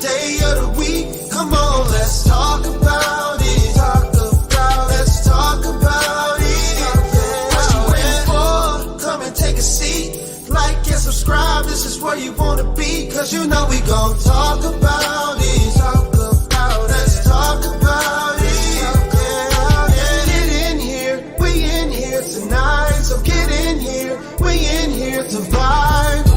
day of the week. Come on, let's talk about it. Let's talk about it. What you waiting for? Come and take a seat. Like and subscribe, this is where you wanna be. Cause you know we gon' talk about it. Let's talk about it. Get in here, we in here tonight. So get in here, we in here to vibe.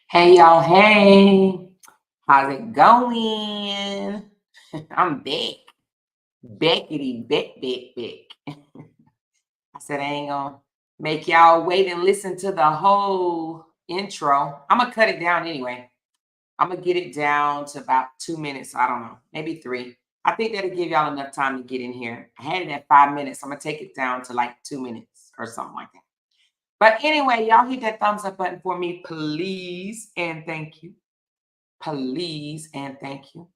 Hey y'all, hey, how's it going? I'm back, backity, back. I said I ain't gonna make y'all wait and listen to the whole intro. I'm gonna cut it down anyway. I'm gonna get it down to about 2 minutes. I don't know, maybe 3. I think that'll give y'all enough time to get in here. I had it at 5 minutes. I'm gonna take it down to like 2 minutes or something like that. But anyway, y'all hit that thumbs up button for me, please, and thank you. Please and thank you.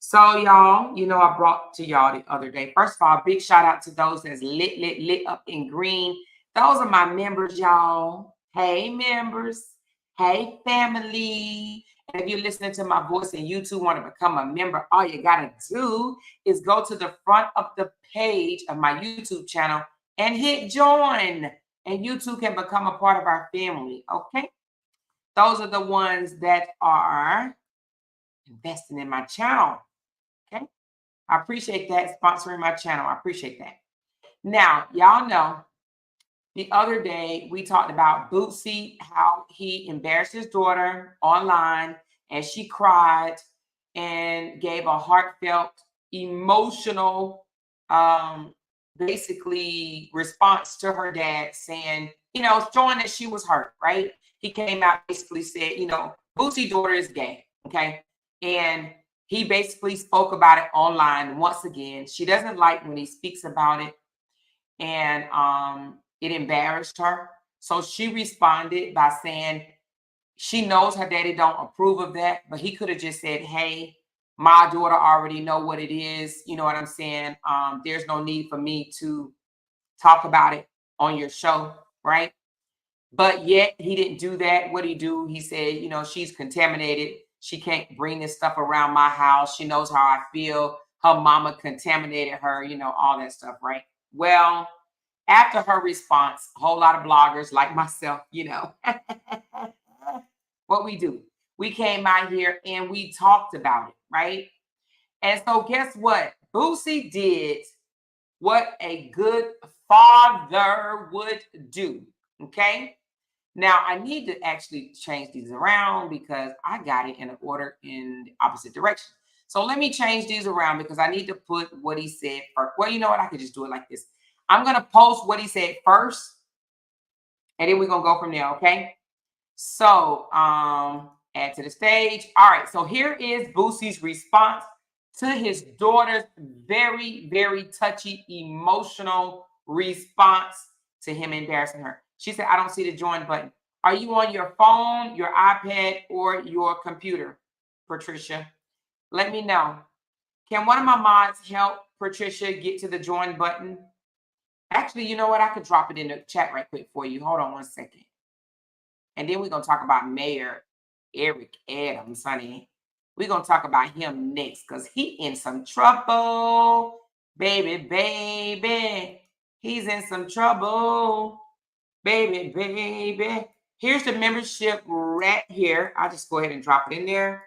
So, y'all, you know I brought to y'all the other day. First of all, big shout out to those that's lit up in green. Those are my members, y'all. Hey, members. Hey, family. And if you're listening to my voice and you too want to become a member, all you got to do is go to the front of the page of my YouTube channel and hit join. And you too can become a part of our family, okay? Those are the ones that are investing in my channel, okay? I appreciate that, sponsoring my channel. I appreciate that. Now, y'all know the other day we talked about Boosie, how he embarrassed his daughter online, and she cried and gave a heartfelt, emotional basically response to her dad saying, you know, showing that she was hurt, right? He came out, basically said, you know, Boosie's daughter is gay, okay? And he basically spoke about it online once again. She doesn't like when he speaks about it, and it embarrassed her. So she responded by saying she knows her daddy don't approve of that, but he could have just said, hey, my daughter already know what it is. You know what I'm saying? There's no need for me to talk about it on your show, right? But yet he didn't do that. What did he do? He said, you know, she's contaminated. She can't bring this stuff around my house. She knows how I feel. Her mama contaminated her, you know, all that stuff, right? Well, after her response, a whole lot of bloggers like myself, what we do, we came out here and we talked about it, right? And so guess what? Boosie did what a good father would do. Okay. Now I need to actually change these around because I got it in an order in the opposite direction. So let me change these around because I need to put what he said first. Well, you know what? I could just do it like this. I'm going to post what he said first, and then we're going to go from there. Okay. So add to the stage. All right. So here is Boosie's response to his daughter's very, very touchy, emotional response to him embarrassing her. She said, I don't see the join button. Are you on your phone, your iPad, or your computer, Patricia? Let me know. Can one of my mods help Patricia get to the join button? Actually, you know what? I could drop it in the chat right quick for you. Hold on one second. And then we're going to talk about Mayor Eric Adams, honey. We're going to talk about him next because he in some trouble. Baby. He's in some trouble. Baby. Here's the membership right here. I'll just go ahead and drop it in there.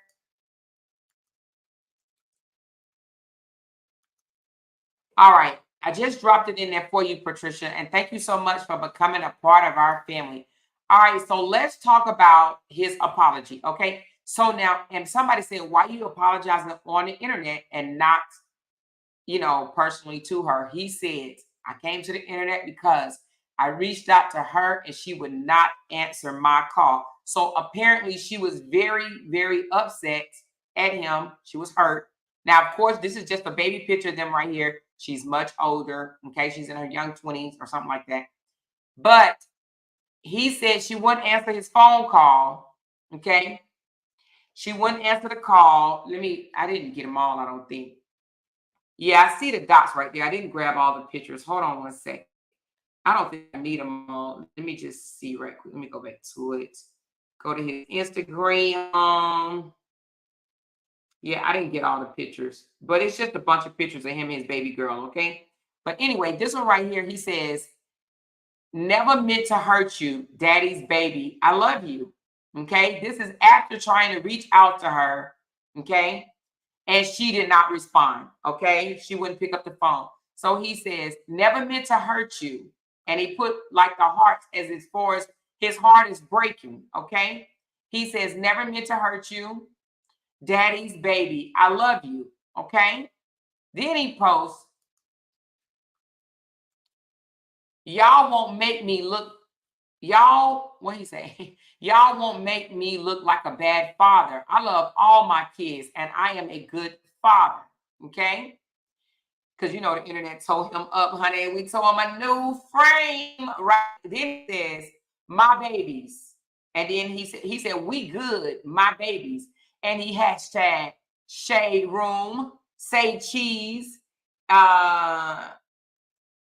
All right. I just dropped it in there for you, Patricia. And thank you so much for becoming a part of our family. All right. So let's talk about his apology. Okay. So now, and somebody said, why are you apologizing on the internet and not, personally to her? He said, I came to the internet because I reached out to her and she would not answer my call. So apparently she was very, very upset at him. She was hurt. Now, of course, this is just a baby picture of them right here. She's much older. Okay. She's in her young 20s or something like that. But he said she wouldn't answer his phone call. Okay. She wouldn't answer the call. I didn't get them all, I don't think. Yeah, I see the dots right there. I didn't grab all the pictures. Hold on one second. I don't think I need them all. Let me just see right quick. Let me go back to it. Go to his Instagram. Yeah, I didn't get all the pictures, but it's just a bunch of pictures of him and his baby girl, okay? But anyway, this one right here, he says, never meant to hurt you, daddy's baby. I love you, okay? This is after trying to reach out to her, okay? And she did not respond, okay? She wouldn't pick up the phone. So he says, never meant to hurt you. And he put like the hearts as far as his heart is breaking, okay? He says, never meant to hurt you. Daddy's baby, I love you, okay? Then he posts, y'all won't make me look, what he say? Y'all won't make me look like a bad father. I love all my kids and I am a good father, okay? Because the internet told him up, honey. We told him a new frame, right? Then he says, my babies. And then he said, we good, my babies. And he hashtag shade room, say cheese. I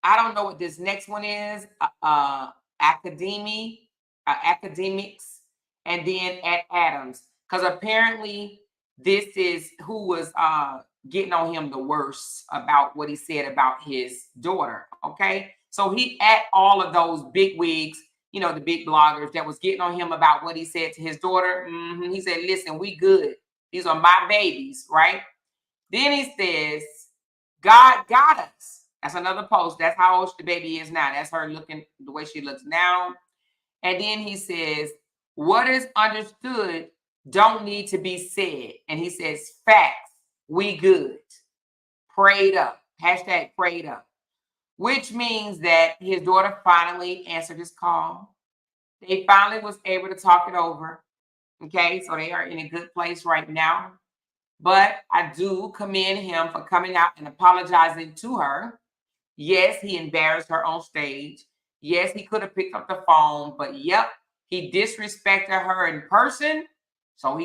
don't know what this next one is. Academics, and then at Adams. Because apparently this is who was getting on him the worst about what he said about his daughter. Okay. So he at all of those big wigs, the big bloggers that was getting on him about what he said to his daughter. He said, listen, we good. These are my babies, right? Then he says, God got us. That's another post. That's how old the baby is now. That's her looking the way she looks now. And then he says, what is understood don't need to be said. And he says, facts, we good. Prayed up. Hashtag prayed up. Which means that his daughter finally answered his call. They finally was able to talk it over. Okay, so they are in a good place right now. But I do commend him for coming out and apologizing to her. Yes, he embarrassed her on stage. Yes, he could have picked up the phone, but yep, he disrespected her in person. So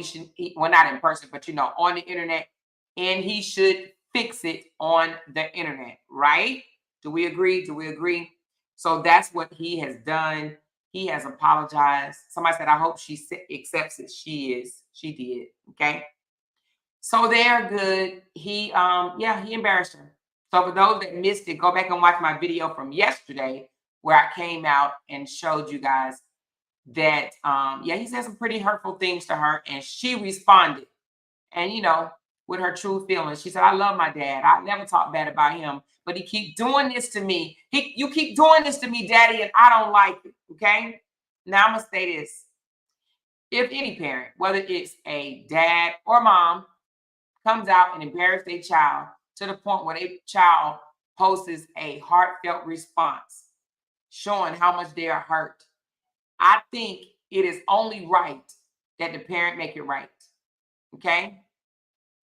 well, not in person, but on the internet, and he should fix it on the internet, right? Do we agree? So that's what he has done. He has apologized. Somebody said, I hope she accepts it. She did. Okay. So they are good. He embarrassed her. So for those that missed it, go back and watch my video from yesterday where I came out and showed you guys that, yeah, he said some pretty hurtful things to her, and she responded. And, with her true feelings, she said, I love my dad. I never talk bad about him, but he keep doing this to me. You keep doing this to me, daddy, and I don't like it, okay? Now I'm going to say this. If any parent, whether it's a dad or mom, comes out and embarrasses their child to the point where their child posts a heartfelt response showing how much they are hurt, I think it is only right that the parent make it right. Okay?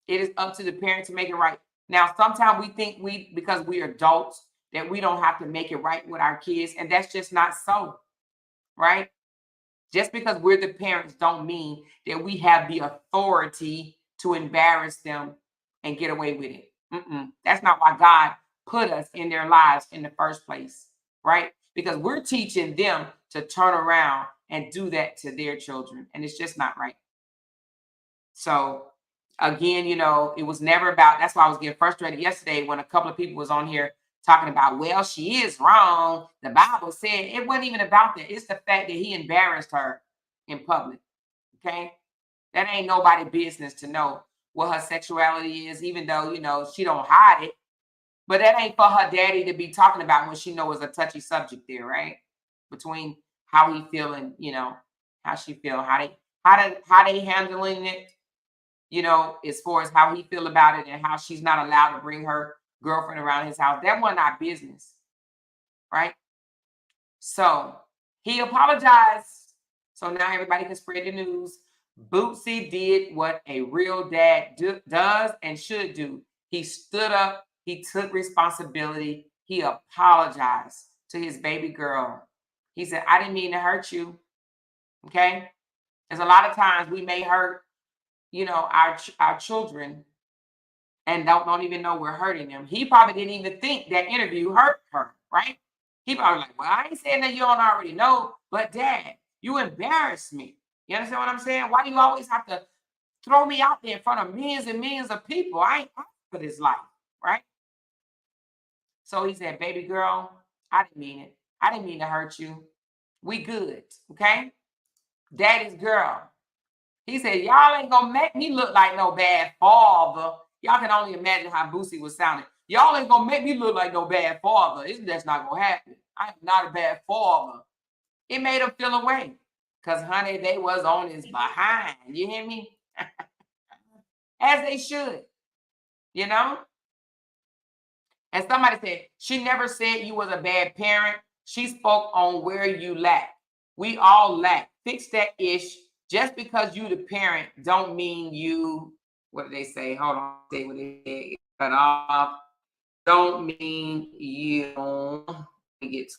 It is up to the parent to make it right. Now, sometimes we think because we are adults, that we don't have to make it right with our kids, and that's just not so, right? Just because we're the parents don't mean that we have the authority to embarrass them and get away with it. That's not why God put us in their lives in the first place, right? Because we're teaching them to turn around and do that to their children, and it's just not right. So again, it was never about, that's why I was getting frustrated yesterday when a couple of people was on here talking about, well, she is wrong. The Bible said it wasn't even about that. It's the fact that he embarrassed her in public. Okay. That ain't nobody business to know what her sexuality is, even though, she don't hide it. But that ain't for her daddy to be talking about when she knows it's a touchy subject there, right? Between how he feeling, how she feel, how they handling it, as far as how he feel about it and how she's not allowed to bring her girlfriend around his house. That wasn't our business, right? So he apologized. So now everybody can spread the news. Boosie did what a real dad does and should do. He stood up. He took responsibility. He apologized to his baby girl. He said, I didn't mean to hurt you. Okay? There's a lot of times we may hurt, our children and don't even know we're hurting them. He probably didn't even think that interview hurt her, right? He probably like, well, I ain't saying that you don't already know, but dad, you embarrassed me. You understand what I'm saying? Why do you always have to throw me out there in front of millions and millions of people? I ain't for this life, right? So he said, baby girl, I didn't mean it. I didn't mean to hurt you. We good, okay? Daddy's girl. He said, y'all ain't gonna make me look like no bad father. Y'all can only imagine how Boosie was sounding. Y'all ain't gonna make me look like no bad father. That's not gonna happen. I'm not a bad father. It made him feel away. Because, honey, they was on his behind. You hear me? As they should, you know? And somebody said, she never said you was a bad parent. She spoke on where you lack. We all lack. Fix that ish. Just because you the parent don't mean you, what do they say? Hold on, say what they say. Cut off. Don't mean you get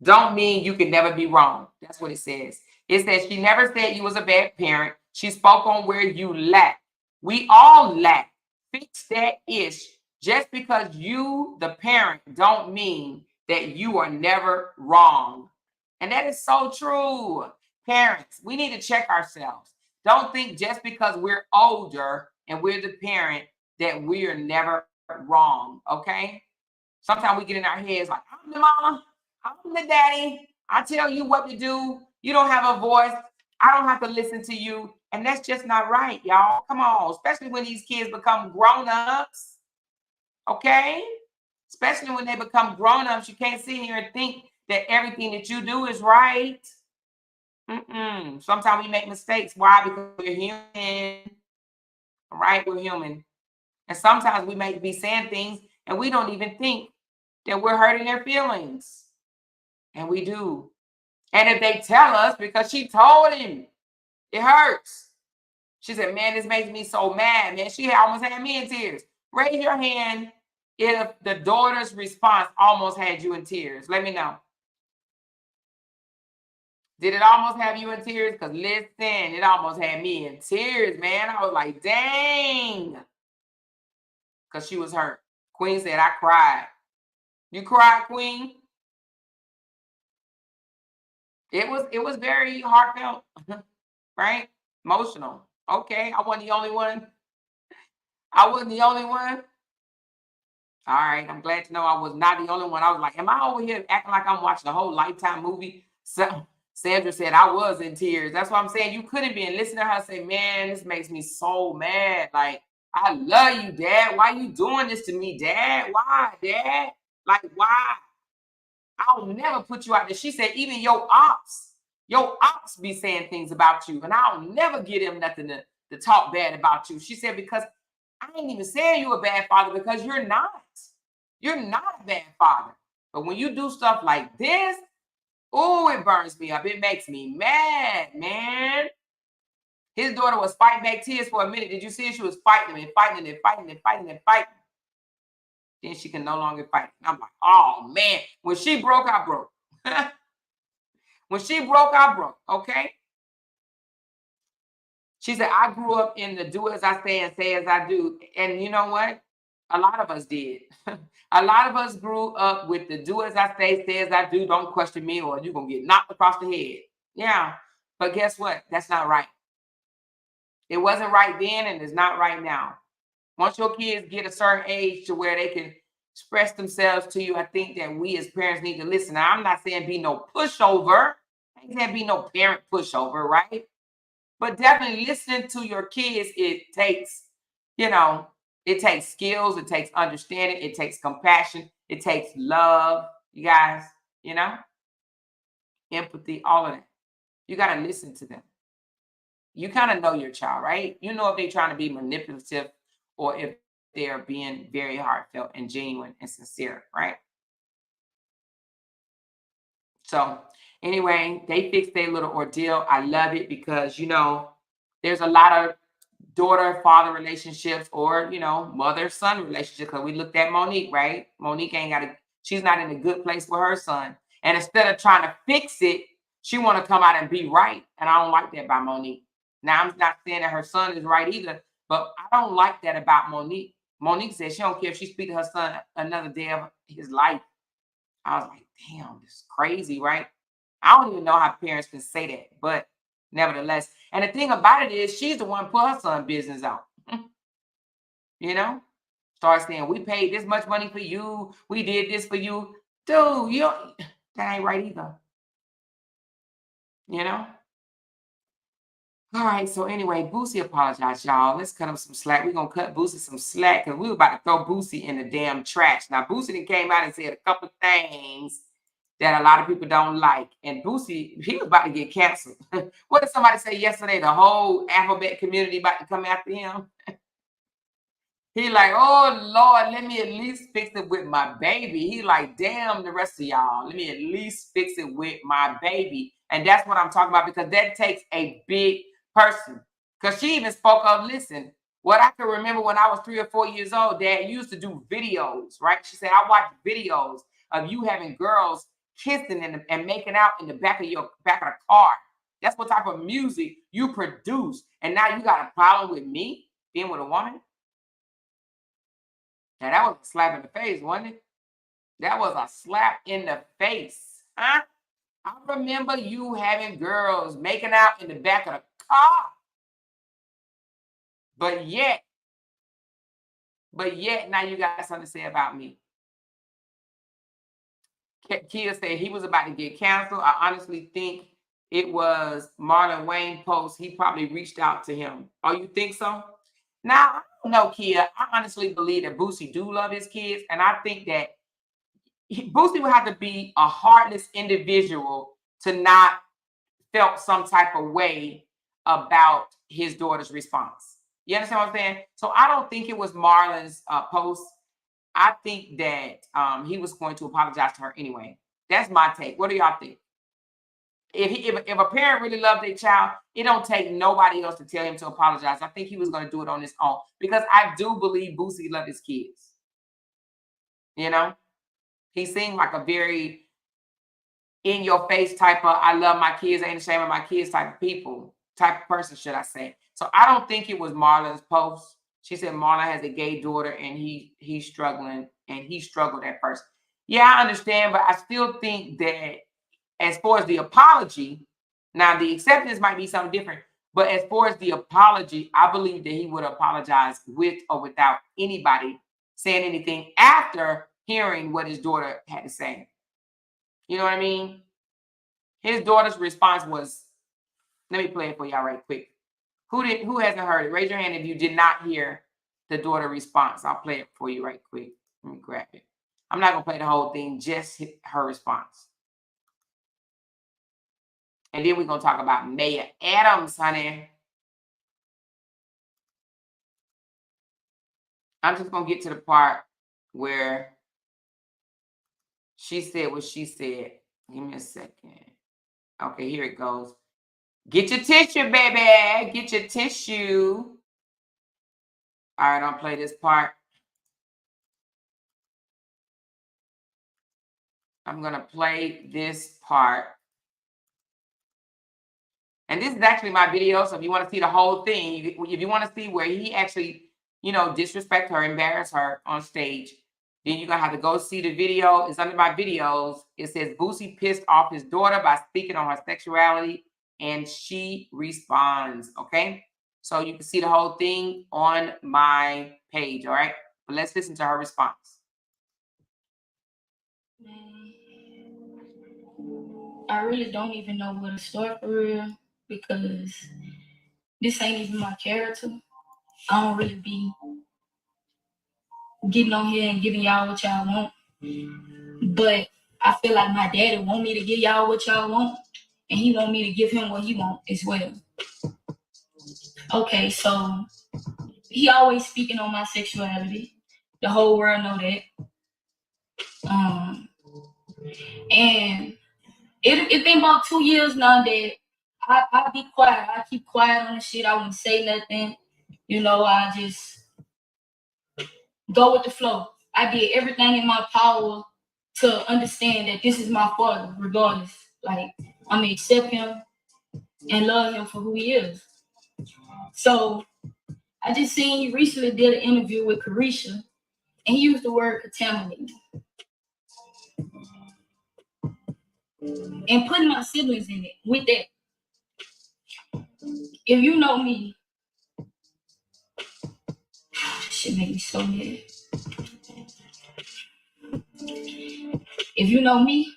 don't mean you can never be wrong. That's what it says. It says she never said you was a bad parent. She spoke on where you lack. We all lack. Fix that ish. Just because you, the parent, don't mean that you are never wrong. And that is so true. Parents, we need to check ourselves. Don't think just because we're older and we're the parent that we are never wrong. Okay? Sometimes we get in our heads like, I'm the mama, I'm the daddy. I tell you what to do. You don't have a voice. I don't have to listen to you. And that's just not right, y'all. Come on. Especially when these kids become grown-ups. Okay? Especially when they become grown-ups. You can't sit here and think that everything that you do is right. Sometimes we make mistakes. Why? Because we're human. Right? We're human. And sometimes we may be saying things and we don't even think that we're hurting their feelings. And we do. And if they tell us, because she told him, it hurts. She said, man, this makes me so mad, man. She almost had me in tears. Raise your hand if the daughter's response almost had you in tears. Let me know. Did it almost have you in tears? Because listen, it almost had me in tears, man. I was like, dang. Because she was hurt. Queen said, I cried. You cried, Queen? It was very heartfelt, right? Emotional. Okay, I wasn't the only one. I wasn't the only one. All right, I'm glad to know I was not the only one. I was like, am I over here acting like I'm watching a whole Lifetime movie? So Sandra said I was in tears. That's what I'm saying. You couldn't be. And listen to her say, man, this makes me so mad. Like, I love you, Dad. Why you doing this to me, Dad? Why, Dad? Like, why? I'll never put you out there. She said, even your ops be saying things about you. And I'll never give them nothing to talk bad about you. She said, because I ain't even saying you a bad father because you're not. You're not a bad father. But when you do stuff like this, oh, it burns me up. It makes me mad, man. His daughter was fighting back tears for a minute. Did you see she was fighting and fighting and fighting and fighting and fighting? Then she can no longer fight. I'm like, oh, man. When she broke, I broke. When she broke, I broke. Okay? She said, I grew up in the do as I say and say as I do. And you know what? A lot of us did. A lot of us grew up with the do as I say as I do. Don't question me or you're going to get knocked across the head. Yeah. But guess what? That's not right. It wasn't right then and it's not right now. Once your kids get a certain age to where they can express themselves to you, I think that we as parents need to listen. Now, I'm not saying be no pushover. I ain't saying be no parent pushover, right? But definitely listening to your kids, it takes, it takes skills, it takes understanding, it takes compassion, it takes love, you guys, empathy, all of that. You got to listen to them. You kind of know your child, right? You know if they're trying to be manipulative or if they're being very heartfelt and genuine and sincere, right? So anyway, they fixed their little ordeal. I love it because, there's a lot of daughter-father relationships or, mother-son relationships. Because we looked at Monique, right? Monique she's not in a good place with her son. And instead of trying to fix it, she want to come out and be right. And I don't like that by Monique. Now, I'm not saying that her son is right either, but I don't like that about Monique. Monique said she don't care if she speaks to her son another day of his life. I was like, damn, this is crazy, right? I don't even know how parents can say that, but nevertheless. And the thing about it is she's the one put her son business out. Start saying, we paid this much money for you. We did this for you. Dude, that ain't right either. All right, so anyway, Boosie apologized, y'all. Let's cut him some slack. We're going to cut Boosie some slack because we were about to throw Boosie in the damn trash. Now, Boosie then came out and said a couple of things that a lot of people don't like. And Boosie, he was about to get canceled. What did somebody say yesterday? The whole alphabet community about to come after him. He like, oh, Lord, let me at least fix it with my baby. He like, damn the rest of y'all. Let me at least fix it with my baby. And that's what I'm talking about because that takes a big person. Because she even spoke of, listen, what I can remember when I was 3 or 4 years old, Dad used to do videos, right? She said, I watched videos of you having girls kissing and making out in the back of the car. That's what type of music you produce. And now you got a problem with me being with a woman? Now that was a slap in the face, wasn't it? That was a slap in the face. Huh? I remember you having girls making out in the back of the car. But yet, now you got something to say about me. Kia said he was about to get canceled. I honestly think it was Marlon Wayne post. He probably reached out to him. Oh, you think so? Now, I don't know, Kia. I honestly believe that Boosie do love his kids. And I think that Boosie would have to be a heartless individual to not felt some type of way about his daughter's response. You understand what I'm saying? So I don't think it was Marlon's post. I think that he was going to apologize to her anyway. That's my take. What do y'all think? If a parent really loves their child, it don't take nobody else to tell him to apologize. I think he was going to do it on his own because I do believe Boosie loved his kids. He seemed like a very in your face type of I love my kids, I ain't ashamed of my kids type of person, should I say. So I don't think it was Marlon's post. She said Marlon has a gay daughter and he's struggling and he struggled at first. Yeah, I understand, but I still think that as far as the apology, now the acceptance might be something different, But as far as the apology, I believe that he would apologize with or without anybody saying anything after hearing what his daughter had to say. You know what I mean? His daughter's response was, let me play it for y'all right quick. Who hasn't heard it? Raise your hand if you did not hear the daughter response. I'll play it for you right quick. Let me grab it. I'm not gonna play the whole thing, just her response. And then we're gonna talk about Mayor Adams, honey. I'm just gonna get to the part where she said what she said. Give me a second. Okay, here it goes. Get your tissue, baby. Get your tissue. All right, I'll play this part. I'm gonna play this part. And this is actually my video, so if you want to see the whole thing, if you want to see where he actually, disrespect her, embarrass her on stage, then you're going to have to go see the video. It's under my videos. It says Boosie pissed off his daughter by speaking on her sexuality, and she responds, okay? So you can see the whole thing on my page, all right? But let's listen to her response. I really don't even know where to start for real, because this ain't even my character. I don't really be getting on here and giving y'all what y'all want. But I feel like my daddy want me to give y'all what y'all want, and he want me to give him what he want as well. Okay, so he always speaking on my sexuality. The whole world know that. And it been about 2 years now that I be quiet. I keep quiet on the shit. I wouldn't say nothing. I just go with the flow. I did everything in my power to understand that this is my father, regardless. Like, I'm gonna accept him and love him for who he is. So I just seen he recently did an interview with Carisha, and he used the word contaminated. And putting my siblings in it with that. If you know me, this shit make me so mad. If you know me,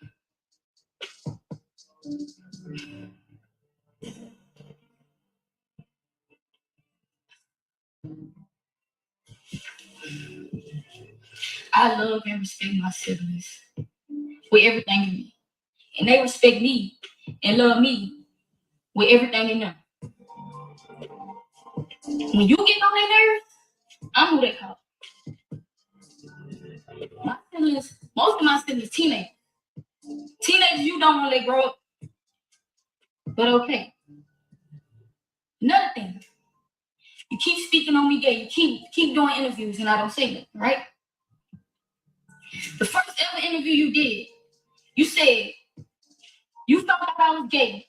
I love and respect my siblings with everything in me. And they respect me and love me with everything in them. When you get on their nerves, I'm who they call. My siblings, most of my siblings, teenagers. Teenagers, you don't know they grow up. But okay. Another thing, you keep speaking on me gay. You keep doing interviews and I don't say that, right? The first ever interview you did, you said you found out I was gay,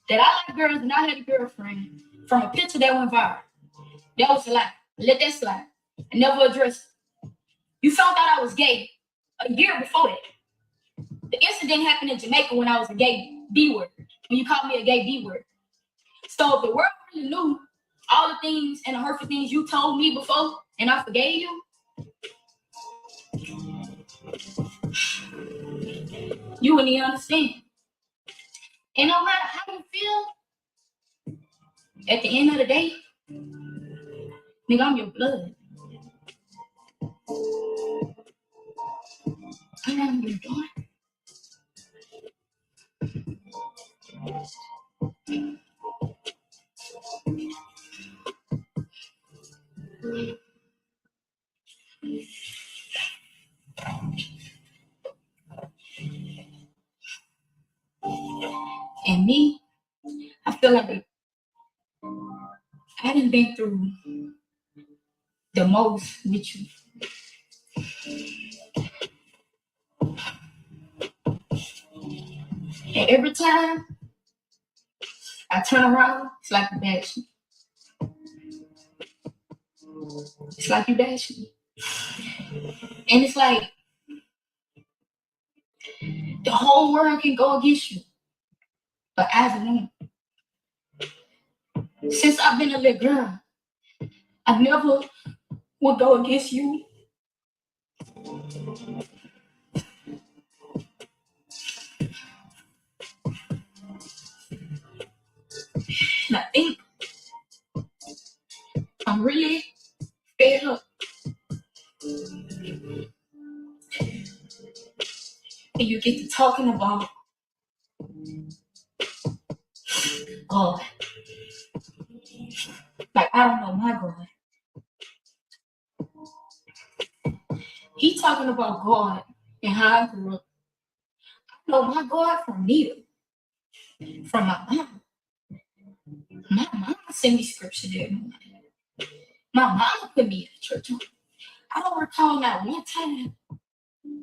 that I like girls and I had a girlfriend from a picture that went viral. That was a lie. Let that slide. I never addressed it. You found out I was gay a year before that. The incident happened in Jamaica when I was a gay B-word, when you called me a gay B-word. So if the world really knew all the things and the hurtful things you told me before and I forgave you, you wouldn't even understand. And no matter how you feel, at the end of the day, nigga, I'm your blood. I am your daughter. And me, I feel like I done been through the most with you. And every time I turn around, it's like you bash me. It's like you bash me. And it's like the whole world can go against you. But as a woman, Since I've been a little girl, I never would go against you. And I think I'm really fed up. And you get to talking about God. Like, I don't know my God. He talking about God and how I grew up. I know my God from Netta, from my mom. My mama sent me scripture there. My mama put me in the church. I don't recall not one time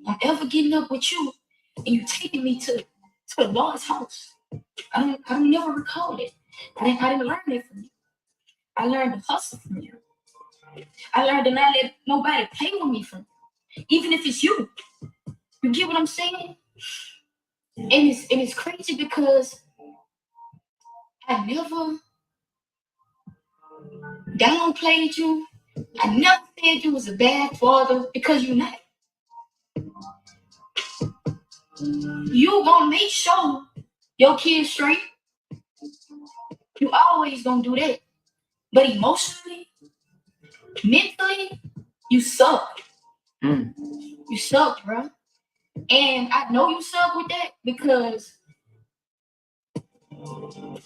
I'm ever getting up with you and you taking me to the Lord's house. I don't never recall it. I didn't learn it from you. I learned to hustle from you. I learned to not let nobody play with me from you. Even if it's you. You get what I'm saying? And it's crazy because I never downplayed you. I never said you was a bad father because you're not. You gonna make sure your kids straight. You always gonna do that. But emotionally, mentally, you suck. You suck, bro. And I know you suck with that because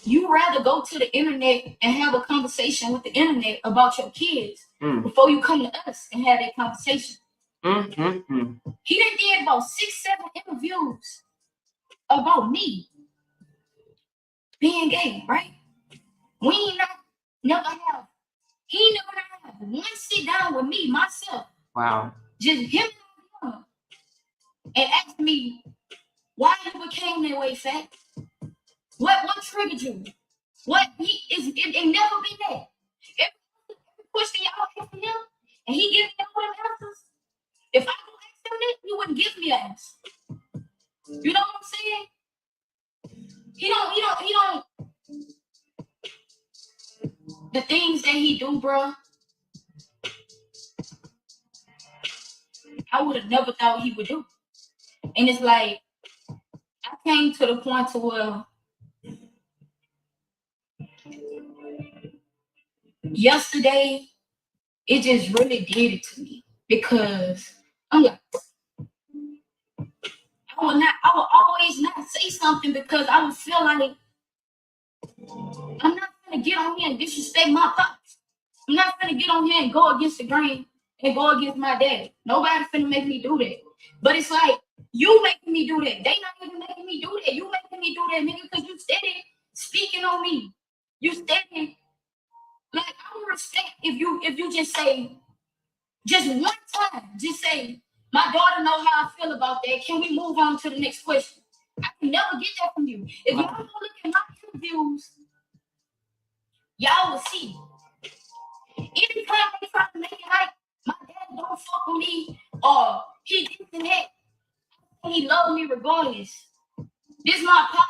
you rather go to the internet and have a conversation with the internet about your kids before you come to us and have that conversation. He done did about 6-7 interviews about me being gay, right? He never have one sit down with me, myself. Wow. Just him and ask me why you became that way, Fat. What triggered you? It ain't never been that. Every question y'all asking him and he giving y'all them answers. If I don't ask him that, he wouldn't give me an answer. You know what I'm saying? He don't the things that he do, bro. I would have never thought he would do. And it's like I came to the point to where yesterday it just really did it to me because I'm like, I would always not say something because I would feel like I'm not gonna get on here and disrespect my pops. I'm not gonna get on here and go against the grain and go against my dad. Nobody's gonna make me do that. But it's like you making me do that. They not even making me do that. You making me do that, nigga, because you steady speaking on me. You steady. Like I would respect if you just say, just one time, just say, my daughter know how I feel about that. Can we move on to the next question? I can never get that from you. If y'all don't look at my interviews, y'all will see. Anytime they try to make it like my dad don't fuck with me or he this and that, he love me regardless. This my pop.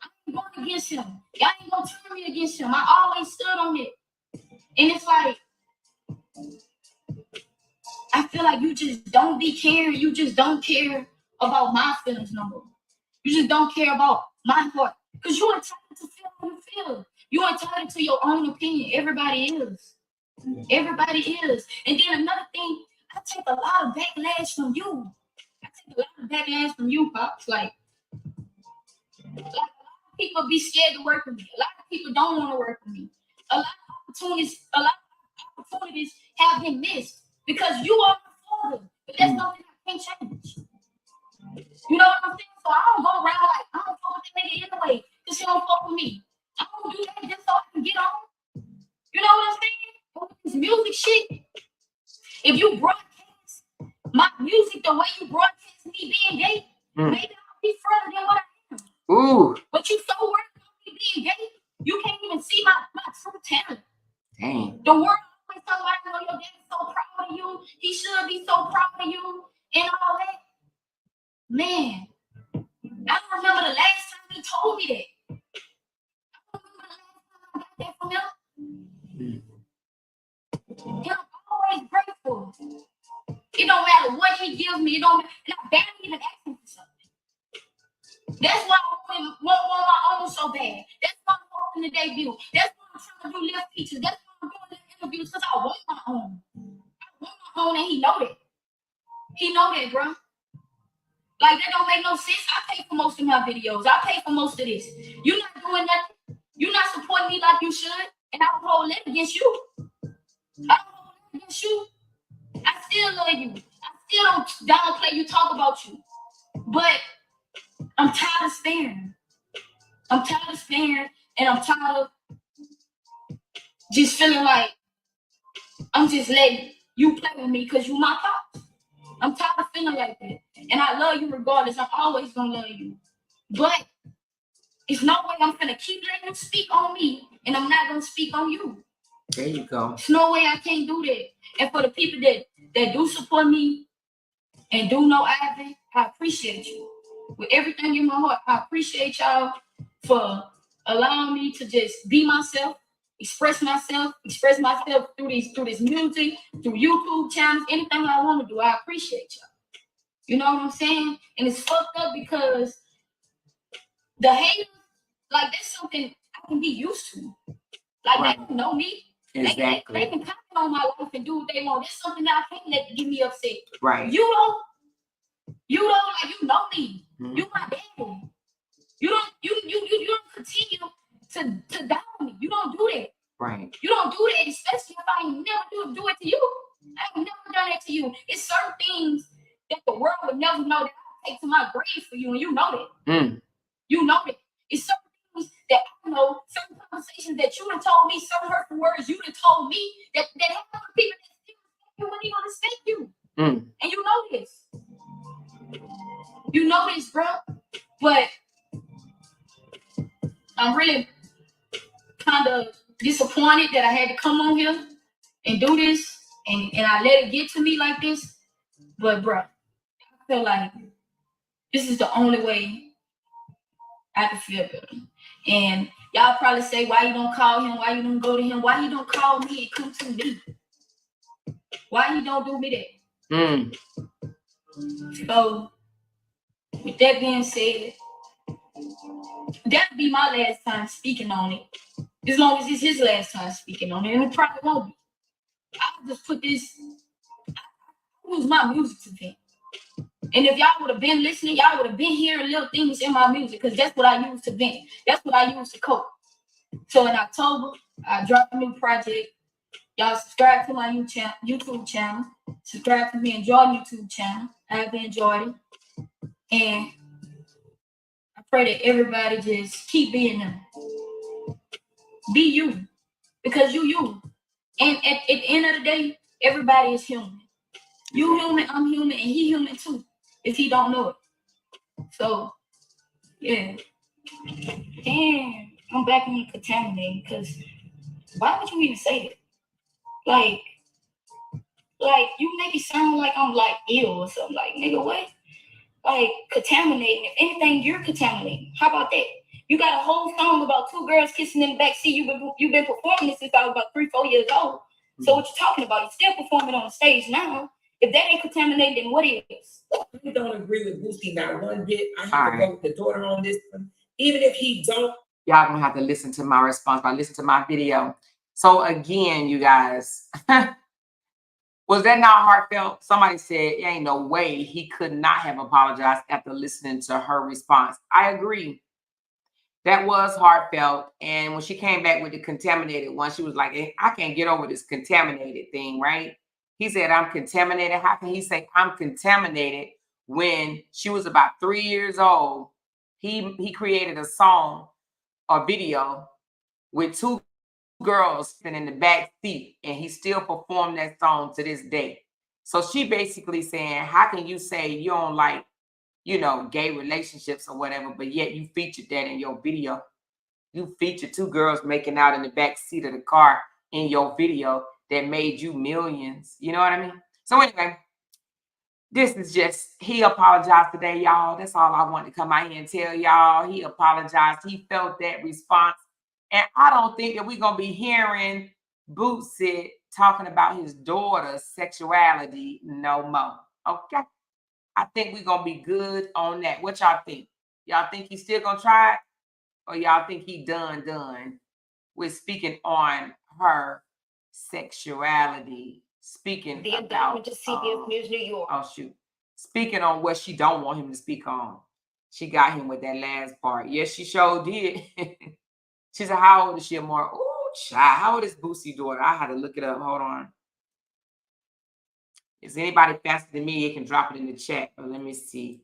I ain't going against him. Y'all ain't gonna turn me against him. I always stood on it. And it's like, I feel like you just don't be caring. You just don't care about my feelings no more. You just don't care about my heart. Because you're entitled to feel how you feel. You're entitled to your own opinion. Everybody is. Everybody is. And then another thing, I take a lot of backlash from you. I take a lot of backlash from you, Pops. Like a lot of people be scared to work with me. A lot of people don't want to work with me. A lot of opportunities have been missed because you are my father. But that's something I can't change. You know what I'm saying? So I don't go around like I don't fuck with that nigga anyway because he don't fuck with me. I don't do that just so I can get on. You know what I'm saying? But with this music shit, if you broadcast my music the way you broadcast me being gay, maybe I'll be further than what I am. Ooh. But you so worried about me being gay, you can't even see my true talent. Dang. The world always talking about, you know, your dad's so proud of you. He should be so proud of you and all that. Man, I don't remember the last time he told me that. I don't remember the last time I got that from him. forgive me. It don't, and I barely even asked him for something. That's why I want my own so bad. That's why I'm hoping the debut. That's why I'm trying to do live features. That's why I'm doing the interviews, because I want my own. I want my own, and he know that. He know that, bro. Like, that don't make no sense. I pay for most of my videos. I pay for most of this. You're not doing nothing. You're not supporting me like you should, and I don't hold it against you. I don't hold it against you. I still love you. I still don't downplay you, talk about you. But I'm tired of staring. I'm tired of staring, and I'm tired of just feeling like I'm just letting you play with me because you my pops. I'm tired of feeling like that. And I love you regardless. I'm always going to love you. But it's no way I'm going to keep letting you speak on me, and I'm not going to speak on you. There you go. There's no way I can't do that. And for the people that do support me and do know Ivan, I appreciate you. With everything in my heart, I appreciate y'all for allowing me to just be myself, express myself through this music, through YouTube channels, anything I want to do. I appreciate y'all. You know what I'm saying? And it's fucked up because the haters, like, that's something I can be used to. Like, right. They don't know me. Exactly. They can comment on my life and do what they want. It's something that I can't let get me upset. Right. You don't, like, you know me. Mm-hmm. You my daddy. You don't continue to down me. You don't do that. Right. You don't do that, especially if I ain't never do it to you. I ain't never done that to you. It's certain things that the world would never know that I take to my grave for you, and you know that. You know that. It's certain things that I know, certain conversations that you done told me, certain hurtful words you done told me that have other people that still respect you when they don't respect you. And you know this. You know this, bro. But I'm really kind of disappointed that I had to come on here and do this, and I let it get to me like this. But, bro, I feel like this is the only way I can feel better. And y'all probably say, why you don't call him? Why you don't go to him? Why you don't call me and come to me? Why you don't do me that? So, with that being said, that'll be my last time speaking on it. As long as it's his last time speaking on it, and it probably won't be. I'll just put this, I use my music to vent. And if y'all would have been listening, y'all would have been hearing little things in my music, because that's what I use to vent. That's what I use to cope. So in October, I dropped a new project. Y'all subscribe to my YouTube channel. Subscribe to me and Jordan YouTube channel. I've enjoyed it. And I pray that everybody just keep being them. Be you. Because you. And at the end of the day, everybody is human. You human, I'm human, and he human too, if he don't know it. So, yeah. Damn, I'm back on the contaminating, because why would you even say that? Like, you make it sound like I'm, like, ill or something. Like, nigga, what? Like, contaminating. If anything, you're contaminating. How about that? You got a whole song about two girls kissing in the backseat. You've been performing this since I was about 3-4 years old. So what you talking about? You're still performing on the stage now. If that ain't contaminated, then what is? I don't agree with Boosie not one bit. I have to go with the daughter on this one. Even if he don't. Y'all gonna have to listen to my response by listening to my video. So again, you guys, was that not heartfelt? Somebody said, there ain't no way he could not have apologized after listening to her response. I agree. That was heartfelt. And when she came back with the contaminated one, she was like, hey, I can't get over this contaminated thing, right? He said, I'm contaminated. How can he say I'm contaminated when she was about 3 years old? He created a song or video with two girls sitting in the back seat, and he still performed that song to this day. So she basically saying, how can you say you don't like, gay relationships or whatever, but yet you featured that in your video? You featured two girls making out in the back seat of the car in your video that made you millions. You know what I mean? So anyway, this is just, he apologized today, y'all. That's all I wanted to come out here and tell y'all. He apologized. He felt that response. And I don't think that we're going to be hearing Boosie talking about his daughter's sexuality no more. Okay? I think we're gonna be good on that. What y'all think? Y'all think he's still gonna try it? Or y'all think he done with speaking on her sexuality, speaking The about indictment to CBS News New York. Oh shoot. Speaking on what she don't want him to speak on. She got him with that last part. Yes, she sure did. She said, how old is she, Amor? Oh, child. How old is Boosie daughter? I had to look it up. Hold on. Is anybody faster than me? You can drop it in the chat. But let me see.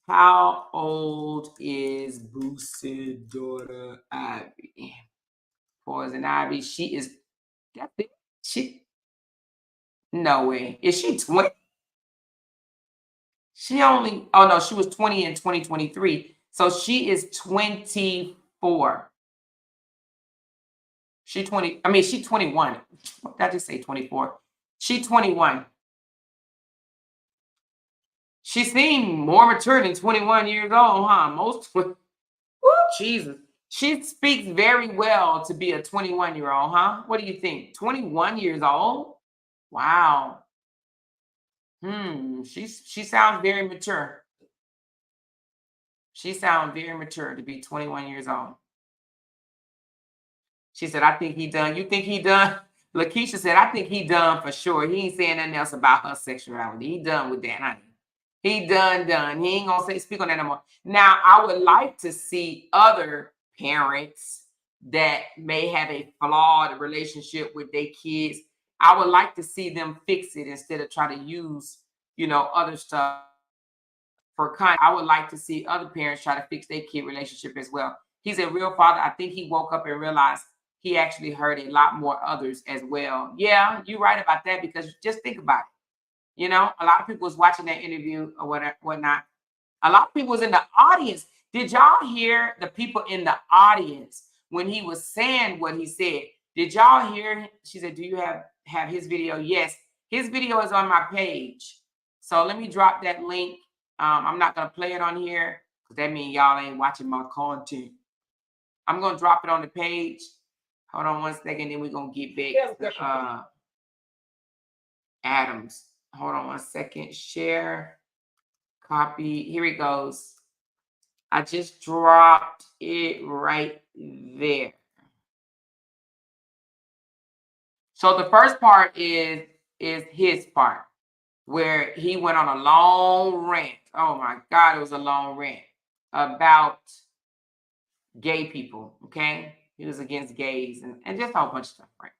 How old is Boosie daughter Ivy? Poison Ivy. She is. That's it. No way. Is she 20? She only. Oh no, she was 20 in 2023. So she is 24. She's 20. I mean, she's 21. What did I just say? 24. She's 21. She seemed more mature than 21 years old, huh? Most. Woo, Jesus. She speaks very well to be a 21-year-old, huh? What do you think? 21 years old? Wow. She sounds very mature. She sounds very mature to be 21 years old. She said, I think he done. You think he done? Lakeisha said, I think he done for sure. He ain't saying nothing else about her sexuality. He done with that, honey. He done. He ain't gonna speak on that no more. Now, I would like to see other parents that may have a flawed relationship with their kids. I would like to see them fix it instead of try to use, other stuff for content. I would like to see other parents try to fix their kid relationship as well. He's a real father. I think he woke up and realized he actually hurt a lot more others as well. Yeah, you're right about that, because just think about it. A lot of people was watching that interview or whatnot. A lot of people was in the audience. Did y'all hear the people in the audience when he was saying what he said? Did y'all hear? She said, do you have his video? Yes, his video is on my page. So let me drop that link. I'm not going to play it on here because that means y'all ain't watching my content. I'm going to drop it on the page. Hold on one second, then we're going to get back to Adams. Hold on one second. Share. Copy. Here it goes. I just dropped it right there. So the first part is his part, where he went on a long rant. Oh my God, it was a long rant about gay people, okay? He was against gays and just a whole bunch of stuff, right?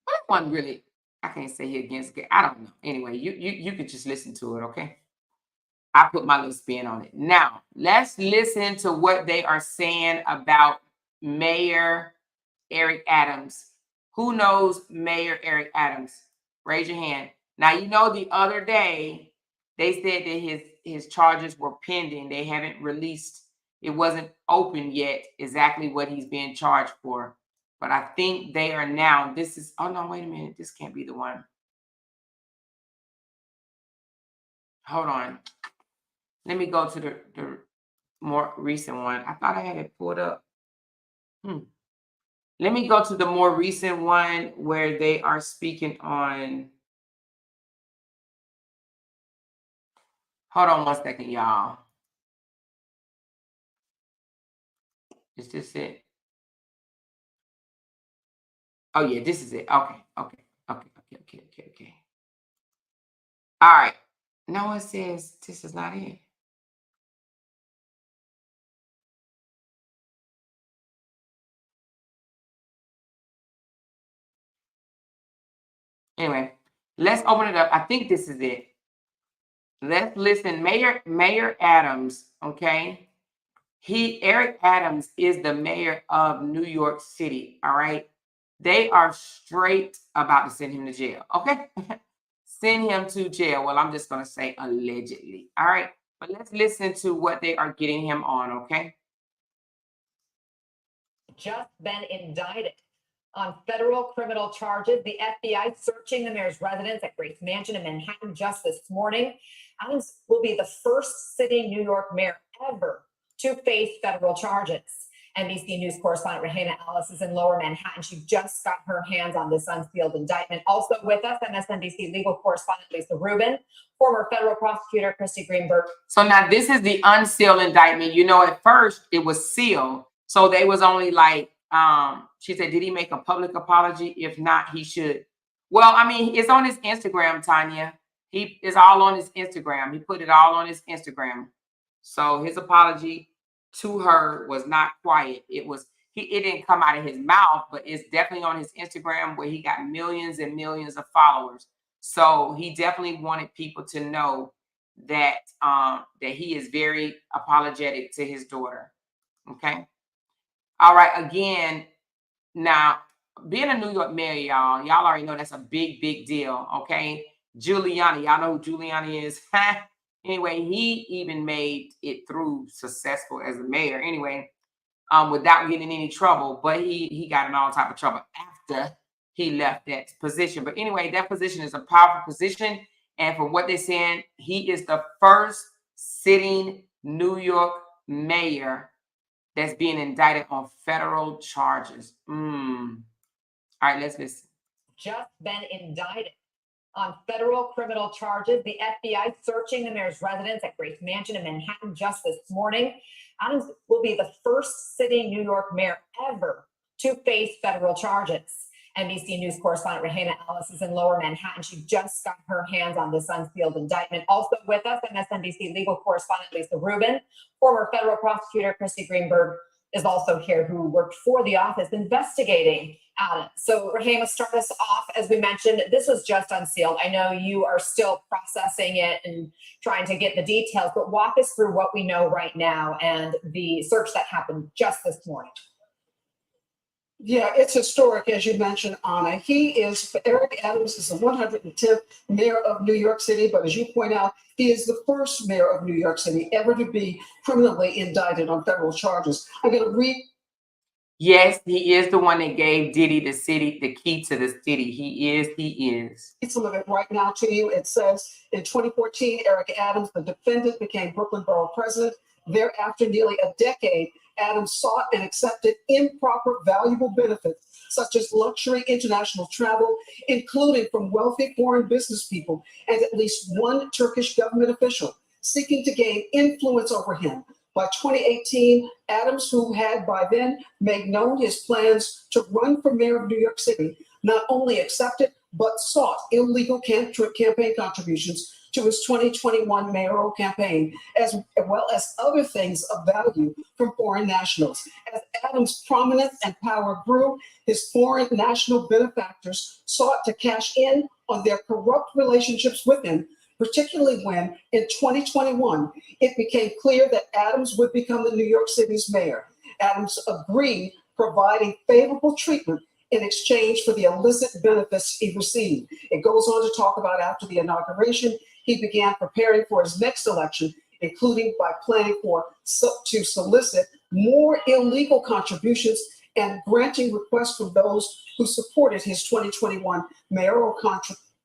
But that wasn't really, I can't say he against gay. I don't know. Anyway, you could just listen to it, okay? I put my little spin on it. Now, let's listen to what they are saying about Mayor Eric Adams. Who knows Mayor Eric Adams? Raise your hand. Now, the other day, they said that his charges were pending. They haven't released. It wasn't open yet exactly what he's being charged for. But I think they are now. Oh, no, wait a minute. This can't be the one. Hold on. Let me go to the more recent one. I thought I had it pulled up. Let me go to the more recent one where they are speaking on. Hold on one second, y'all. Is this it? Oh, yeah, this is it. Okay. All right. No, it says this is not it. Anyway, let's open it up. I think this is it. Let's listen. Mayor Adams, okay? Eric Adams is the mayor of New York City, all right? They are straight about to send him to jail, okay? Send him to jail. Well, I'm just going to say allegedly, all right? But let's listen to what they are getting him on, okay? Just been indicted on federal criminal charges. The FBI searching the mayor's residence at Grace Mansion in Manhattan just this morning. Adams will be the first sitting New York mayor ever to face federal charges. NBC News correspondent Rahena Alice is in Lower Manhattan. She just got her hands on this unsealed indictment. Also with us, MSNBC legal correspondent Lisa Rubin, former federal prosecutor Christy Greenberg. So now this is the unsealed indictment. You know, at first it was sealed. So they was only like, she said, did he make a public apology? If not, he should. Well, I mean, it's on his Instagram, Tanya. It's all on his Instagram. He put it all on his Instagram. So his apology to her was not quiet. It didn't come out of his mouth, but it's definitely on his Instagram where he got millions and millions of followers. So he definitely wanted people to know that that he is very apologetic to his daughter. Okay. All right. Again, now being a New York mayor, y'all already know that's a big, big deal. Okay. Giuliani, y'all know who Giuliani is. Anyway, he even made it through successful as a mayor. Anyway, without getting in any trouble, but he got in all type of trouble after he left that position. But anyway, that position is a powerful position. And from what they're saying, he is the first sitting New York mayor that's being indicted on federal charges. All right, let's listen. Just been indicted on federal criminal charges. The FBI searching the mayor's residence at Grace Mansion in Manhattan just this morning. Adams will be the first sitting New York mayor ever to face federal charges. NBC News correspondent Rahena Alice is in Lower Manhattan. She just got her hands on this unsealed indictment. Also with us, MSNBC legal correspondent Lisa Rubin, former federal prosecutor Christy Greenberg is also here, who worked for the office investigating Adams. So Rahena, start us off. As we mentioned, this was just unsealed. I know you are still processing it and trying to get the details, but walk us through what we know right now and the search that happened just this morning. Yeah, it's historic, as you mentioned, Anna. Eric Adams is the 110th mayor of New York City, but as you point out, he is the first mayor of New York City ever to be criminally indicted on federal charges. I'm going to read. Yes, he is the one that gave Diddy the key to the city. He is. Some of it right now to you. It says, in 2014, Eric Adams, the defendant, became Brooklyn Borough president. Thereafter, nearly a decade, Adams sought and accepted improper valuable benefits, such as luxury international travel, including from wealthy foreign business people and at least one Turkish government official, seeking to gain influence over him. By 2018, Adams, who had by then made known his plans to run for mayor of New York City, not only accepted, but sought illegal campaign contributions to his 2021 mayoral campaign, as well as other things of value from foreign nationals. As Adams' prominence and power grew, his foreign national benefactors sought to cash in on their corrupt relationships with him, particularly when, in 2021, it became clear that Adams would become the New York City's mayor. Adams agreed, providing favorable treatment in exchange for the illicit benefits he received. It goes on to talk about after the inauguration, he began preparing for his next election, including by planning to solicit more illegal contributions and granting requests from those who supported his 2021 mayoral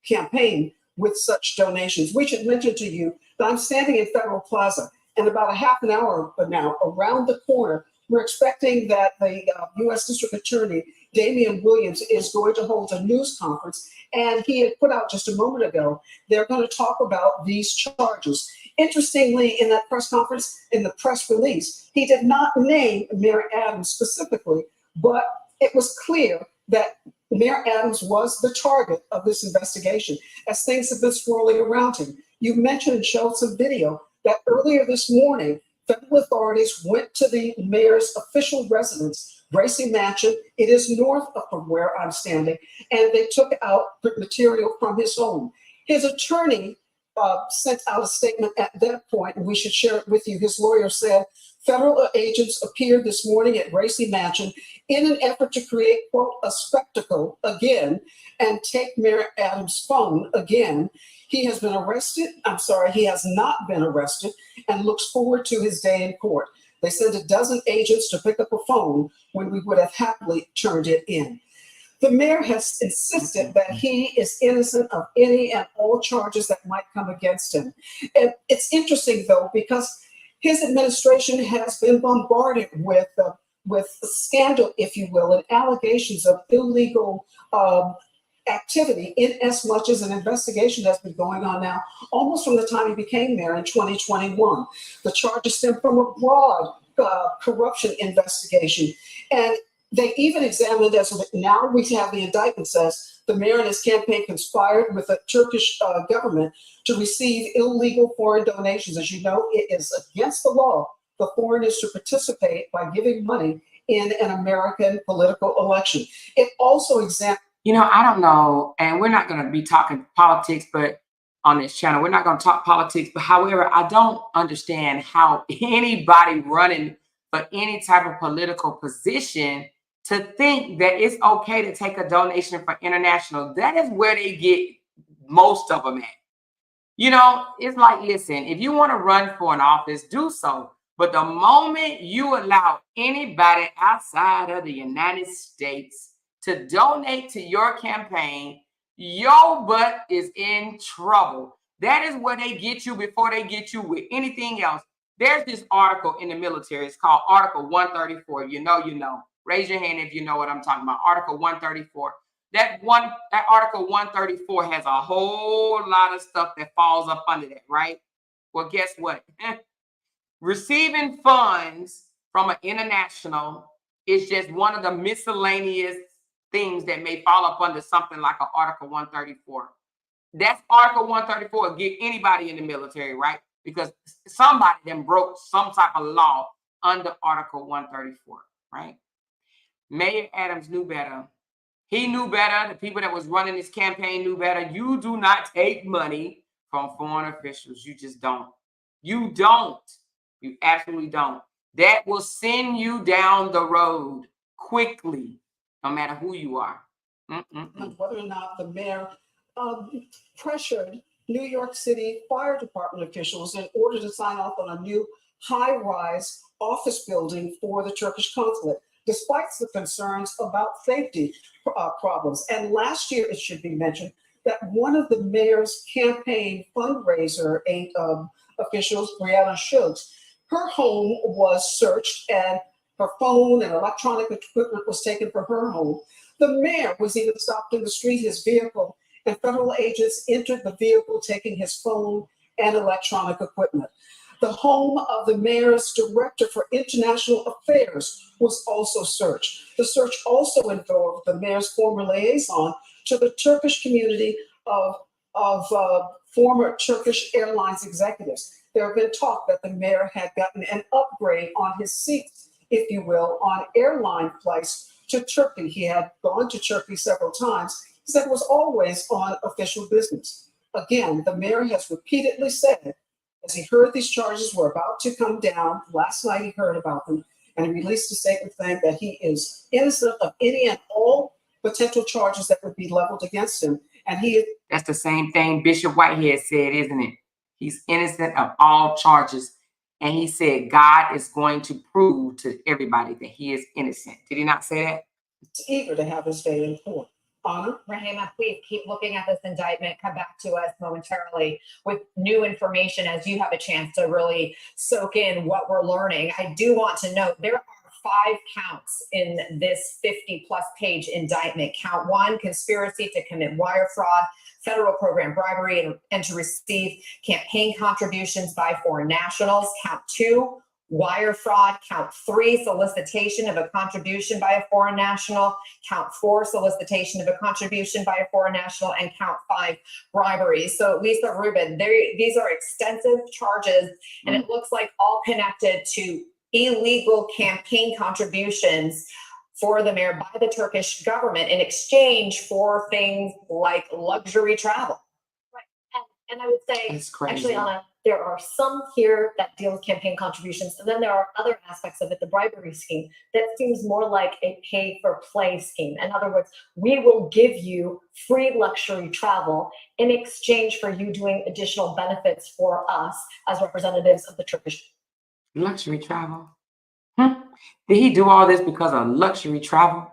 campaign with such donations. We should mention to you that I'm standing in Federal Plaza, and about a half an hour now, around the corner, we're expecting that the U.S. District Attorney, Damian Williams, is going to hold a news conference. And he had put out just a moment ago, they're going to talk about these charges. Interestingly, in that press conference, in the press release, he did not name Mayor Adams specifically, but it was clear that Mayor Adams was the target of this investigation as things have been swirling around him. You mentioned and showed some video that earlier this morning, federal authorities went to the mayor's official residence, Gracie Mansion. It is north of from where I'm standing, and they took out material from his home. His attorney sent out a statement at that point, and we should share it with you. His lawyer said, federal agents appeared this morning at Gracie Mansion in an effort to create, quote, a spectacle again and take Mayor Adams' phone again. He has been arrested. He has not been arrested and looks forward to his day in court. They sent a dozen agents to pick up a phone when we would have happily turned it in. The mayor has insisted that he is innocent of any and all charges that might come against him. And it's interesting, though, because his administration has been bombarded with scandal, if you will, and allegations of illegal activity, in as much as an investigation has been going on now almost from the time he became mayor in 2021. The charges stem from a broad corruption investigation. And they even examined, as now we have the indictment says, the mayor and his campaign conspired with the Turkish government to receive illegal foreign donations. As you know, it is against the law for foreigners to participate by giving money in an American political election. It also examined. You know, I don't know, and we're not going to be talking politics, but on this channel, we're not going to talk politics. But however, I don't understand how anybody running for any type of political position to think that it's okay to take a donation for international. That is where they get most of them at. You know, it's like, listen, if you want to run for an office, do so. But the moment you allow anybody outside of the United States to donate to your campaign, your butt is in trouble. That is where they get you before they get you with anything else. There's this article in the military. It's called Article 134. You know. Raise your hand if you know what I'm talking about. Article 134. That Article 134 has a whole lot of stuff that falls up under that, right? Well, guess what? Receiving funds from an international is just one of the miscellaneous things that may fall up under something like an Article 134. That's Article 134 will get anybody in the military, right? Because somebody then broke some type of law under Article 134, right? Mayor Adams knew better. He knew better. The people that was running his campaign knew better. You do not take money from foreign officials. You just don't. You don't. You absolutely don't. That will send you down the road quickly, no matter who you are. Whether or not the mayor pressured New York City Fire Department officials in order to sign off on a new high-rise office building for the Turkish consulate, despite the concerns about safety problems. And last year, it should be mentioned that one of the mayor's campaign fundraiser officials, Brianna Schultz, her home was searched and her phone and electronic equipment was taken from her home. The mayor was even stopped in the street, his vehicle, and federal agents entered the vehicle, taking his phone and electronic equipment. The home of the mayor's director for international affairs was also searched. The search also involved the mayor's former liaison to the Turkish community of former Turkish Airlines executives. There have been talk that the mayor had gotten an upgrade on his seats, if you will, on airline flights to Turkey. He had gone to Turkey several times. He said it was always on official business. Again, the mayor has repeatedly said, as he heard these charges were about to come down, last night he heard about them, and he released a statement saying that he is innocent of any and all potential charges that would be leveled against him. And that's the same thing Bishop Whitehead said, isn't it? He's innocent of all charges. And he said God is going to prove to everybody that he is innocent. Did he not say that? He's eager to have his day in court. Anna? Rahima, please keep looking at this indictment. Come back to us momentarily with new information as you have a chance to really soak in what we're learning. I do want to note there are 5 counts in this 50-plus page indictment. Count 1, conspiracy to commit wire fraud, federal program bribery, and to receive campaign contributions by foreign nationals. Count 2, wire fraud. Count 3, solicitation of a contribution by a foreign national. Count 4, solicitation of a contribution by a foreign national. And count 5, bribery. So Lisa Rubin, these are extensive charges, and it looks like all connected to illegal campaign contributions for the mayor by the Turkish government in exchange for things like luxury travel. Right. And I would say, That's crazy. actually, Anna, there are some here that deal with campaign contributions, and then there are other aspects of it, the bribery scheme, that seems more like a pay-for-play scheme. In other words, we will give you free luxury travel in exchange for you doing additional benefits for us as representatives of the Turkish. Luxury travel? Did he do all this because of luxury travel?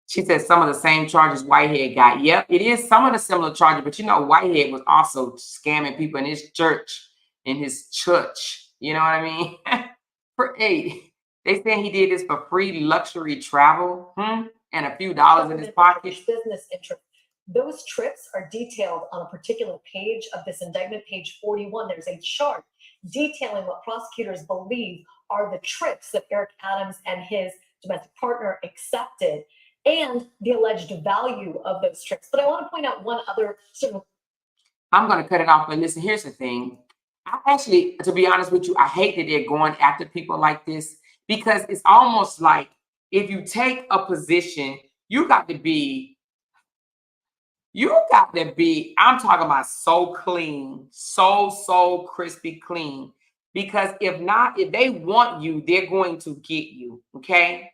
She said some of the same charges Whitehead got. Yep, it is some of the similar charges, but you know, Whitehead was also scamming people in his church, You know what I mean? They saying he did this for free luxury travel, and a few dollars in his pocket. Business interest. Those trips are detailed on a particular page of this indictment, page 41. There's a chart detailing what prosecutors believe are the trips that Eric Adams and his domestic partner accepted and the alleged value of those trips. But I want to point out one other sort of. I'm going to cut it off, but listen, here's the thing. I actually, to be honest with you, I hate that they're going after people like this because it's almost like if you take a position, you got to be, I'm talking about so clean, so crispy clean. Because if not, if they want you, they're going to get you, okay?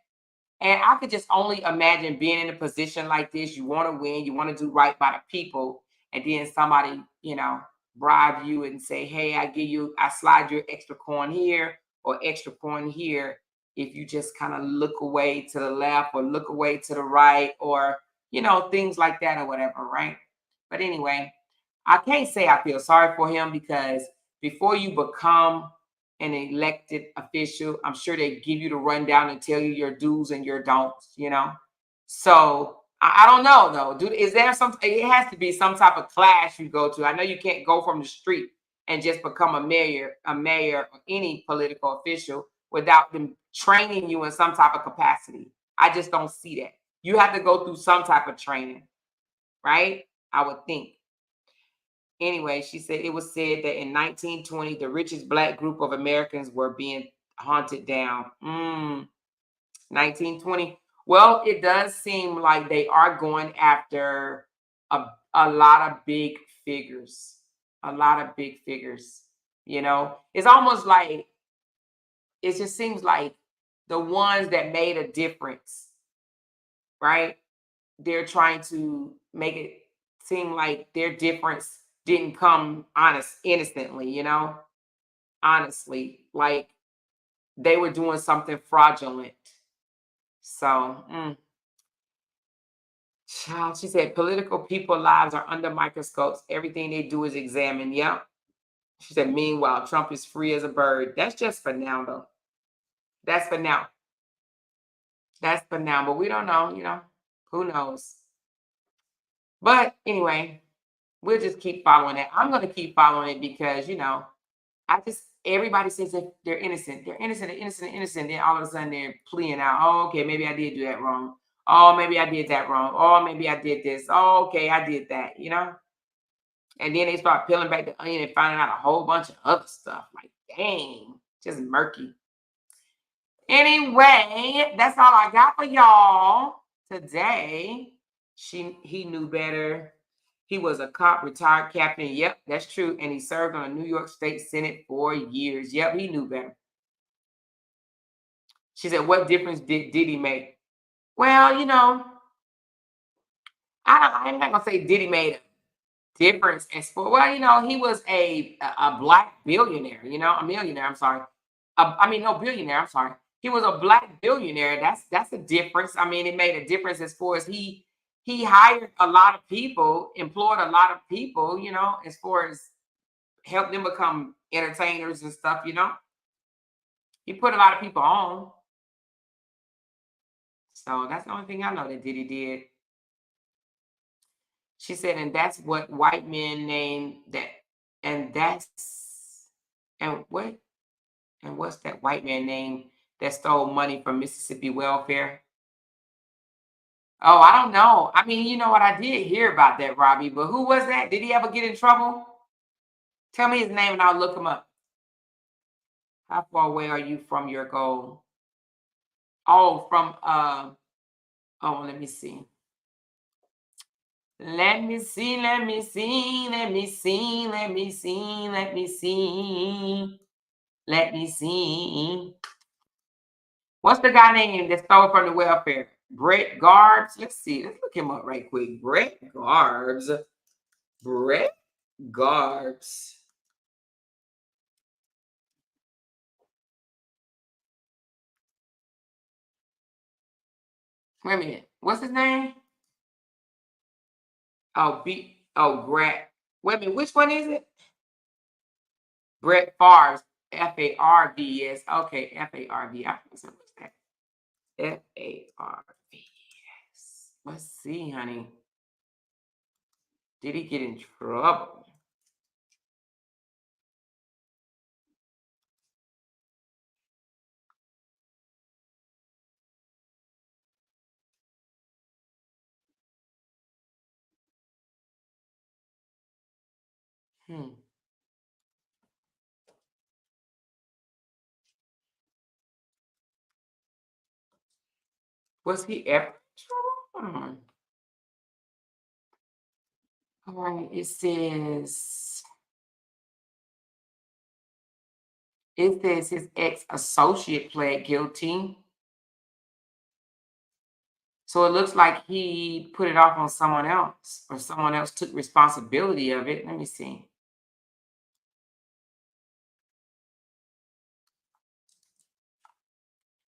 And I could just only imagine being in a position like this. You want to win, you want to do right by the people, and then somebody, bribe you and say, hey, I slide you extra coin here or extra coin here if you just kind of look away to the left or look away to the right or, things like that or whatever, right? But anyway, I can't say I feel sorry for him because before you become an elected official, I'm sure they give you the rundown and tell you your do's and your don'ts, So I don't know though. Dude, is there it has to be some type of class you go to. I know you can't go from the street and just become a mayor or any political official without them training you in some type of capacity. I just don't see that. You have to go through some type of training, right? I would think. Anyway, she said it was said that in 1920, the richest Black group of Americans were being hunted down. 1920. Well, it does seem like they are going after a lot of big figures. A lot of big figures. It's almost like it just seems like the ones that made a difference, right? They're trying to make it seem like their difference didn't come innocently, honestly, like they were doing something fraudulent. So, child, she said, political people lives are under microscopes. Everything they do is examined. Yep. She said, meanwhile, Trump is free as a bird. That's just for now, though. That's for now. That's for now, but we don't know, who knows? But anyway, we'll just keep following it. I'm going to keep following it because, everybody says that they're innocent. They're innocent, they're innocent, they're innocent. Then all of a sudden they're pleading out, oh, okay, maybe I did do that wrong. Oh, maybe I did that wrong. Oh, maybe I did this. Oh, okay, I did that, And then they start peeling back the onion and finding out a whole bunch of other stuff. Like, dang, just murky. Anyway, that's all I got for y'all today. He knew better. He was a cop, retired captain. Yep, that's true. And he served on the New York State Senate for years. Yep, he knew better. She said, what difference did he make? Well, I'm not going to say did he make a difference. Well, he was a Black billionaire, a millionaire, I'm sorry. No, billionaire, I'm sorry. He was a Black billionaire. That's a difference. It made a difference as far as he hired a lot of people, employed a lot of people, as far as help them become entertainers and stuff, He put a lot of people on. So that's the only thing I know that Diddy did. She said, and that's what white men name that. And what's that white man name that stole money from Mississippi welfare? Oh, I don't know. You know what? I did hear about that, Robbie, but who was that? Did he ever get in trouble? Tell me his name and I'll look him up. How far away are you from your goal? Oh, let me see. Let me see. What's the guy name that stole from the welfare? Brett Garbs. Let's see. Let's look him up right quick. Brett Garbs. Wait a minute. What's his name? Brett. Wait a minute. Which one is it? Brett Favre. F-A-R-V-S. Okay, F-A-R-V. I think so. What's that? F-A-R-V-S. Let's see, honey. Did he get in trouble? Was he ever in trouble? Hold on. All right, it says his ex-associate pled guilty. So it looks like he put it off on someone else, or someone else took responsibility of it. Let me see.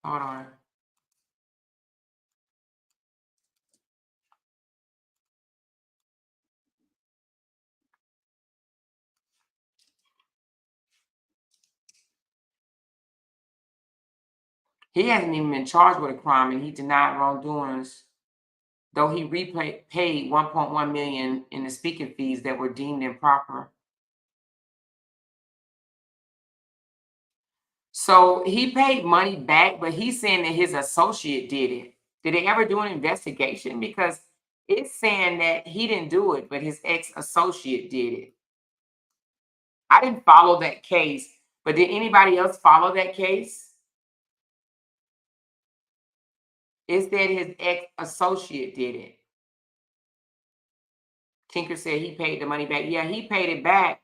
Hold on. He hasn't even been charged with a crime, and he denied wrongdoings, though he paid $1.1 million in the speaking fees that were deemed improper. So he paid money back, but he's saying that his associate did it. Did they ever do an investigation? Because it's saying that he didn't do it, but his ex-associate did it. I didn't follow that case, but did anybody else follow that case? It said his ex-associate did it. Tinker said he paid the money back. Yeah, he paid it back.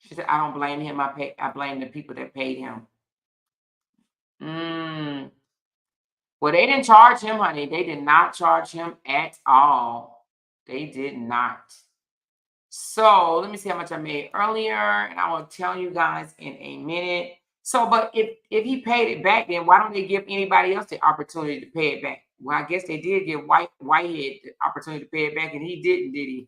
She said, I don't blame him. I blame the people that paid him. Well, they didn't charge him, honey. They did not charge him at all. They did not. So let me see how much I made earlier, and I will tell you guys in a minute. So, but if he paid it back, then why don't they give anybody else the opportunity to pay it back? Well, I guess they did give Whitehead the opportunity to pay it back, and he didn't, did he?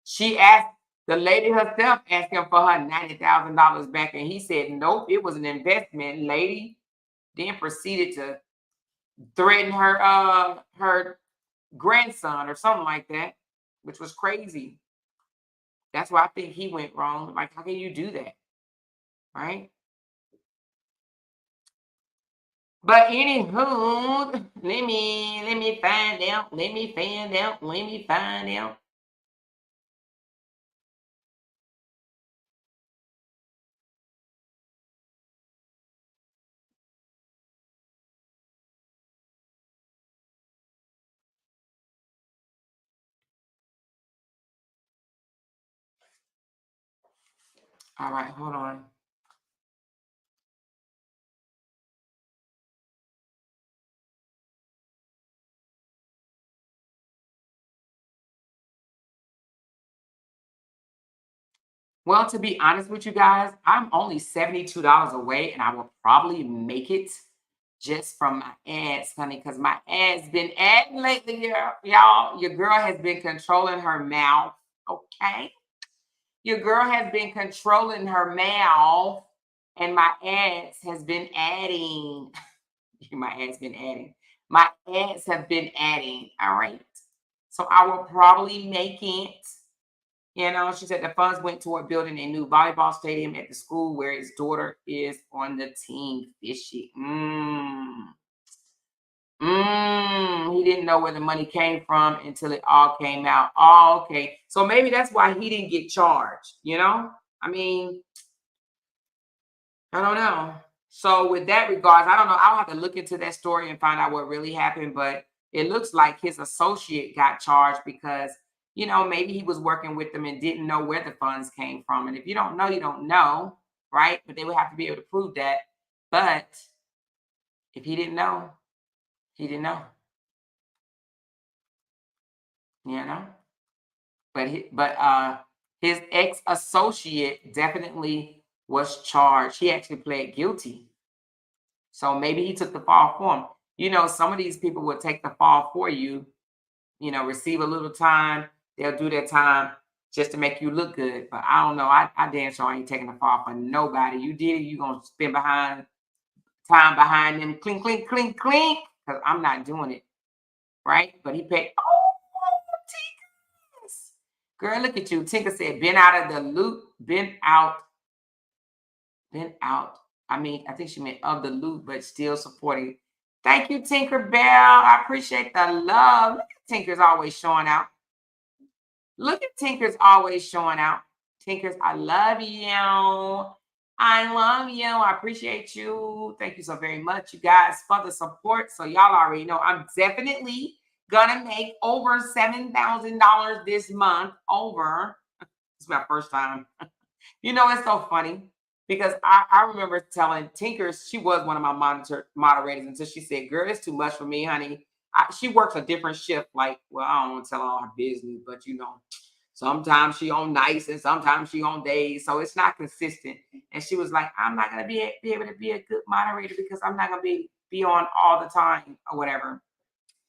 She asked, the lady herself asked him for her $90,000 back, and he said, nope, it was an investment, lady. Then proceeded to threaten her grandson or something like that, which was crazy. That's why I think he went wrong. Like, how can you do that? Right? But anywho, let me find out. Let me find out. All right, hold on. Well, to be honest with you guys, I'm only $72 away, and I will probably make it just from my ads, honey, because my ads been adding lately, y'all. Your girl has been controlling her mouth, okay? Your girl has been controlling her mouth, and my ads has been adding. My ads been adding. My ads have been adding, all right? So I will probably make it. You know, she said the funds went toward building a new volleyball stadium at the school where his daughter is on the team fishing. He didn't know where the money came from until it all came out. Oh, okay. So maybe that's why he didn't get charged, you know? I mean, I don't know. So with that regards, I don't know. I'll have to look into that story and find out what really happened. But it looks like his associate got charged because, you know, maybe he was working with them and didn't know where the funds came from. And if you don't know, you don't know, right? But they would have to be able to prove that. But if he didn't know, he didn't know. You know? But his ex-associate definitely was charged. He actually pled guilty. So maybe he took the fall for him. You know, some of these people will take the fall for you you know, receive a little time. They'll do their time just to make you look good. But I don't know. I damn sure ain't taking a fall for nobody. You did it, you gonna spend time behind them, clink, clink, clink, clink. Because I'm not doing it. Right? But he paid. Oh, Tinker's. Girl, look at you. Tinker said, been out of the loop, been out. I mean, I think she meant of the loop, but still supporting. Thank you, Tinker Bell. I appreciate the love. Look at Tinker's always showing out. Look at Tinker's always showing out. Tinker's, I love you. I love you. I appreciate you. Thank you so very much, you guys, for the support. So y'all already know I'm definitely gonna make over $7,000 this month. It's my first time. You know, it's so funny because I remember telling Tinkers, she was one of my moderators until she said, girl, it's too much for me, honey. She works a different shift. Like, well, I don't want to tell all her business, but you know, sometimes she on nights and sometimes she on days. So it's not consistent. And she was like, I'm not going to be able to be a good moderator because I'm not going to be on all the time or whatever.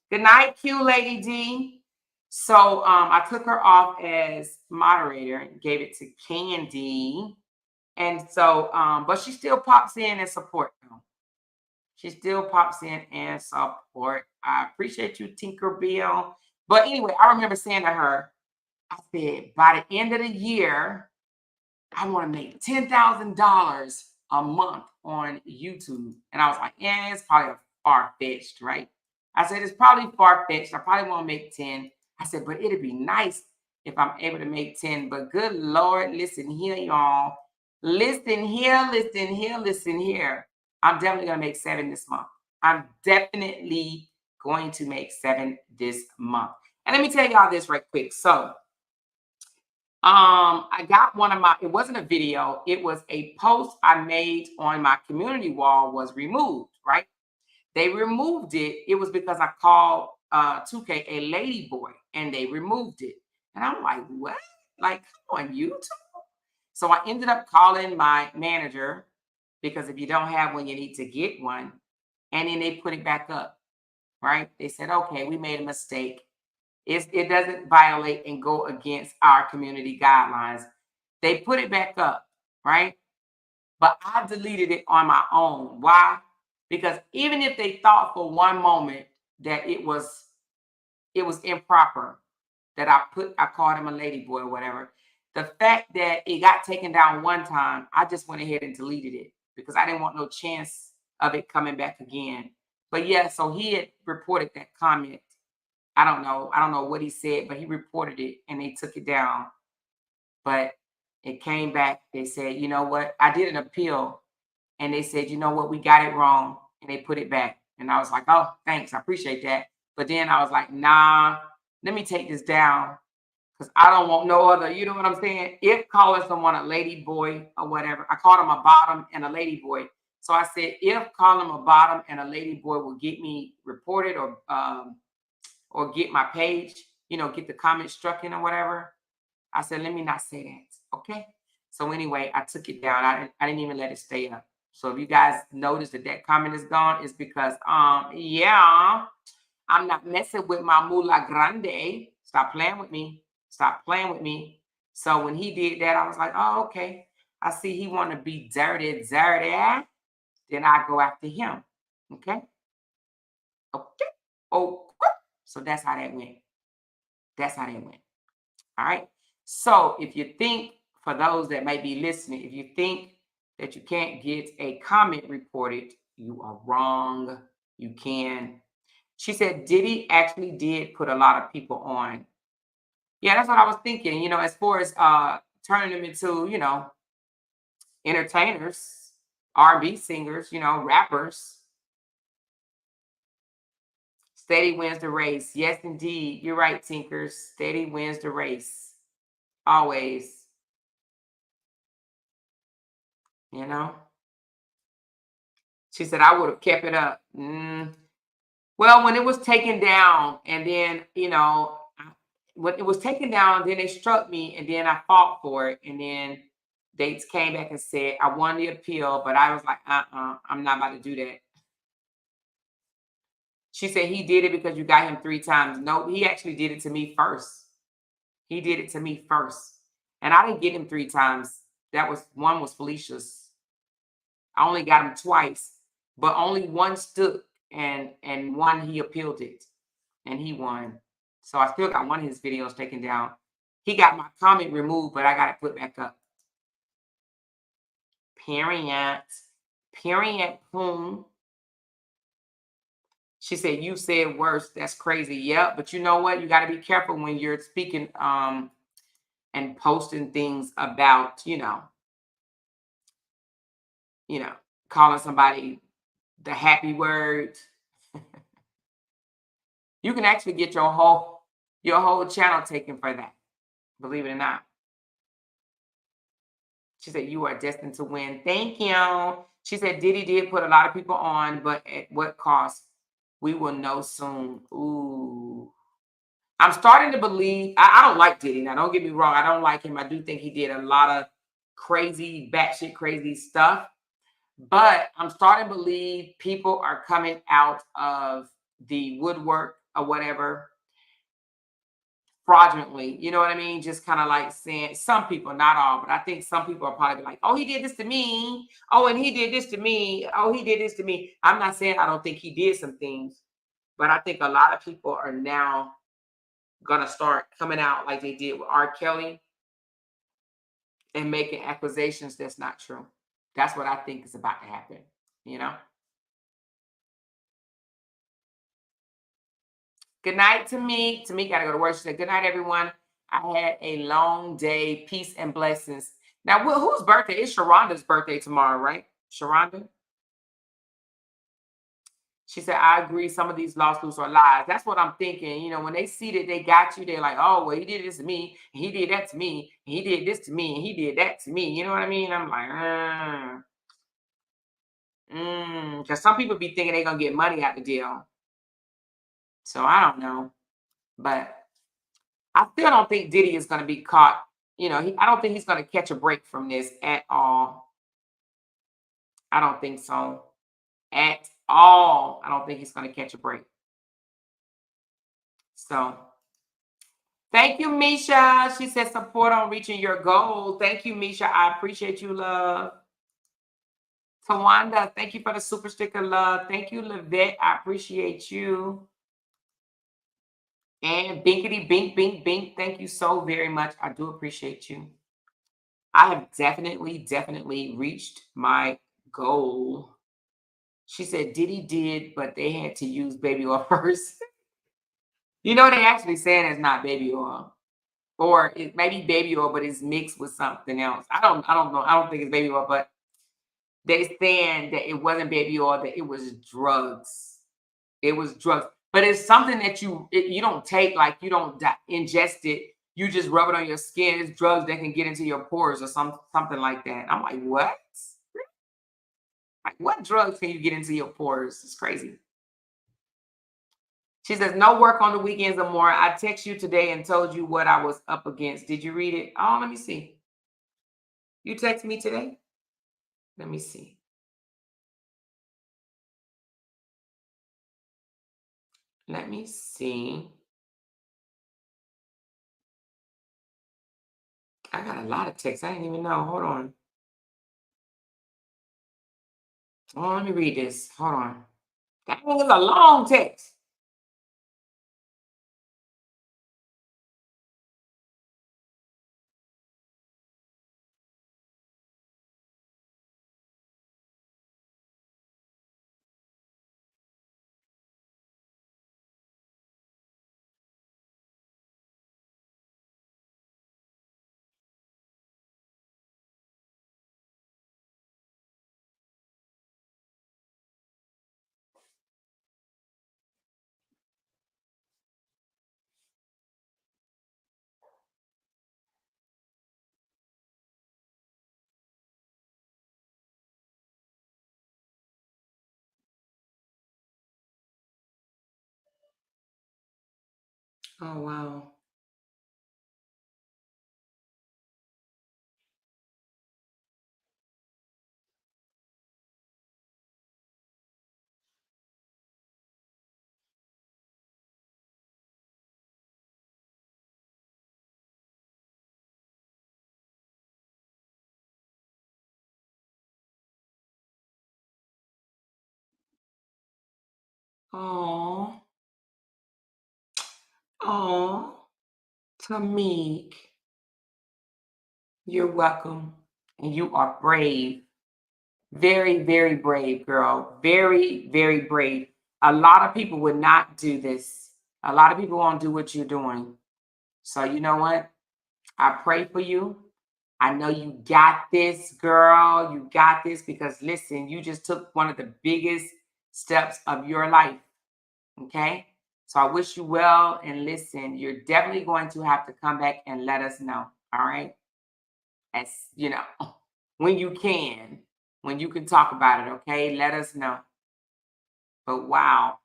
Good night, Q Lady D. So I took her off as moderator and gave it to Candy. And so, but she still pops in and support them. She still pops in and support. I appreciate you, Tinkerbell. But anyway, I remember saying to her, I said, by the end of the year, I want to make $10,000 a month on YouTube. And I was like, yeah, it's probably far-fetched, right? I said, it's probably far-fetched. I probably won't make 10. I said, but it'd be nice if I'm able to make 10. But good Lord, listen here, y'all. Listen here, listen here, listen here. I'm definitely going to make 7 this month. I'm definitely going to make 7 this month. And let me tell y'all this right quick. So, I got it wasn't a video. It was a post I made on my community wall was removed, right? They removed it. It was because I called 2K a lady boy and they removed it. And I'm like, what? Like, come on YouTube? So I ended up calling my manager because if you don't have one, you need to get one. And then they put it back up, right? They said, okay, we made a mistake. It doesn't violate and go against our community guidelines. They put it back up, right? But I deleted it on my own. Why? Because even if they thought for one moment that it was improper, that I called him a lady boy or whatever, the fact that it got taken down one time, I just went ahead and deleted it because I didn't want no chance of it coming back again. But yeah, so he had reported that comment. I don't know what he said, but he reported it and they took it down. But it came back. They said, you know what? I did an appeal and they said, you know what? We got it wrong. And they put it back. And I was like, oh, thanks. I appreciate that. But then I was like, nah, let me take this down because I don't want no other, you know what I'm saying? If calling someone a lady boy or whatever, I called him a bottom and a lady boy. So I said, if calling him a bottom and a lady boy will get me reported or get my page, you know, get the comment struck in or whatever. I said, let me not say that. Okay. So anyway, I took it down. I didn't even let it stay up. So if you guys notice that comment is gone, it's because, yeah, I'm not messing with my Mula Grande. Stop playing with me. Stop playing with me. So when he did that, I was like, oh, okay. I see he want to be dirty. Then I go after him. Okay. Okay. Oh. So that's how that went. That's how that went. All right. So if you think, for those that may be listening, if you think that you can't get a comment reported, you are wrong. You can. She said Diddy actually did put a lot of people on. Yeah, that's what I was thinking. You know, as far as turning them into, you know, entertainers, R&B singers, you know, rappers. Steady wins the race. Yes, indeed. You're right, Tinkers. Steady wins the race. Always. You know? She said, I would have kept it up. Well, when it was taken down, and then, you know, when it was taken down, then they struck me, and then I fought for it. And then they came back and said, I won the appeal, but I was like, I'm not about to do that. She said he did it because you got him 3 times. No, he actually did it to me first. He did it to me first. And I didn't get him 3 times. One was Felicia's. I only got him twice, but only one stuck, and one he appealed it, and he won. So I still got one of his videos taken down. He got my comment removed, but I got it put back up. Period. Boom. She said, you said worse. That's crazy. Yep. But you know what? You got to be careful when you're speaking and posting things about, calling somebody the happy word. You can actually get your whole channel taken for that. Believe it or not. She said, you are destined to win. Thank you. She said, Diddy did put a lot of people on, but at what cost? We will know soon. Ooh. I'm starting to believe, I don't like Diddy. Now, don't get me wrong. I don't like him. I do think he did a lot of crazy, batshit crazy stuff. But I'm starting to believe people are coming out of the woodwork or whatever fraudulently. You know what I mean? Just kind of like saying, some people, not all, but I think some people are probably like, oh, he did this to me. Oh, and he did this to me. Oh, he did this to me. I'm not saying I don't think he did some things, but I think a lot of people are now going to start coming out like they did with R. Kelly and making accusations that's not true. That's what I think is about to happen, Good night, Tamik. Tamik got to go to work. She said, good night, everyone. I had a long day. Peace and blessings. Now, whose birthday? It's Sharonda's birthday tomorrow, right? Sharonda? She said, I agree. Some of these lawsuits are lies. That's what I'm thinking. When they see that they got you, they're like, oh, well, he did this to me. And he did that to me. And he did this to me. And he did that to me. You know what I mean? I'm like, because some people be thinking they're going to get money out the deal. So I don't know. But I still don't think Diddy is going to be caught. I don't think he's going to catch a break from this at all. I don't think so. At all. I don't think he's going to catch a break. So, thank you, Misha. She said support on reaching your goal. Thank you, Misha. I appreciate you, love. Tawanda, thank you for the super sticker, love. Thank you, Livette. I appreciate you. And Binkity Bink Bink Bink, thank you so very much. I do appreciate you. I have definitely reached my goal. She said Diddy did, but they had to use baby oil first. They actually saying it's not baby oil. Or it may be baby oil, but it's mixed with something else. I don't know. I don't think it's baby oil, but they saying that it wasn't baby oil, that it was drugs. It was drugs. But it's something that you don't take, like you don't ingest it. You just rub it on your skin. It's drugs that can get into your pores or something like that. I'm like, what? Like, what drugs can you get into your pores? It's crazy. She says, no work on the weekends or more. I text you today and told you what I was up against. Did you read it? Oh, let me see. You text me today? Let me see. Let me see. I got a lot of texts. I didn't even know. Hold on. Oh, let me read this. Hold on. That was a long text. Oh, wow. Oh, Tamik, you're welcome. And you are brave. Very, very brave, girl. Very, very brave. A lot of people would not do this. A lot of people won't do what you're doing. So you know what? I pray for you. I know you got this, girl. You got this because listen, you just took one of the biggest steps of your life. Okay? So I wish you well. And listen, you're definitely going to have to come back and let us know. All right? As you know, when you can talk about it, okay? Let us know. But wow.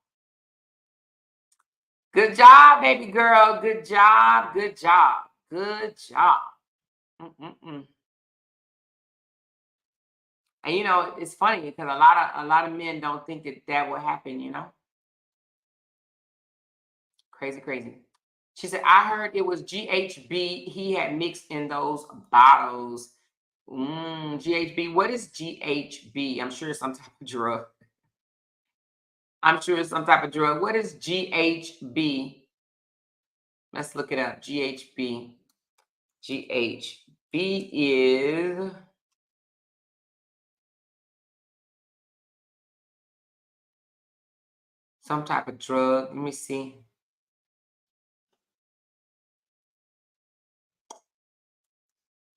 Good job, baby girl. Good job. Good job. Good job. Mm-mm-mm. And you know, it's funny because a lot of men don't think that will happen, you know? Crazy, crazy. She said, I heard it was GHB he had mixed in those bottles. GHB. What is GHB? I'm sure it's some type of drug. What is GHB? Let's look it up. GHB. GHB is some type of drug. Let me see.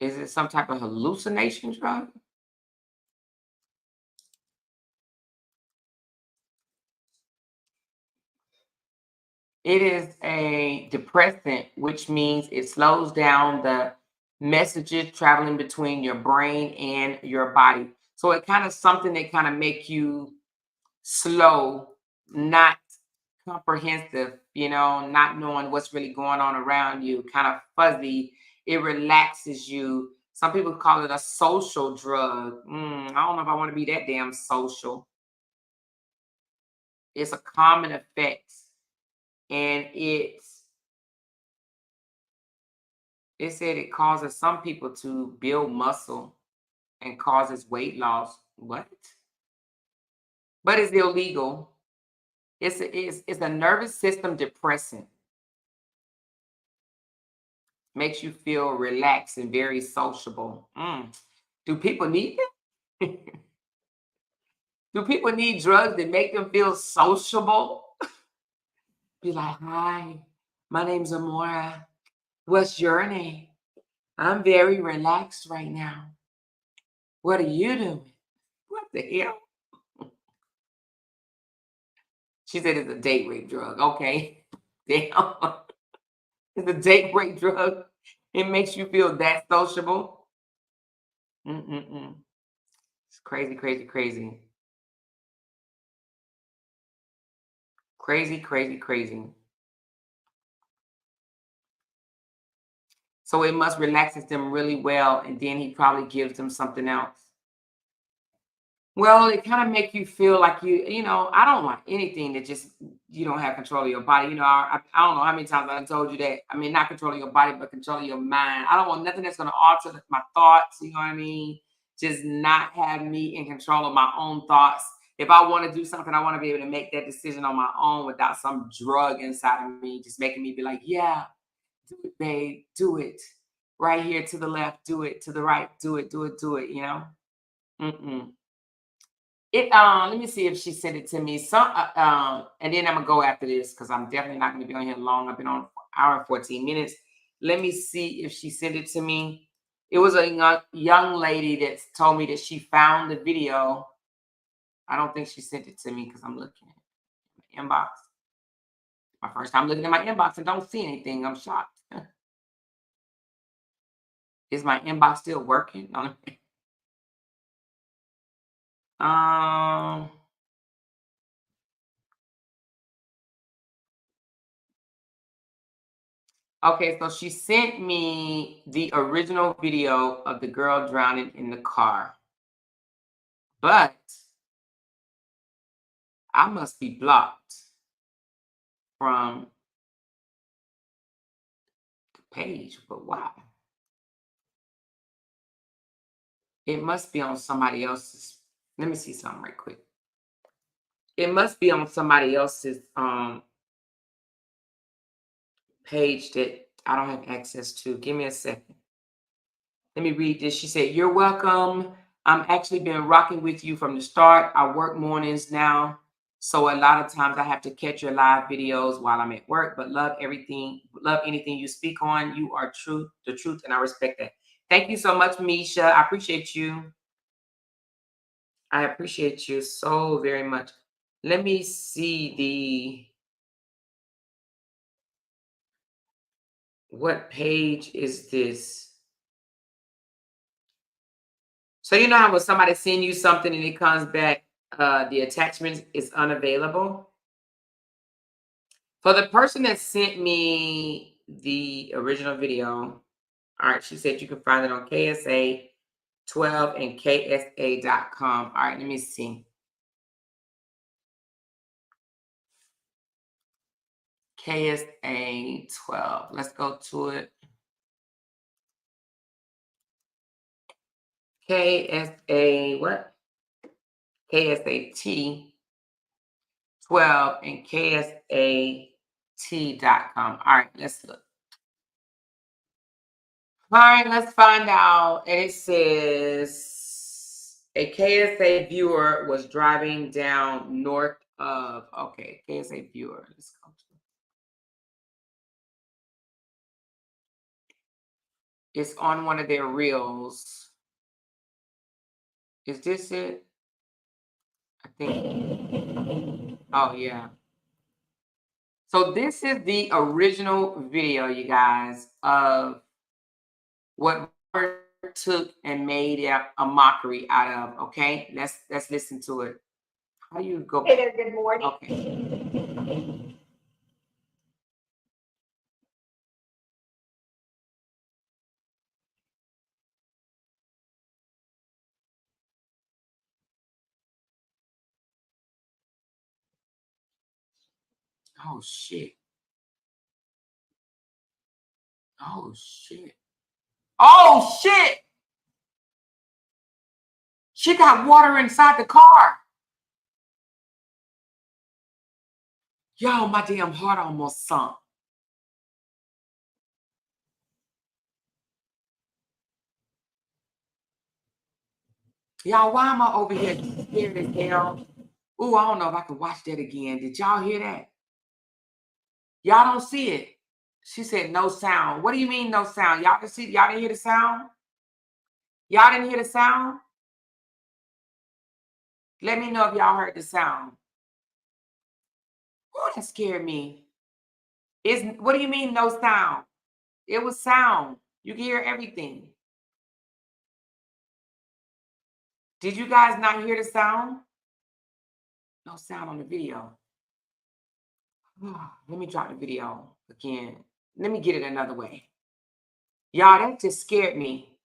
Is it some type of hallucination drug? It is a depressant, which means it slows down the messages traveling between your brain and your body. So it kind of something that kind of make you slow, not comprehensive, you know, not knowing what's really going on around you, kind of fuzzy. It relaxes you. Some people call it a social drug. I don't know if I want to be that damn social. It's a common effect, and it said it causes some people to build muscle and causes weight loss. What? But it's illegal. It's a nervous system depressant. Makes you feel relaxed and very sociable. Do people need it? Do people need drugs that make them feel sociable? Be like, hi, my name's Amora. What's your name? I'm very relaxed right now. What are you doing? What the hell? She said it's a date rape drug. Okay. Damn. It's a date rape drug. It makes you feel that sociable. It's crazy, crazy, crazy. Crazy, crazy, crazy. So it must relaxes them really well, and then he probably gives them something else. Well, it kind of make you feel like you know, I don't want anything that just you don't have control of your body. You know, I don't know how many times I told you that. I mean, not controlling your body, but controlling your mind. I don't want nothing that's going to alter my thoughts. You know what I mean? Just not have me in control of my own thoughts. If I want to do something, I want to be able to make that decision on my own without some drug inside of me, just making me be like, yeah, do it, babe, do it. Right here to the left, do it. To the right, do it, do it, do it. You know? Let me see if she sent it to me. And then I'm gonna go after this because I'm definitely not gonna be on here long. I've been on for an hour and 14 minutes. Let me see if she sent it to me. It was a young lady that told me that she found the video. I don't think she sent it to me because I'm looking at my inbox. My first time looking at my inbox and don't see anything. I'm shocked. Is my inbox still working? Okay, so she sent me the original video of the girl drowning in the car. But I must be blocked from the page. But why? It must be on somebody else's. Let me see something right quick. It must be on somebody else's page that I don't have access to. Give me a second. Let me read this. She said, "You're welcome. I'm actually been rocking with you from the start. I work mornings now, so a lot of times I have to catch your live videos while I'm at work, but love everything, love anything you speak on. You are the truth, and I respect that." Thank you so much, Misha. I appreciate you. I appreciate you so very much. Let me see what page is this? So you know how when somebody send you something and it comes back, the attachment is unavailable? For the person that sent me the original video, all right, she said you can find it on KSA 12 and KSA.com. All right, let me see. KSA 12. Let's go to it. KSA what? KSAT 12 and KSAT.com. All right, let's look. All right, let's find out. And it says a KSA viewer was driving down north of, okay, KSA viewer. Let's go to it. It's on one of their reels. Is this it? I think. Oh, yeah. So this is the original video, you guys, of what Robert took and made a mockery out of. Okay, let's listen to it. How do you go? Hey there, good morning. Okay. Oh shit. Oh shit. Oh shit. She got water inside the car. Yo, my damn heart almost sunk. Y'all, why am I over here scared as hell? Ooh, I don't know if I can watch that again. Did y'all hear that? Y'all don't see it. She said no sound. What do you mean no sound? Y'all can see, y'all didn't hear the sound? Y'all didn't hear the sound? Let me know if y'all heard the sound. Oh, that scared me. What do you mean no sound? It was sound. You can hear everything. Did you guys not hear the sound? No sound on the video. Let me drop the video again. Let me get it another way. Y'all, that just scared me.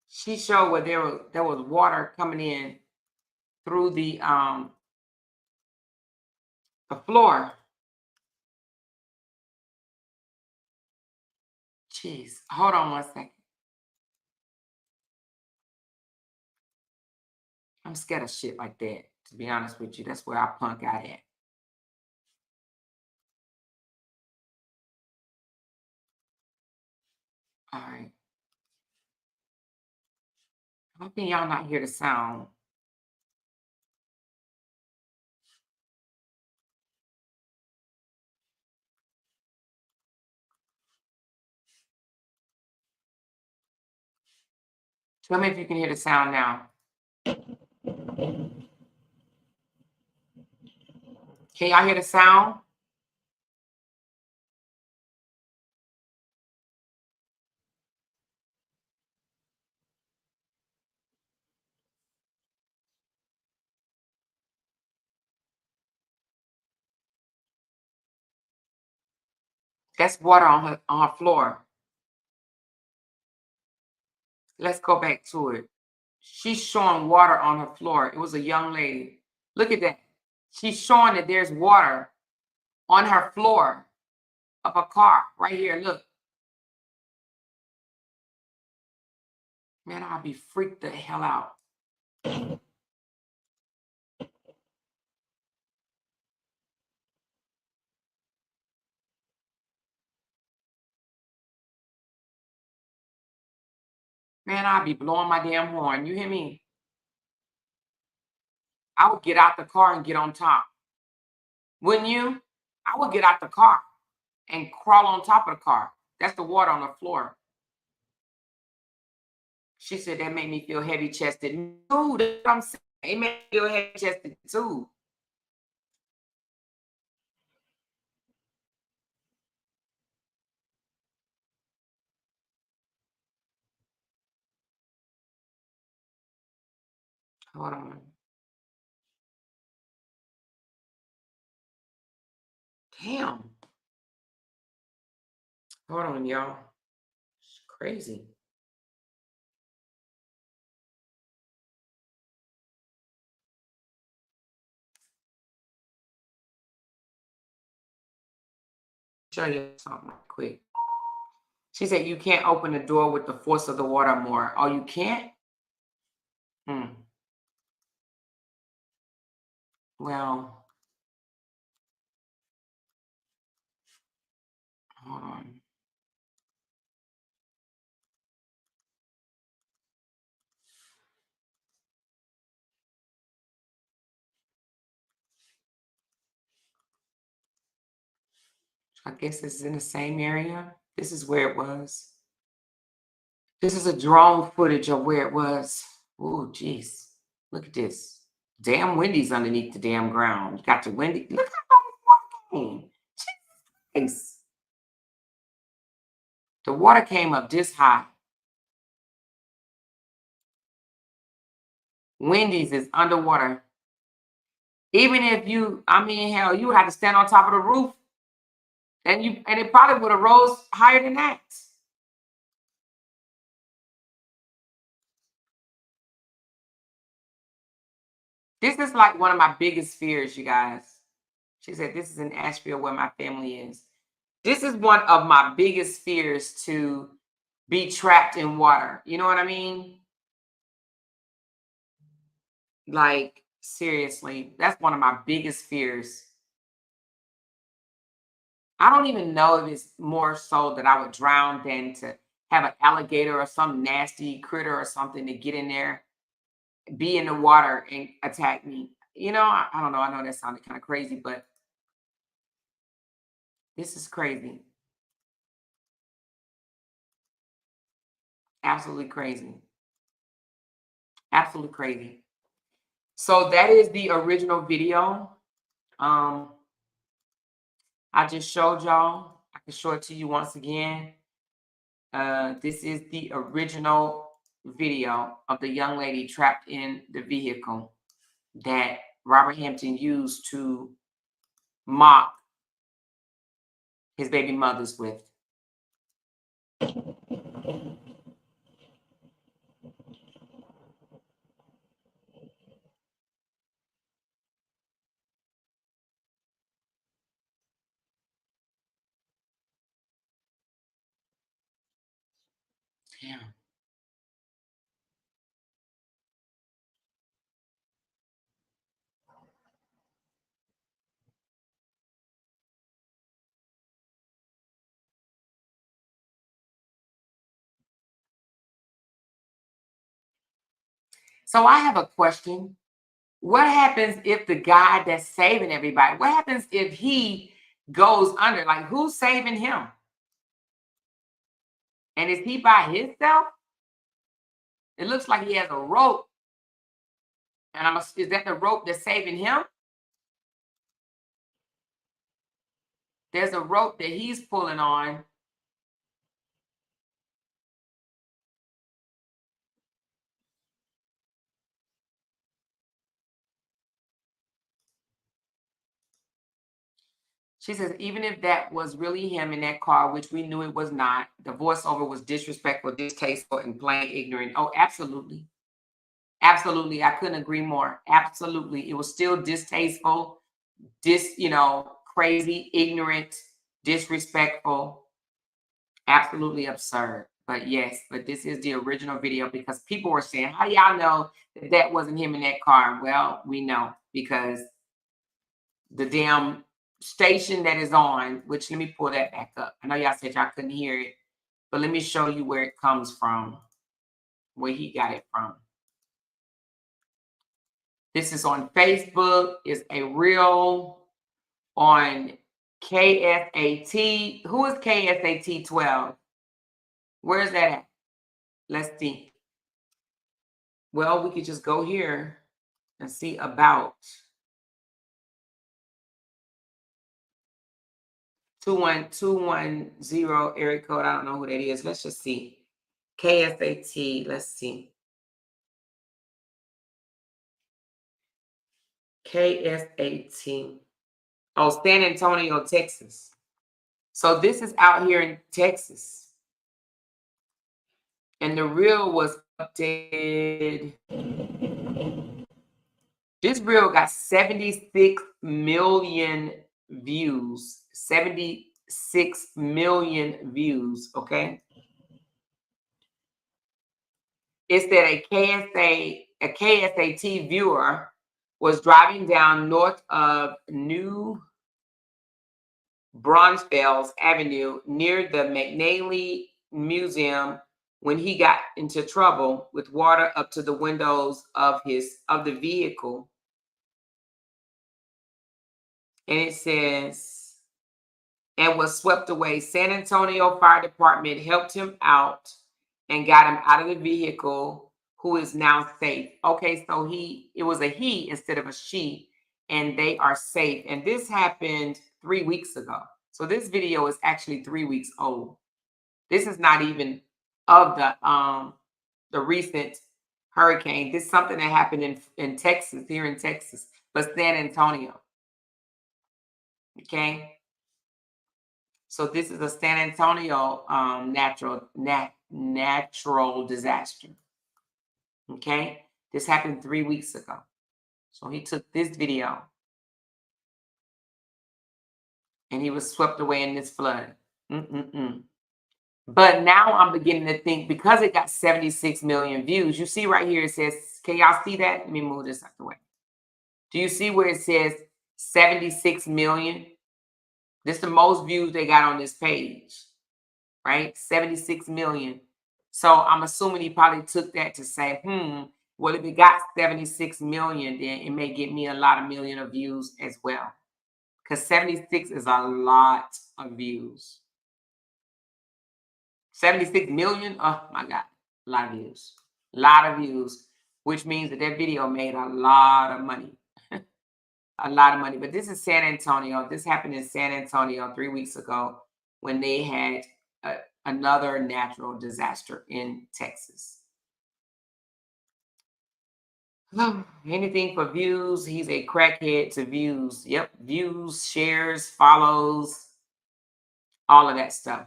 She showed where there was water coming in through the floor. Jeez, hold on one second. I'm scared of shit like that, to be honest with you. That's where I punk out at. All right. How can y'all not hear the sound? Tell me if you can hear the sound now. Can y'all hear the sound? That's water on her floor. Let's go back to it. She's showing water on her floor. It was a young lady. Look at that. She's showing that there's water on her floor of a car right here. Look. Man, I'll be freaked the hell out. Man, I'd be blowing my damn horn. You hear me? I would get out the car and get on top. Wouldn't you? I would get out the car and crawl on top of the car. That's the water on the floor. She said that made me feel heavy chested. No, that's what I'm saying. It made me feel heavy chested too. Hold on. Damn. Hold on, y'all. It's crazy. Show you something real quick. She said you can't open the door with the force of the water more. Oh, you can't? Well, hold on. I guess it's in the same area. This is where it was. This is a drone footage of where it was. Oh, jeez. Look at this. Damn Wendy's underneath the damn ground. You got the Wendy. Look how the water came. Jeez. The water came up this high. Wendy's is underwater. Even if you, I mean, hell, you would have to stand on top of the roof. And it probably would have rose higher than that. This is like one of my biggest fears, you guys. She said, this is in Asheville where my family is. This is one of my biggest fears, to be trapped in water. You know what I mean? Like, seriously, that's one of my biggest fears. I don't even know if it's more so that I would drown than to have an alligator or some nasty critter or something to get in there, be in the water and attack me. You know, I don't know. I know that sounded kind of crazy, but this is crazy. Absolutely crazy. Absolutely crazy. So that is the original video. I just showed y'all. I can show it to you once again. This is the original video of the young lady trapped in the vehicle that Robert Hampton used to mock his baby mothers with. Damn. So I have a question. What happens if the guy that's saving everybody, what happens if he goes under? Like, who's saving him? And is he by himself? It looks like he has a rope. And is that the rope that's saving him? There's a rope that he's pulling on. She says, even if that was really him in that car, which we knew it was not, the voiceover was disrespectful, distasteful, and plain ignorant. Oh, absolutely. Absolutely. I couldn't agree more. Absolutely. It was still distasteful, crazy, ignorant, disrespectful, absolutely absurd. But yes, but this is the original video, because people were saying, how y'all know that that wasn't him in that car? Well, we know, because the damn station that is on, which let me pull that back up. I know y'all said y'all couldn't hear it, but let me show you where it comes from. where he got it from. This is on Facebook. It's a reel on KSAT. Who is KSAT 12? Where's that at? Let's see. Well, we could just go here and see about 21210 area code. I don't know who that is. Let's just see. KSAT. Let's see. KSAT. Oh, San Antonio, Texas. So this is out here in Texas. And the reel was updated. This reel got 76 million views. 76 million views, okay? It said a KSAT viewer was driving down north of New Braunfels Avenue near the McNally Museum when he got into trouble with water up to the windows of the vehicle. And it says, and was swept away. San Antonio Fire Department helped him out and got him out of the vehicle, who is now safe. Okay, so it was a he instead of a she, and they are safe. And this happened 3 weeks ago. So this video is actually 3 weeks old. This is not even of the recent hurricane. This is something that happened in Texas, here in Texas, but San Antonio. Okay. So this is a San Antonio natural disaster. Okay. This happened 3 weeks ago. So he took this video and he was swept away in this flood. But now I'm beginning to think, because it got 76 million views, you see right here, it says, can y'all see that? Let me move this out the way. Do you see where it says 76 million? This is the most views they got on this page, right? 76 million. So I'm assuming he probably took that to say, well, if it got 76 million, then it may get me a lot of million of views as well. Because 76 is a lot of views. 76 million? Oh my God. A lot of views. A lot of views. Which means that video made a lot of money. A lot of money. But this is San Antonio. This happened in San Antonio 3 weeks ago when they had another natural disaster in Texas. Anything for views. He's a crackhead to views. Yep. Views, shares, follows, all of that stuff.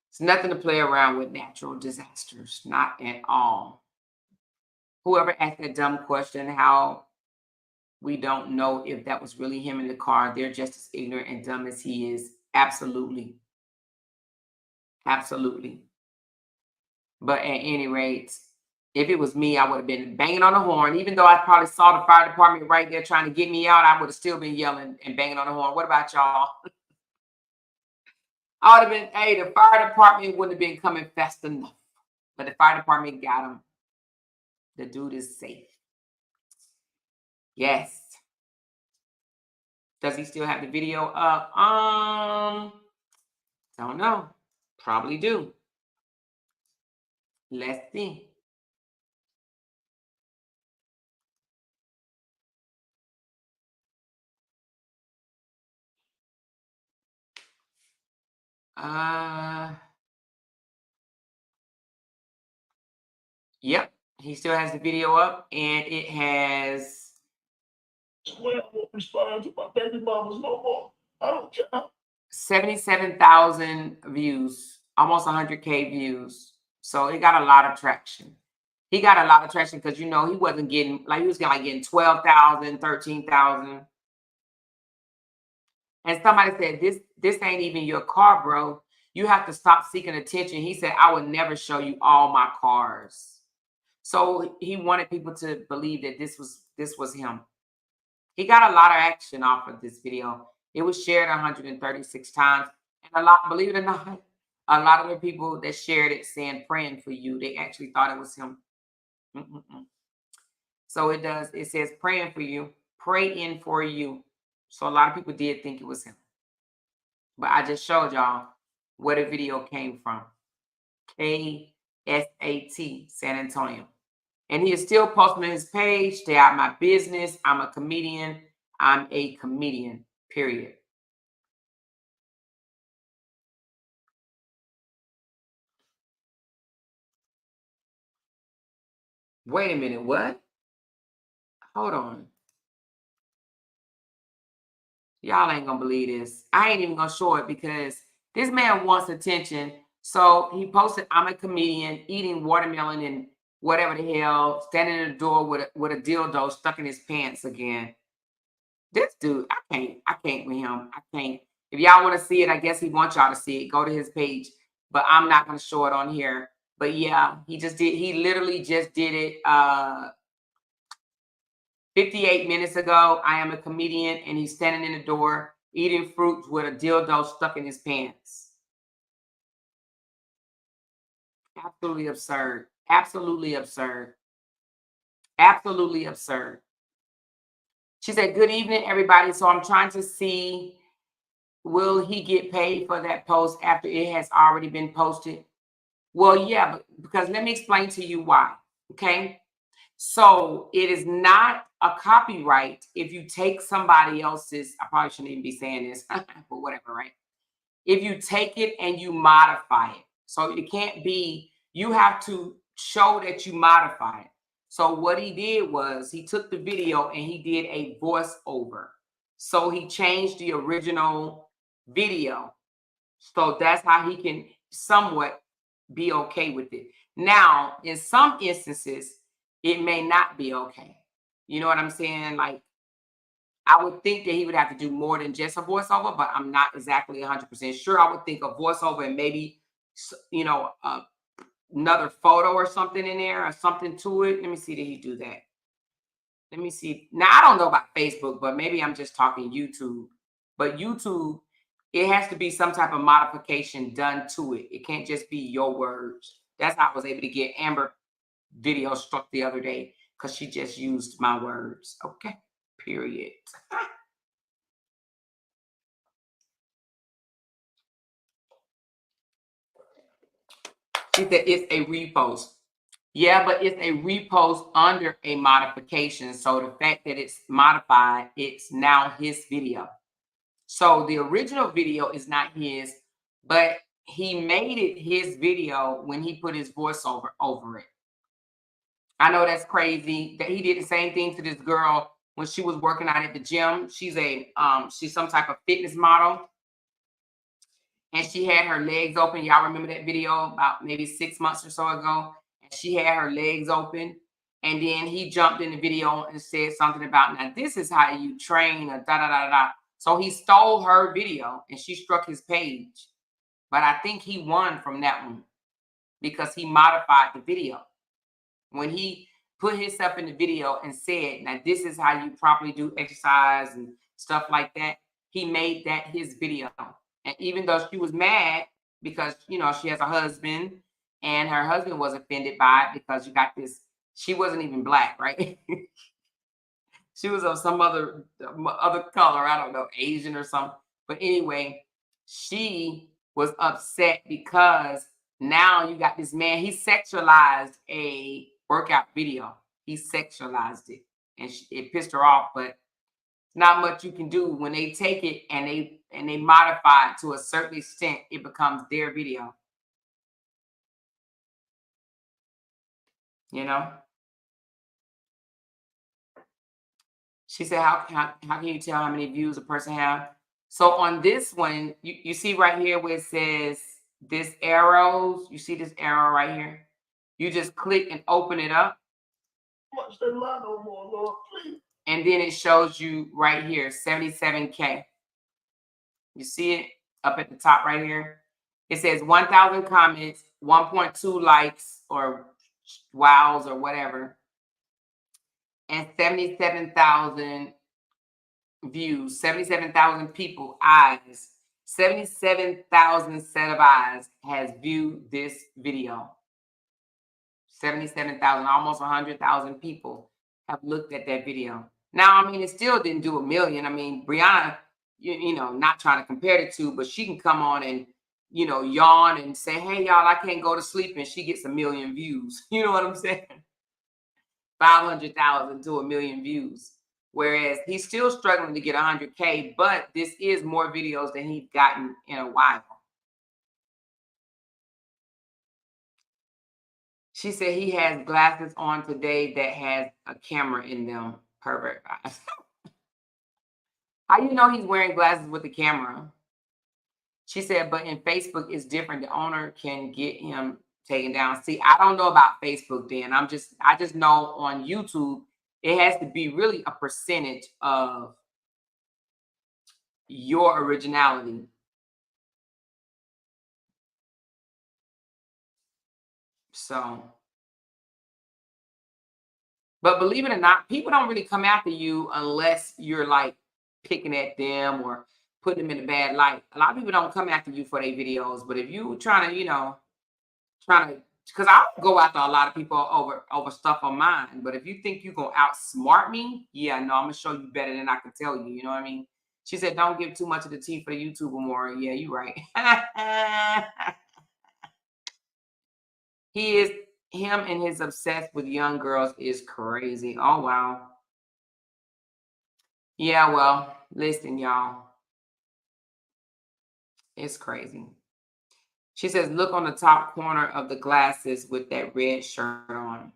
It's nothing to play around with natural disasters. Not at all. Whoever asked that dumb question, how we don't know if that was really him in the car, they're just as ignorant and dumb as he is. Absolutely. Absolutely. But at any rate, if it was me, I would have been banging on the horn. Even though I probably saw the fire department right there trying to get me out, I would have still been yelling and banging on the horn. What about y'all? I would have been, hey, the fire department wouldn't have been coming fast enough. But the fire department got him. The dude is safe. Yes. Does he still have the video up? Don't know. Probably do. Let's see. Yep, he still has the video up, and it has 77,000 views, almost 100K views. So it got a lot of traction. He got a lot of traction because, you know, he wasn't getting, like, he was getting 12,000, 13,000. And somebody said, this ain't even your car, bro. You have to stop seeking attention. He said, I would never show you all my cars. So he wanted people to believe that this was him. He got a lot of action off of this video. It was shared 136 times. And a lot, believe it or not, a lot of the people that shared it saying praying for you, they actually thought it was him. So it does. It says praying for you, pray in for you. So a lot of people did think it was him. But I just showed y'all where the video came from. KSAT, San Antonio. And he is still posting on his page, stay out my business. I'm a comedian. I'm a comedian, period. Wait a minute, what? Hold on. Y'all ain't gonna believe this. I ain't even gonna show it because this man wants attention. So he posted, I'm a comedian, eating watermelon and whatever the hell, standing in the door with a dildo stuck in his pants again. This dude, I can't with him. I can't. If y'all want to see it, I guess he wants y'all to see it. Go to his page, but I'm not gonna show it on here. But yeah, he literally just did it 58 minutes ago. I am a comedian, and he's standing in the door eating fruit with a dildo stuck in his pants. Absolutely absurd. Absolutely absurd. Absolutely absurd. She said, good evening, everybody. So I'm trying to see, will he get paid for that post after it has already been posted? Well, yeah, because let me explain to you why, okay? So it is not a copyright if you take somebody else's, I probably shouldn't even be saying this, but whatever, right? If you take it and you modify it. So it can't be, you have to show that you modify it. So what he did was he took the video and he did a voiceover. So he changed the original video. So that's how he can somewhat be okay with it. Now, in some instances, it may not be okay. You know what I'm saying? Like, I would think that he would have to do more than just a voiceover, but I'm not exactly 100% sure. I would think a voiceover and maybe, you know, another photo or something in there or something to it. Let me see, did he do that? Let me see. Now, I don't know about Facebook, but maybe I'm just talking YouTube. But YouTube, it has to be some type of modification done to it. It can't just be your words. That's how I was able to get Amber video struck the other day because she just used my words. Okay, period. She said it's a repost. Yeah, but it's a repost under a modification. So the fact that it's modified, it's now his video. So the original video is not his, but he made it his video when he put his voiceover over it. I know that's crazy that he did the same thing to this girl when she was working out at the gym. She's some type of fitness model. And she had her legs open. Y'all remember that video about maybe 6 months or so ago? And she had her legs open. And then he jumped in the video and said something about, now this is how you train, or da-da-da-da. So he stole her video and she struck his page. But I think he won from that one because he modified the video. When he put himself in the video and said, now this is how you properly do exercise and stuff like that, he made that his video. And even though she was mad because, you know, she has a husband and her husband was offended by it because you got this, she wasn't even black, right? She was of some other color, I don't know, Asian or something. But anyway, she was upset because now you got this man, he sexualized a workout video. He sexualized it and it pissed her off, but not much you can do when they take it and they modify it to a certain extent, it becomes their video. You know? She said, how can you tell how many views a person have? So on this one, you see right here where it says this arrows, you see this arrow right here? You just click and open it up. And then it shows you right here, 77K. You see it up at the top right here? It says 1,000 comments, 1.2 likes or wows or whatever, and 77,000 views, 77,000 people, eyes. 77,000 set of eyes has viewed this video. 77,000, almost 100,000 people have looked at that video. Now, I mean, it still didn't do 1 million. I mean, Brianna, you know, not trying to compare the two, but she can come on and, you know, yawn and say, hey, y'all, I can't go to sleep, and she gets 1 million views. You know what I'm saying? 500,000 to 1 million views. Whereas he's still struggling to get 100K, but this is more videos than he's gotten in a while. She said he has glasses on today that has a camera in them. Pervert eyes. How you know he's wearing glasses with the camera? She said, but in Facebook it's different. The owner can get him taken down. See, I don't know about Facebook then. I just know on YouTube, it has to be really a percentage of your originality. So, but believe it or not, people don't really come after you unless you're like picking at them or putting them in a bad light. A lot of people don't come after you for their videos, but if you trying to, you know, because I'll go after a lot of people over stuff on mine. But if you think you're gonna outsmart me, yeah, no, I'm gonna show you better than I can tell you. You know what I mean? She said, don't give too much of the tea for the YouTuber more. Yeah, you're right. Him and his obsessed with young girls is crazy. Oh, wow. Yeah, well, listen, y'all. It's crazy. She says, look on the top corner of the glasses with that red shirt on.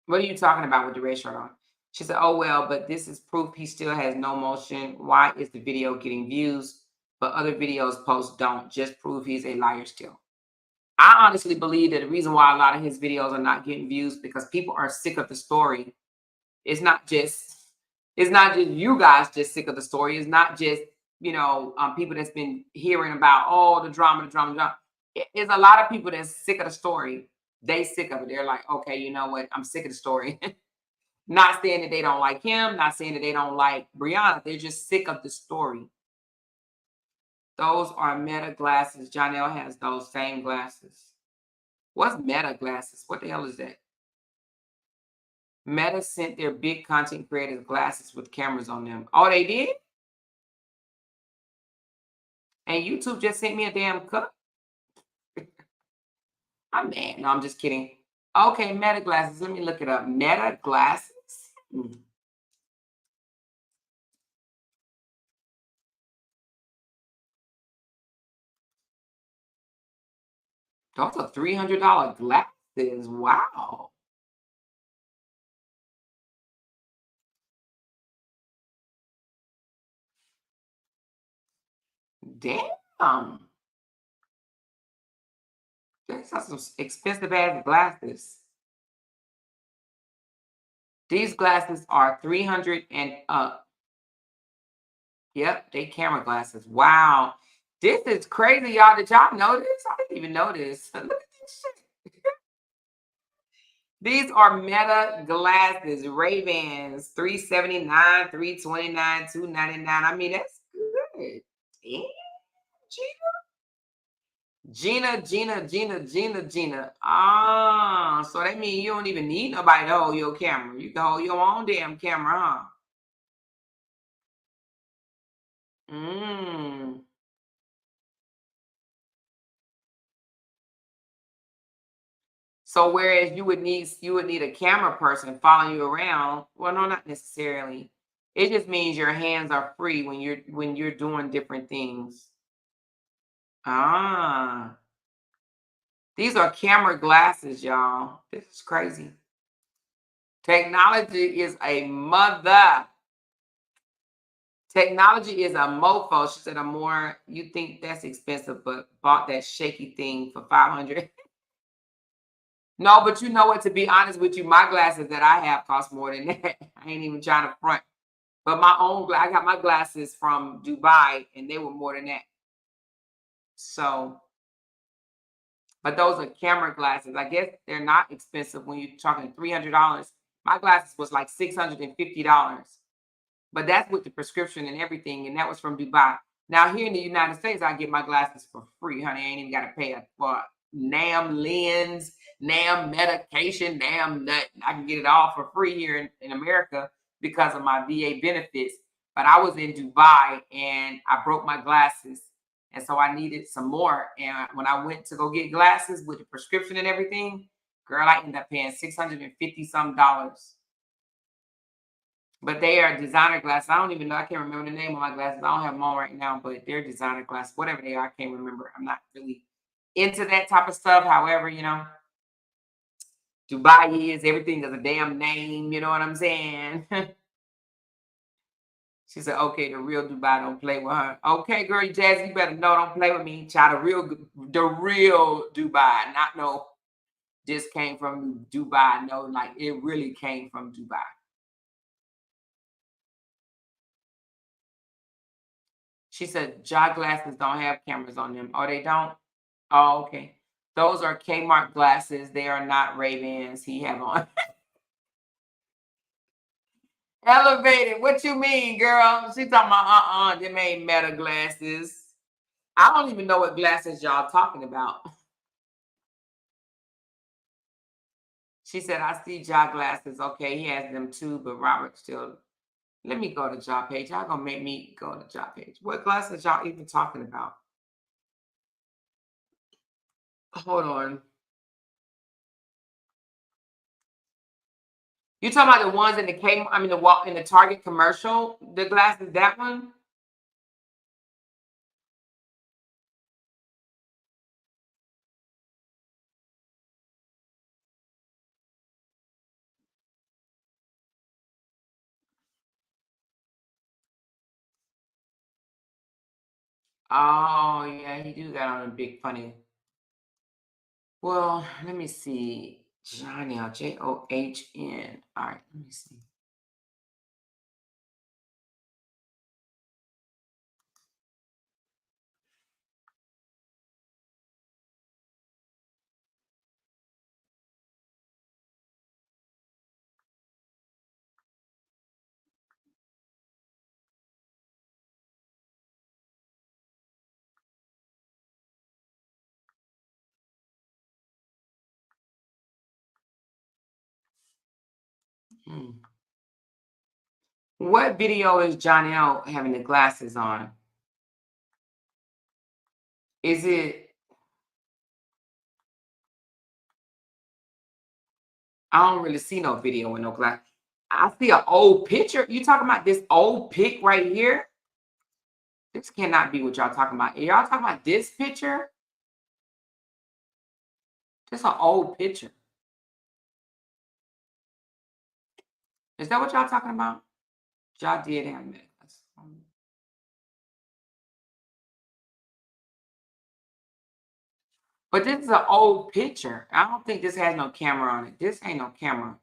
What are you talking about with the red shirt on? She said, oh, well, but this is proof he still has no motion. Why is the video getting views, but other videos posts don't? Just prove he's a liar still. I honestly believe that the reason why a lot of his videos are not getting views because people are sick of the story. It's not just you guys just sick of the story. It's not just, you know, people that's been hearing about, oh, the drama. It's a lot of people that's sick of the story. They sick of it. They're like, okay, you know what? I'm sick of the story. Not saying that they don't like him. Not saying that they don't like Brianna. They're just sick of the story. Those are Meta glasses. Janelle has those same glasses. What's Meta glasses? What the hell is that? Meta sent their big content creators glasses with cameras on them. Oh, they did? And YouTube just sent me a damn cup? I'm mad. No, I'm just kidding. Okay, Meta glasses. Let me look it up. Meta glasses? Those are $300 glasses. Wow. Damn. These are some expensive ass glasses. These glasses are $300 and up. Yep, they camera glasses. Wow. This is crazy, y'all. Did y'all know this? I didn't even know this. Look at this shit. These are Meta glasses, Ray-Bans, $379, $329, $299. I mean, that's good. Damn, Gina. Ah, so that means you don't even need nobody to hold your camera. You can hold your own damn camera, huh? So whereas you would need a camera person following you around. Well, no, not necessarily. It just means your hands are free when you're doing different things. Ah. These are camera glasses, y'all. This is crazy. Technology is a mother. Technology is a mofo. She said, you think that's expensive, but bought that shaky thing for $500. No, but you know what? To be honest with you, my glasses that I have cost more than that. I ain't even trying to front. But I got my glasses from Dubai, and they were more than that. So, but those are camera glasses. I guess they're not expensive when you're talking $300. My glasses was like $650. But that's with the prescription and everything, and that was from Dubai. Now, here in the United States, I get my glasses for free, honey. I ain't even got to pay for NAM lens, NAM medication, NAM nut. I can get it all for free here in America because of my VA benefits. But I was in Dubai and I broke my glasses. And so I needed some more. And when I went to go get glasses with the prescription and everything, girl, I ended up paying $650 some. But they are designer glasses. I don't even know. I can't remember the name of my glasses. I don't have them on right now, but they're designer glasses. Whatever they are, I can't remember. I'm not really into that type of stuff. However, you know, Dubai is, everything is a damn name. You know what I'm saying? She said, okay, the real Dubai, don't play with her. Okay, girl, Jazz, you better know, don't play with me. Child, the real Dubai, not no, just came from Dubai. No, like it really came from Dubai. She said, jog glasses don't have cameras on them. Oh, they don't? Oh, okay. Those are Kmart glasses. They are not Ray-Bans he have on. Elevated. What you mean, girl? She talking about, them ain't Meta glasses. I don't even know what glasses y'all talking about. She said, I see jog glasses. Okay, he has them too, but Robert still. Let me go to job page. Y'all gonna make me go to job page. What glasses y'all even talking about? Hold on. You talking about the ones in the in the Target commercial? The glasses, that one? Oh yeah, he do got on a big funny. Well, let me see. Johnny, John. All right, let me see. What video is Johnny having the glasses on? Is it? I don't really see no video with no glass. I see an old picture. You talking about this old pic right here? This cannot be what y'all talking about. Are y'all talking about this picture? This an old picture. Is that what y'all talking about? Y'all did have that. But this is an old picture. I don't think this has no camera on it. This ain't no camera.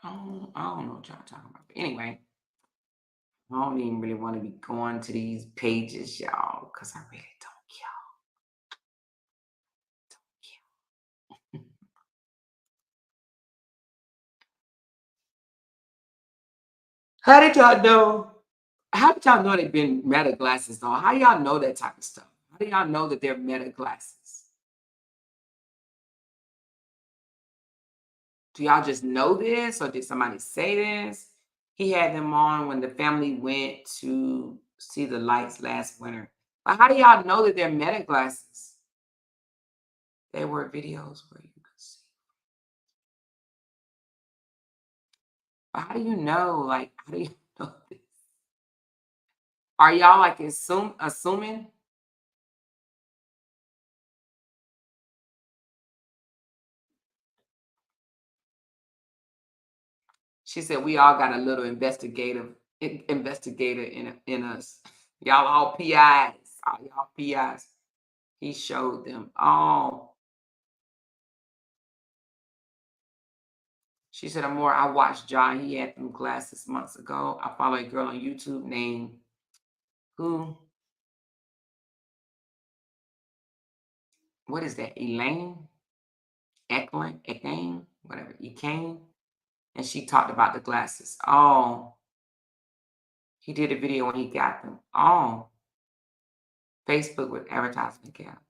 I don't know what y'all talking about. But anyway, I don't even really want to be going to these pages, y'all, because I really don't care. How did y'all know? How did y'all know they've been Meta glasses though? How y'all know that type of stuff? How do y'all know that they're Meta glasses? Do y'all just know this, or did somebody say this? He had them on when the family went to see the lights last winter. But how do y'all know that they're Meta glasses? There were videos where you could see. But how do you know? Like, how do you know this? Are y'all like assuming? She said we all got a little investigator in us. Y'all all PIs. All y'all PIs. He showed them. Oh. She said, Amor, I watched John. He had them glasses months ago. I follow a girl on YouTube named who? What is that? Elaine? Eklund? Ekane? Whatever. Ekane? And she talked about the glasses. Oh. He did a video when he got them. Oh. Facebook with advertisement accounts.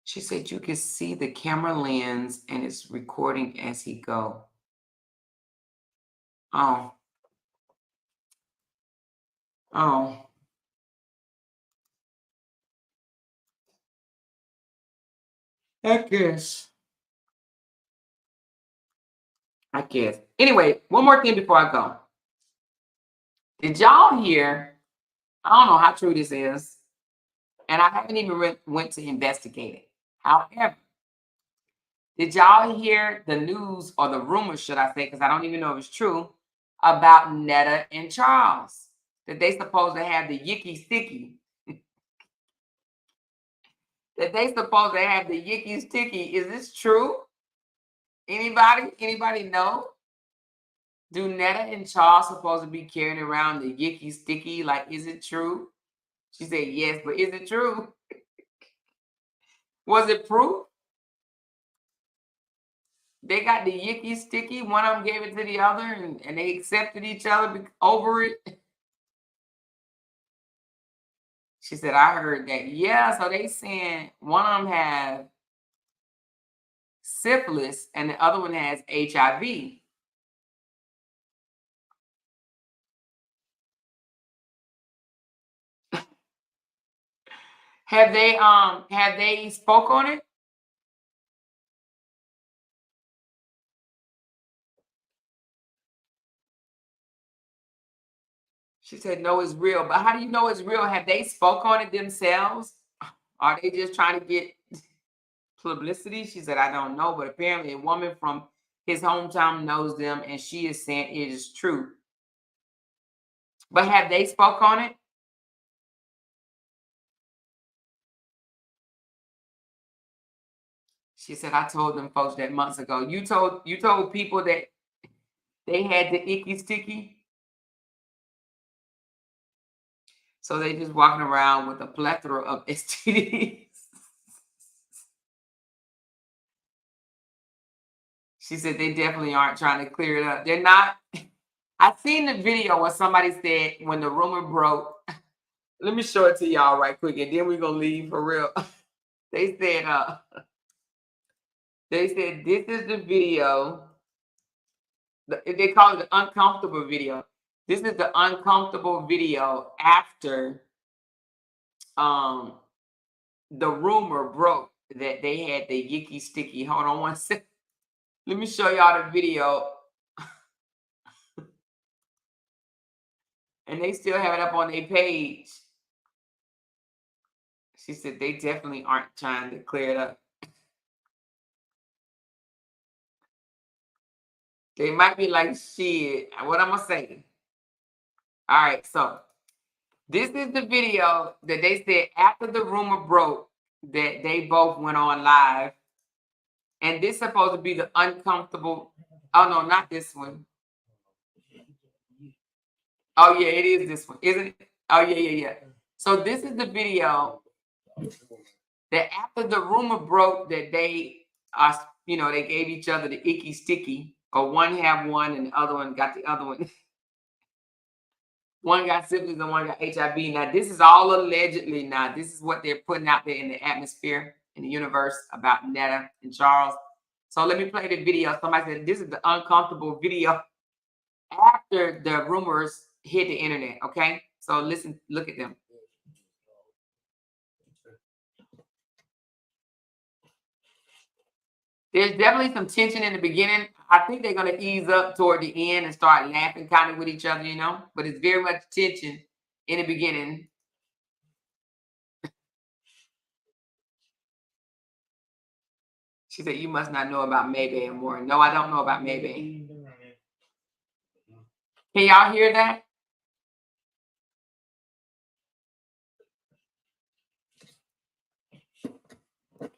She said you can see the camera lens and it's recording as he go. Oh. Oh. I guess. Anyway, one more thing before I go. Did y'all hear? I don't know how true this is, and I haven't even went to investigate it. However, did y'all hear the news or the rumors, should I say, because I don't even know if it's true, about Netta and Charles? That they supposed to have the Yicky sticky. That they supposed to have the Yicky sticky. Is this true? Anybody know? Do Netta and Charles supposed to be carrying around the Yicky sticky? Like, is it true? She said yes, but is it true? Was it proof? They got the Yicky sticky. One of them gave it to the other, and they accepted each other over it. She said, I heard that. Yeah, so they saying one of them have syphilis and the other one has HIV. Have they spoke on it? She said, no, it's real. But how do you know it's real? Have they spoke on it themselves? Are they just trying to get publicity? She said, I don't know. But apparently a woman from his hometown knows them, and she is saying it is true. But have they spoke on it? She said, I told them folks that months ago. You told people that they had the icky sticky? So they just walking around with a plethora of STDs. She said they definitely aren't trying to clear it up. They're not. I seen the video where somebody said when the rumor broke. Let me show it to y'all right quick, and then we're gonna leave for real. They said this is the video. They call it the uncomfortable video. This is the uncomfortable video after the rumor broke that they had the Yicky sticky. Hold on one second. Let me show y'all the video. And they still have it up on their page. She said they definitely aren't trying to clear it up. They might be like, shit, what I'm gonna say? All right, so this is the video that they said after the rumor broke that they both went on live. And this is supposed to be the uncomfortable. Oh, no, not this one. Oh, yeah, it is this one, isn't it? Oh, yeah. So this is the video that after the rumor broke that they they gave each other the icky sticky, or one have one and the other one got the other one. One got syphilis and one got HIV. Now, this is all allegedly. Now, this is what they're putting out there in the atmosphere, in the universe about Netta and Charles. So let me play the video. Somebody said this is the uncomfortable video after the rumors hit the internet. Okay, so listen, look at them. There's definitely some tension in the beginning. I think they're going to ease up toward the end and start laughing kind of with each other, but it's very much tension in the beginning. She said, you must not know about Maybe and Warren. No, I don't know about Maybe. Can y'all hear that?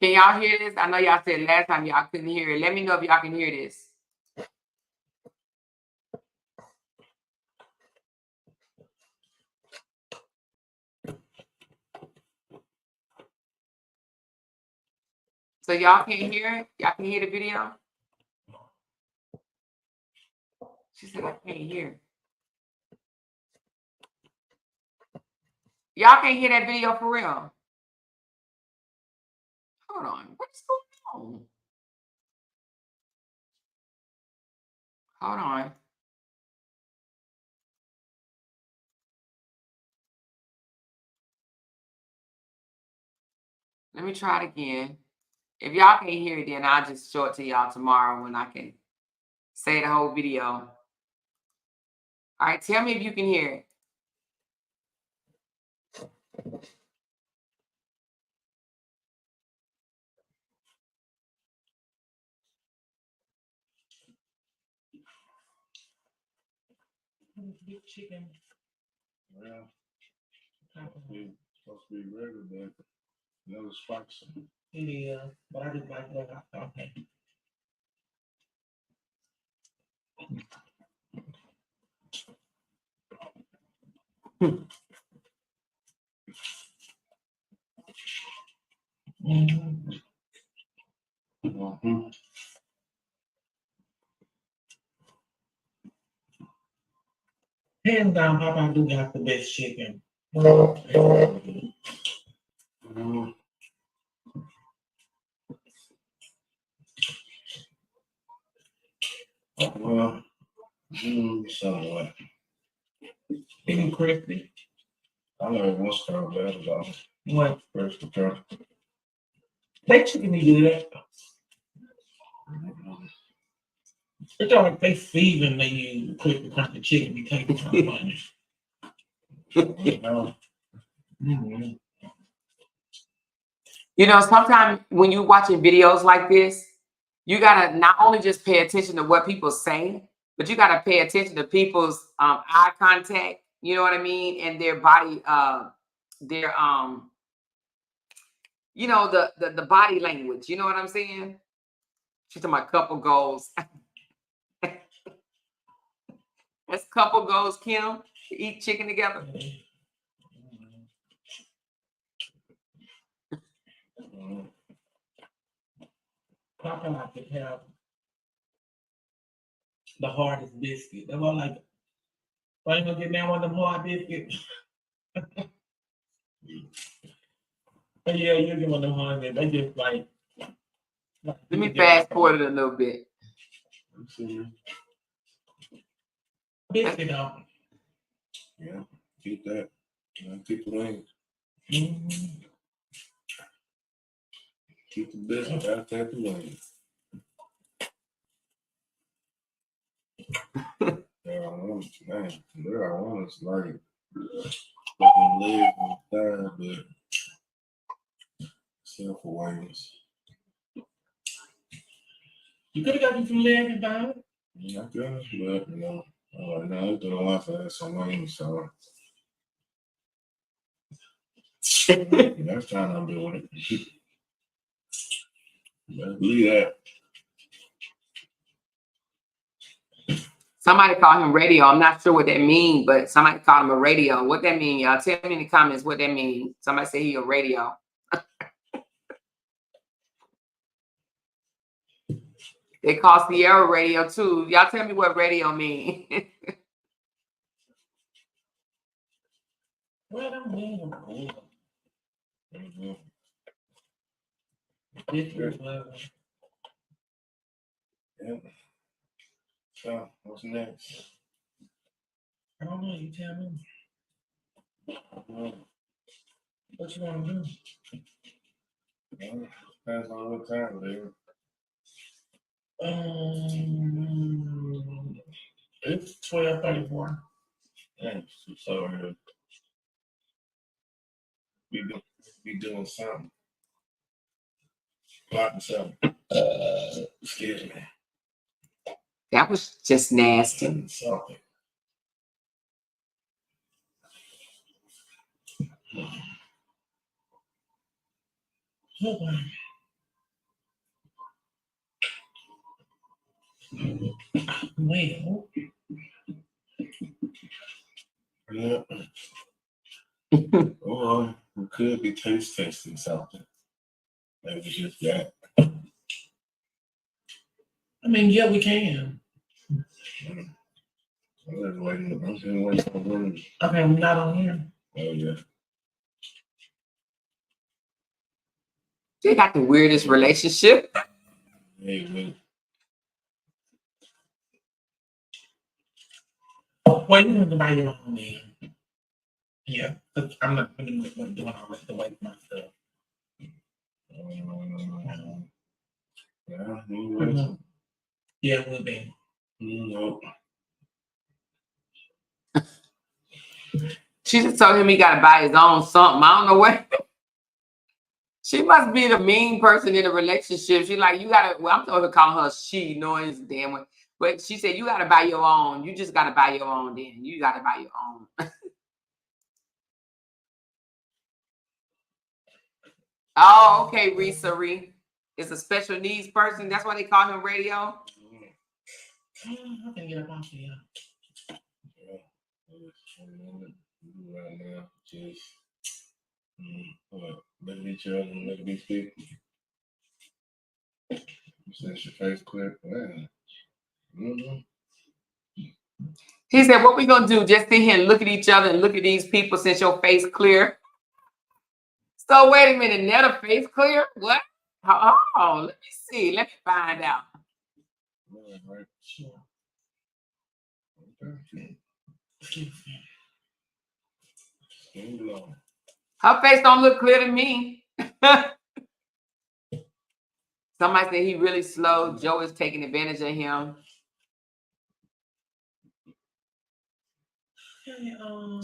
Can y'all hear this? I know y'all said last time y'all couldn't hear it. Let me know if y'all can hear this. So y'all can't hear it? Y'all can hear the video? She said I can't hear. Y'all can't hear that video for real. Hold on. What's going on? Hold on. Let me try it again. If y'all can't hear it, then I'll just show it to y'all tomorrow when I can say the whole video. All right, tell me if you can hear it. Big chicken. Well, supposed to be regular, but that was spicy. It is, but I just like that. Okay. Mm-hmm. Mm-hmm. Hands down, Papa do got the best chicken. Mm-hmm. Well, somewhat. Any crispy? I learned one stuff better about What? crispy turkey. They chicken you do that. It's all like they season they use crispy country chicken be taking from money. Mm-hmm. You know, sometimes when you're watching videos like this, you gotta not only just pay attention to what people say, but you gotta pay attention to people's eye contact. You know what I mean, and their body, their you know, the body language. You know what I'm saying? She's talking about couple goals. That's couple goals, Kim. To eat chicken together. Papa like to have the hardest biscuit. That's what I like. I ain't gonna get down one of them hard biscuits. But yeah, you get one of them hard biscuits. They just like Let me fast forward it a little bit. Biscuit though. Yeah, keep that. Keep the wings. Mm-hmm. Keep the biscuit. Gotta take the wings. There I want, man. There I want is like fucking legs and thighs, but except for wings. You could have got you some leg and thighs. Yeah, I guess, but you know, right now it's been a while for that some wings, so next time I'm doing it. Better believe that. Somebody called him radio. I'm not sure what that means, but somebody called him a radio. What that mean, y'all? Tell me in the comments what that means. Somebody say he a radio. They call Sierra radio too. Y'all tell me what radio mean. Well, I'm mean. Mm-hmm. Yeah. So, what's next? I don't know. You tell me. Well, What you want to do? depends on what time, baby. It's 12:34. Thanks. So, be doing something. Plotting something. Excuse me. That was just nasty. Something. Well, Yeah. Or we could be taste testing something. Maybe just that. I mean, yeah, we can. I'm just waiting. I'm just waiting for them. Okay, I'm not on here. Oh yeah. They got the weirdest relationship. Hey, man. Wait, you have to buy your own name. Yeah, but I'm not doing all that to wait myself. Yeah, anyway. Yeah, it will be. Nope. She just told him he got to buy his own something. I don't know what. She must be the mean person in the relationship. She like, you got to, well, I'm supposed to call her she, knowing it's damn well. But she said, you got to buy your own. You just got to buy your own then. You got to buy your own. Oh, okay, Risa Ree. It's a special needs person. That's why they call him radio. I can get up off here. Yeah. Right now, just look at each other and look at these people. Since your face clear, man. He said, what we gonna do? Just sit here and look at each other and look at these people since your face clear. So wait a minute, Netta face clear? What? Oh, let me see. Let me find out. Yeah, right. Sure. Okay. Excuse me. Skin glow. Her face don't look clear to me. Somebody said he really slow. Joe is taking advantage of him.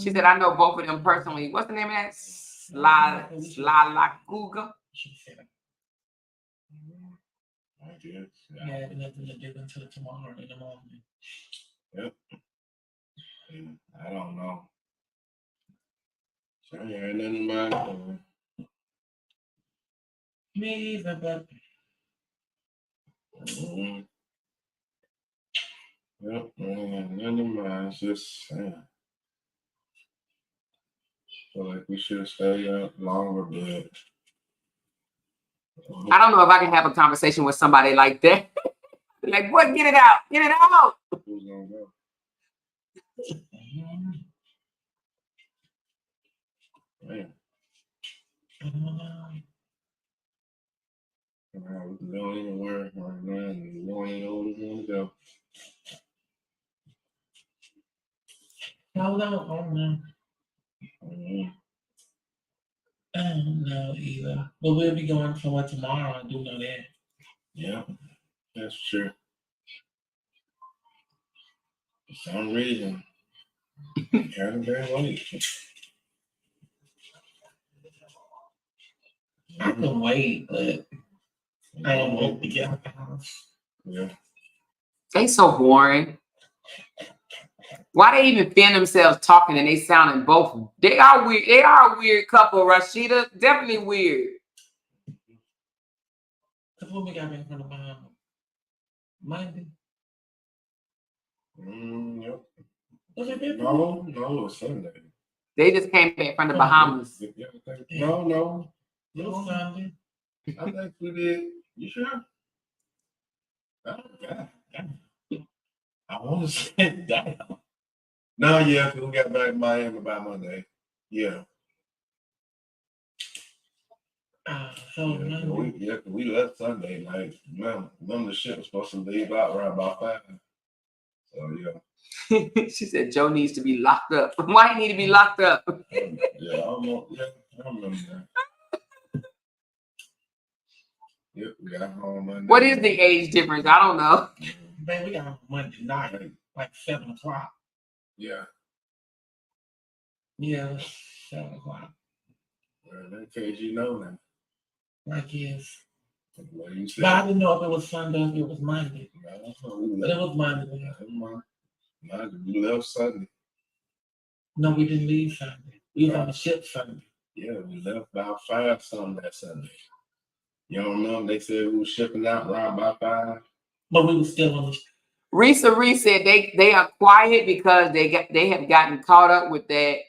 She said, I know both of them personally. What's the name of that? Slalakuga? I guess. Yeah, nothing to do until tomorrow in the morning. Yep. Yeah, I don't know. So I ain't nothing about it. Me either, but. Yep, I ain't nothing about it. It's just, feel like we should have stayed out longer, but. I don't know if I can have a conversation with somebody like that. Like, what? Get it out. Get it out. Who's gonna go? Man. We can go anywhere right now, and we don't even know where we want to go. Hold on, I don't know. I don't know either. But we'll be going somewhere tomorrow. I do know that. Yeah, that's true. For some reason, kind of very late. I can wait, but I don't want to get out the house. Yeah. They so boring. Why they even film themselves talking and they sounding both? They are weird. They are a weird couple, Rashida. Definitely weird. Because when we got back from the Bahamas? Monday? Yep. Was it been? No, it was Sunday. They just came back from the Bahamas. Yeah, no. It was Sunday. I think we did. You sure? Oh, God. I want to say that. No, yeah, because we got back in Miami by Monday. Yeah. We left Sunday night. None of the shit was supposed to leave out around about 5. So, yeah. She said Joe needs to be locked up. Why he need to be locked up? Yeah, I remember that. Yep, we got home Monday. What is the age difference? I don't know. Man, we got home Monday night, like 7 o'clock. Yeah. Yeah, 7 o'clock. Well, in that case, you know now. Like yes. Well, you said. But I didn't know if it was Sunday or if it was Monday. No, but it was Monday. No, we left Sunday. No, we didn't leave Sunday. We was on the ship Sunday. Yeah, we left about 5 something that Sunday. You don't know? They said we were shipping out around about 5. But we were still on the ship. Risa Reese said they are quiet because they have gotten caught up with that.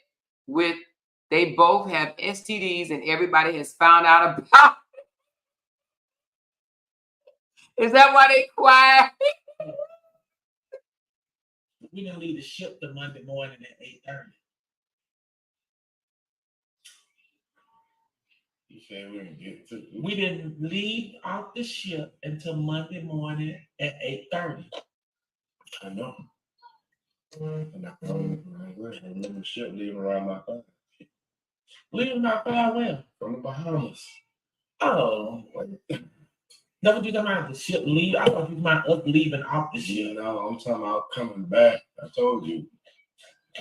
They both have STDs and everybody has found out about. Is that why they quiet? We didn't leave the ship the Monday morning at 8:30. You said we didn't get to. We didn't leave off the ship until Monday morning at 8:30. I know. And I remember the ship leaving around my phone. Leaving our far well. From the Bahamas. Oh. That's what you talking about, the ship leave? I thought you were talking about us leaving off the You ship. know, I'm talking about coming back. I told you.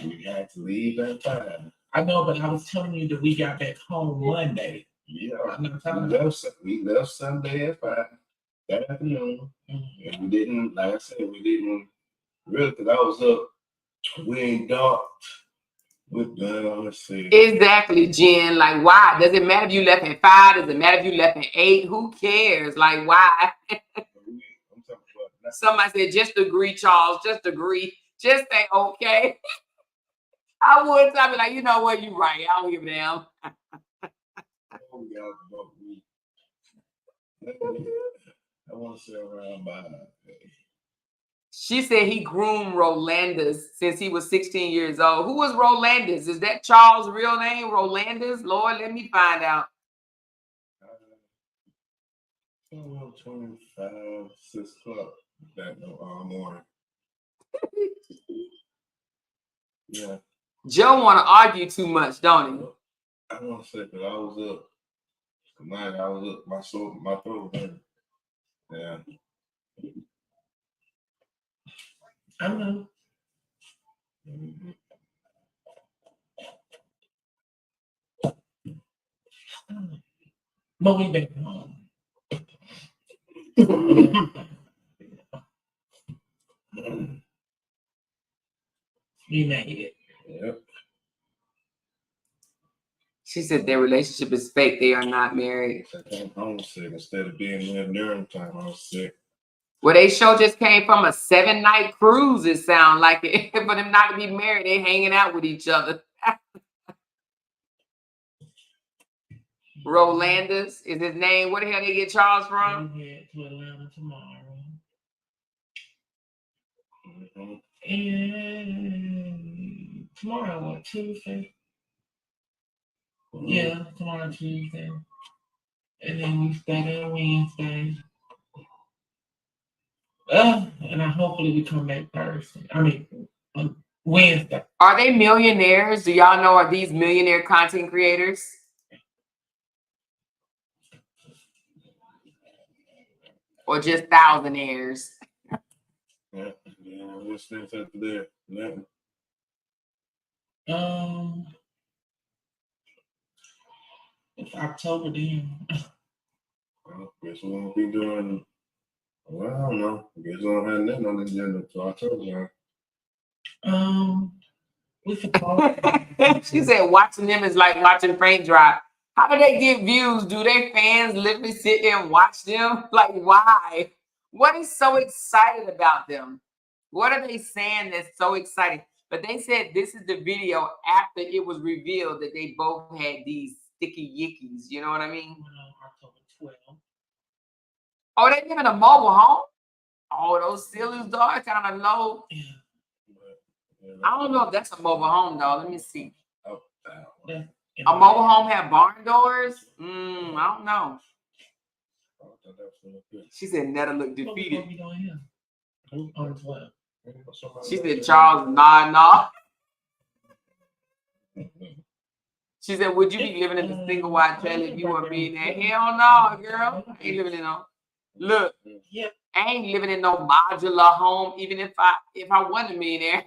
We had to leave at 5. I know, but I was telling you that we got back home Monday. Yeah, I'm not talking about. we left Sunday at 5 that afternoon. Mhm. And we didn't, like I said, we didn't really, because I was up. We ain't dark. With let's see. Exactly, Jen. Like, why? Does it matter if you left at 5? Does it matter if you left at 8? Who cares? Like, why? I'm talking about Somebody said, just agree, Charles. Just agree. Just say okay. I would. I'd be like, you know what? You're right. I don't give a damn. I want to sit around by. She said he groomed Rolandus since he was 16 years old. Who was Rolandus? Is that Charles' real name, Rolandus? Lord, let me find out. 25, 6 o'clock that morning. Yeah. Joe want to argue too much, don't he? I want to say that I was up. Tonight I was up. My throat hurt. Yeah. I know. Mm-hmm. But we back home. We made it. Yep. She said their relationship is fake. They are not married. I came home sick instead of being there during the time I was sick. Well, they show just came from a 7-night cruise. It sounds like it. For them not to be married, they hanging out with each other. Rolandus is his name. Where the hell they get Charles from? We head to Atlanta tomorrow. Mm-hmm. And tomorrow, what, Tuesday? Mm-hmm. Yeah, tomorrow, Tuesday. And then we stay there Wednesday. And hopefully we come back Thursday. Wednesday. Are they millionaires? Do y'all know, are these millionaire content creators? Or just thousandaires? Yeah, what's next after there? Nothing. It's October then. Well, guess we won't be doing. Well, I don't know. I guess we don't have nothing on the agenda till October. We supposed. She said watching them is like watching paint dry. How do they get views? Do they fans literally sit there and watch them? Like, why? What is so excited about them? What are they saying that's so exciting? But they said this is the video after it was revealed that they both had these sticky yickies. You know what I mean? October 12th. Oh, they live in a mobile home? Oh, those ceilings, dog, kind of low. Yeah. I don't know if that's a mobile home, though. Let me see. Yeah. A mobile home have barn doors? I don't know. She said Netta looked defeated. She said Charles, nah. She said, would you be living in a single wide trailer if you were a millionaire? Hell no, girl. I ain't living in no. Look, I ain't living in no modular home, even if I wasn't a millionaire.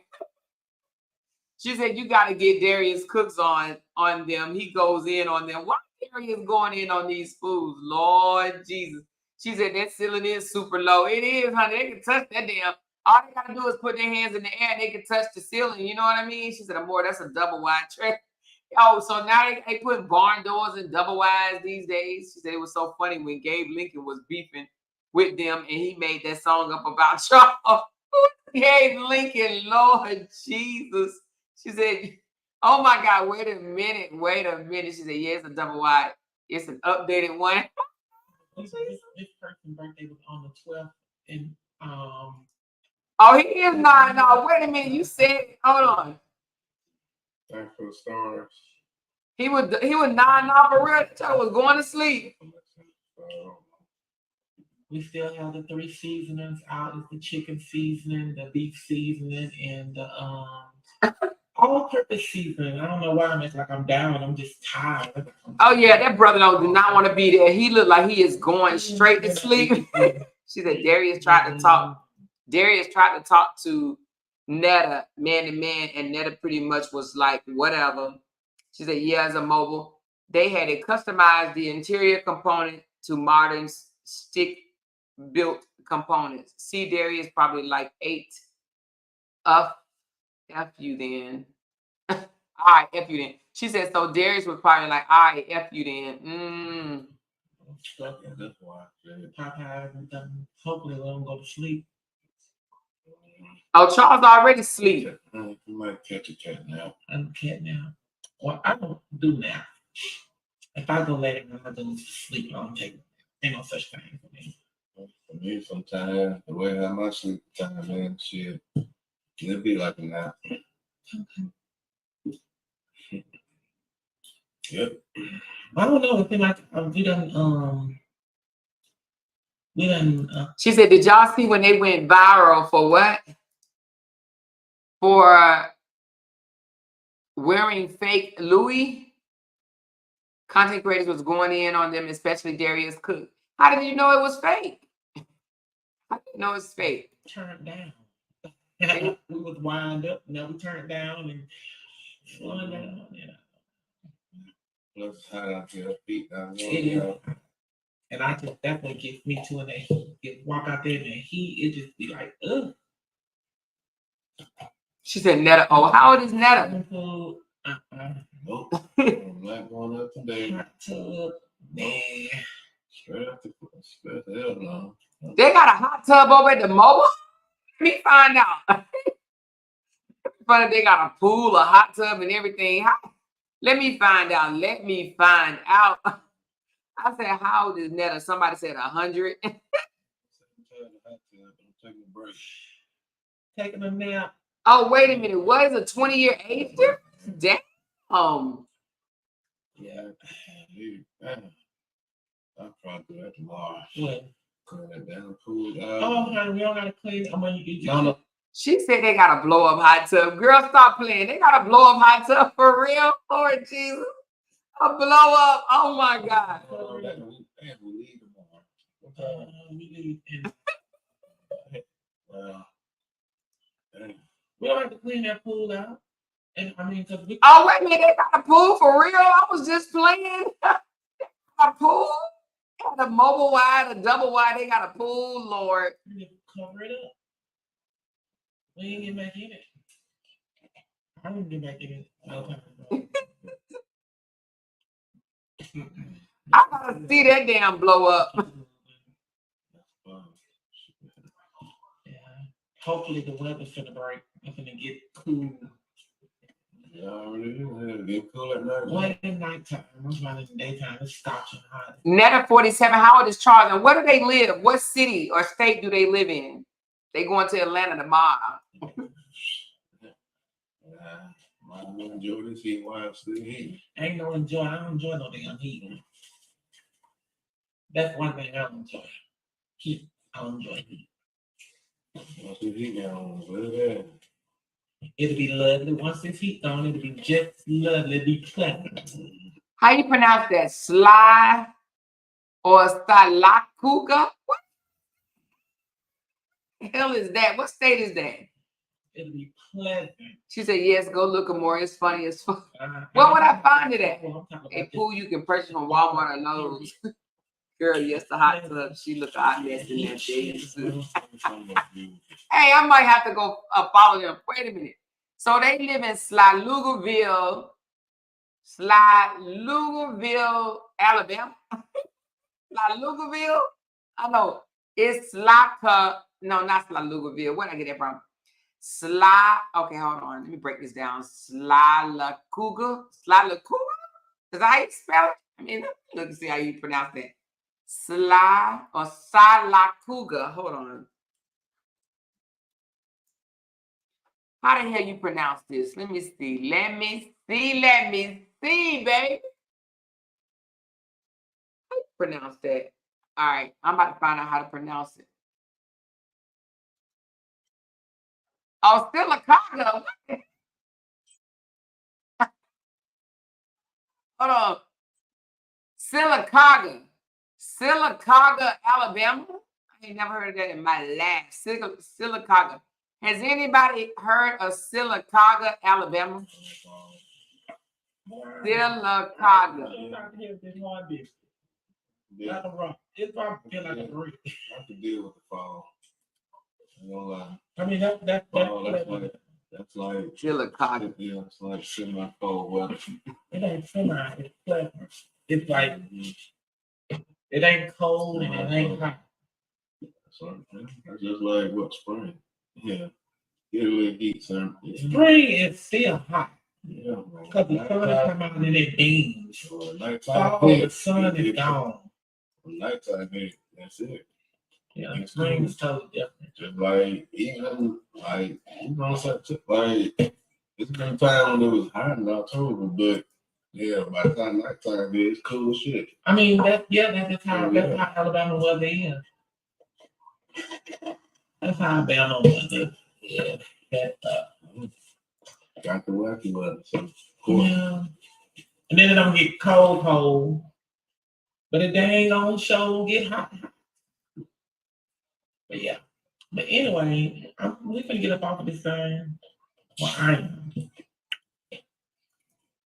She said, you got to get Darius Cooks on them. He goes in on them. Why Darius going in on these foods? Lord Jesus. She said, that ceiling is super low. It is, honey. They can touch that damn. All they got to do is put their hands in the air and they can touch the ceiling. You know what I mean? She said, amor, that's a double wide tray. Oh, so now they put barn doors and double wides these days. She said it was so funny when Gabe Lincoln was beefing with them and he made that song up about Charles. Gabe Lincoln, Lord Jesus. She said, oh my God, wait a minute. She said, yeah, it's a double wide. It's an updated one. This person's birthday was on the 12th, and Oh, he is not. No, wait a minute. You said, hold on. Thanks for the stars. He was 9 for real. I was going to sleep. we still have the 3 seasonings out. It's the chicken seasoning, the beef seasoning, and the all-purpose seasoning. I don't know why I'm acting like I'm down. I'm just tired. Oh yeah, that brother do not want to be there. He looked like he is going straight to sleep. She said Darius tried to talk. Darius tried to talk to Netta, man to man, and Netta pretty much was like, whatever. She said, yeah, as a mobile. They had it customized the interior component to modern stick-built components. See, Darius probably like 8. F you then. All right, F you then. She said, so Darius was probably like, all right, F you then. That's why. Popeyes and them. Hopefully let them go to sleep. Oh, Charles already asleep. You might catch a cat nap. I'm a cat now. Well, I don't do nap. If I go late and I'm going to sleep, I don't take it. Ain't no such thing for me. For me, sometimes the way I have my sleep time, man, shit, it'll be like a nap. Yep. I don't know. I feel like we done. She said, did y'all see when they went viral for what? For wearing fake Louis? Content creators was going in on them, especially Darius Cook. How did you know it was fake? How did you know it's fake? Turned down. We was wind up. Now we turned down and slowing down. Plus, how I feel feet down there. It is. And I just definitely gets me to in that heat. Walk out there in that heat, it just be like, ugh. She said, Netta. Oh, how old is Netta? Nope. I'm not going up today. Hot tub, man. Straight up the hell no. They got a hot tub over at the mobile? Let me find out. Funny, they got a pool, a hot tub, and everything. Let me find out. Let me find out. I said, how old is Netta? Somebody said 100. I'm taking a break. Taking a nap. Oh, wait a minute. What is a 20-year age difference? Damn. Yeah. I'll probably do that tomorrow. What? Clean that damn pool Oh, honey, we don't gotta clean it. I'm gonna get you. She said they got a blow up hot tub. Girl, stop playing. They got a blow up hot tub for real? Lord Jesus. A blow up. Oh my God. We leave tomorrow. We leave. Well, We don't have to clean that pool out. And I mean, cause oh, wait a minute. They got a pool for real? I was just playing. A pool? Got a mobile wide, a double wide. They got a pool, Lord. Cover it up. We ain't get back in it. I didn't get back in it. I gotta see that damn blow up. Yeah. Hopefully the weather's finna break. It's finna get cool. Yeah, already get cool at night. Well, in nighttime. I'm trying in the daytime. It's scorching hot. Netta 47. How old is Charles? And where do they live? What city or state do they live in? They going to Atlanta tomorrow. I enjoy this heat while I'm still here. Ain't no enjoy. I don't enjoy no damn heat. That's one thing I don't enjoy. Heat. I don't enjoy heat. Once the heat gone, well, It'll be lovely. Once this heat gone, it'll be just lovely. It'll be pleasant. How you pronounce that? Sly or Salakuga? What the hell is that? What state is that? It'll be pleasant. She said, yes, go look at more. It's funny as fuck. Where would I find it at? A pool you can purchase from Walmart or Lowe's. Girl, yes, the hot tub. She look hot mess in that day. Hey, I might have to go follow them. Wait a minute. So they live in Slalugerville, Alabama. Slalugerville? I know. It's Slaka. No, not Slalugerville. Where did I get that from? Okay, hold on. Let me break this down. Slalakuga? Is that how you spell it? I mean, look and see how you pronounce that. Sly or Salacuga. Hold on. How the hell you pronounce this? Let me see. Let me see, baby. How you pronounce that? All right, I'm about to find out how to pronounce it. Oh, Silicaga. Hold on. Silicaga, Alabama. I ain't never heard of that in my life. Silicaga. Has anybody heard of Silicaga, Alabama? Silicaga. Yeah. It's probably feel like a brick. I have to deal with the fall. I ain't gonna lie. I mean, that's That's like Silicaga. yeah, it's like semi-cold weather. it ain't summer. It's pleasant. It's like it ain't cold and it ain't hot. That's just like what spring. Yeah. Get a little heat, son. Spring is still hot. Yeah. Because the sun come out and it beams. Nighttime. Oh, the sun is gone. Nighttime, that's it. Yeah, spring is totally different. Just like even like like it's been time when it was hot in October, but yeah, by the time nighttime it's cool as shit. I mean that's how Alabama weather is. That's how Alabama weather is. Got the wacky weather, so yeah. And then it don't get cold, but it dang on show get hot. But yeah. But anyway, we're gonna get up off of this thing. Well, I am.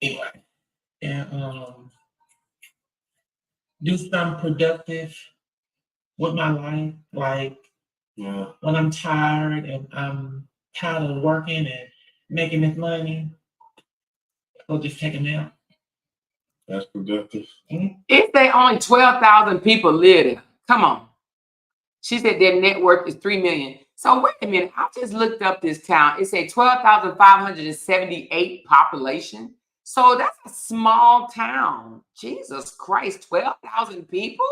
Anyway, and do something productive with my life. Like when I'm tired and I'm tired of working and making this money, I'll just take a nap. That's productive. If they only 12,000 people live there, come on. She said their net worth is $3 million. So wait a minute. I just looked up this town. It said 12,578 population. So that's a small town. Jesus Christ, 12,000 people?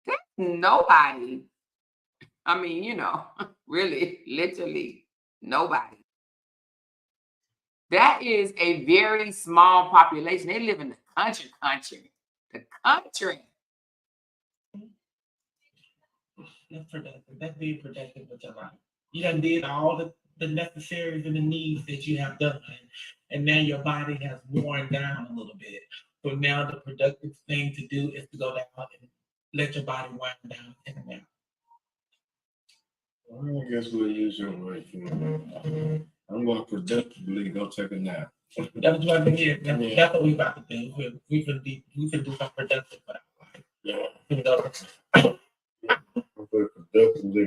That's nobody. I mean, you know, really, literally nobody. That is a very small population. They live in the country. The country. That's productive. That's being productive with your life. You done did all the necessaries and the needs that you have done. And now your body has worn down a little bit. So now the productive thing to do is to go down and let your body wind down in a nap. Well, I guess we'll use your word for it. I'm going to productively go take a nap. That's what you have to hear. That's what we about to do. We can do something productive for our life. Yeah. Productively.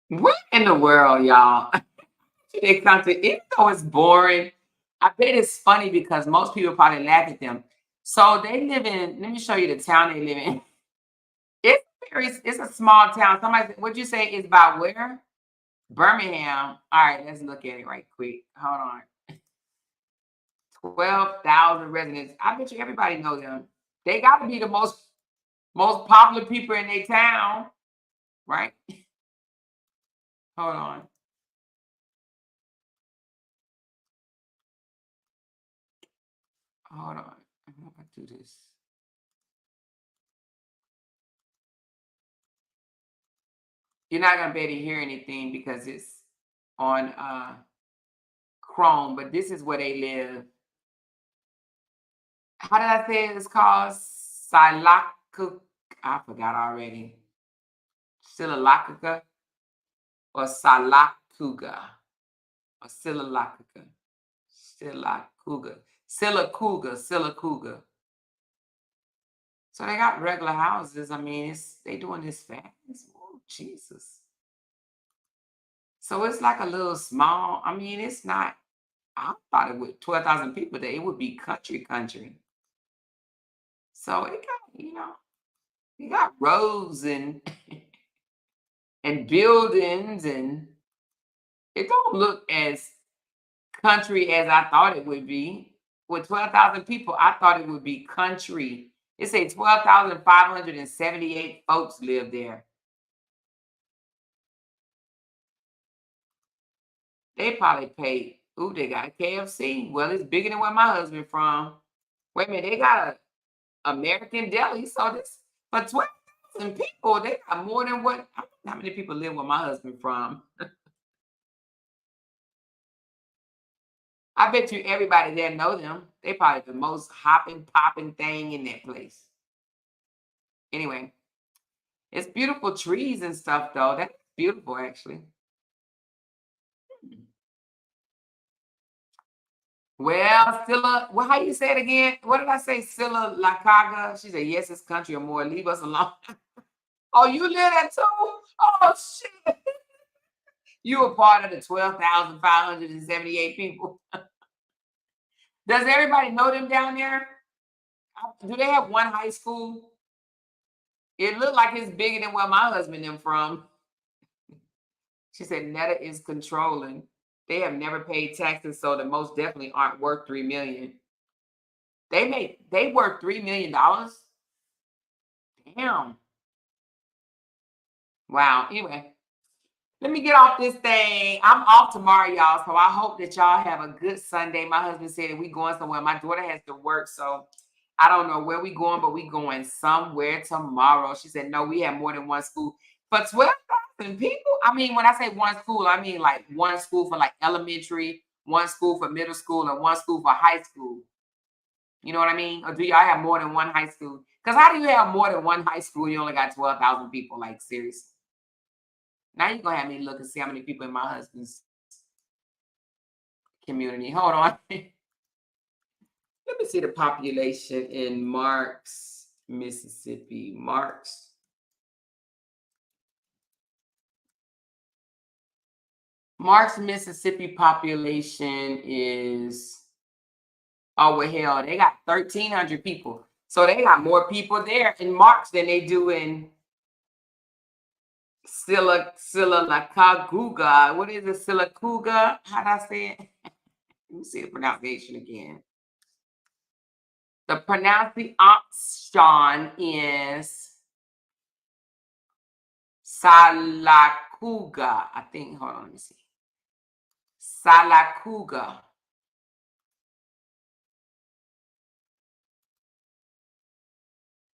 What in the world, y'all? They come to, even though it's boring, I bet it's funny because most people probably laugh at them. So they live in, let me show you the town they live in. It's a small town. Somebody, what'd you say is about where? Birmingham. All right, let's look at it right quick. Hold on. 12,000 residents. I bet you everybody knows them. They got to be the most popular people in their town, right? Hold on. Hold on. I'm going to do this. You're not going to be able to hear anything because it's on Chrome, but this is where they live. How did I say it's called? Silacuga. I forgot already. Silacuga or Salacuga or Silacuga. Silacuga. So they got regular houses. I mean, they doing this fast. Oh, Jesus. So it's like a little small. I mean, it's not. I thought it would 12,000 people there. It would be country. So it got, you got roads and buildings, and it don't look as country as I thought it would be. With 12,000 people, I thought it would be country. It says 12,578 folks live there. They probably paid. Ooh, they got a KFC. Well, it's bigger than where my husband from. Wait a minute, they got a American deli. So this for 12,000 people, they got more than what? How many people live where my husband from? I bet you everybody there know them. They probably the most hopping, popping thing in that place. Anyway, it's beautiful trees and stuff, though. That's beautiful, actually. Well, Scylla, well, how you say it again? What did I say? Scylla Lakaga? She said, yes, it's country or more. Leave us alone. Oh, you live there too? Oh, shit. You were part of the 12,578 people. Does everybody know them down there? Do they have one high school? It looked like it's bigger than where my husband them from. She said Netta is controlling. They have never paid taxes, so they most definitely aren't worth $3 million. They worth $3 million. Damn. Wow. Anyway, let me get off this thing. I'm off tomorrow, y'all. So I hope that y'all have a good Sunday. My husband said that we going somewhere. My daughter has to work, so I don't know where we going, but we going somewhere tomorrow. She said, no, we have more than one school. For 12,000 people? I mean, when I say one school, I mean like one school for like elementary, one school for middle school, and one school for high school. You know what I mean? Or do y'all have more than one high school? Because how do you have more than one high school? You only got 12,000 people. Like, seriously. Now you're going to have me look and see how many people in my husband's community. Hold on. Let me see the population in Marks, Mississippi. Marks. Marks, Mississippi population is, oh, well, hell, they got 1,300 people. So they got more people there in Marks than they do in Sylacauga. What is it? Sylacauga? How do I say it? Let me see the pronunciation again. The pronunciation is Sylacauga. I think, hold on, let me see. Sylacauga.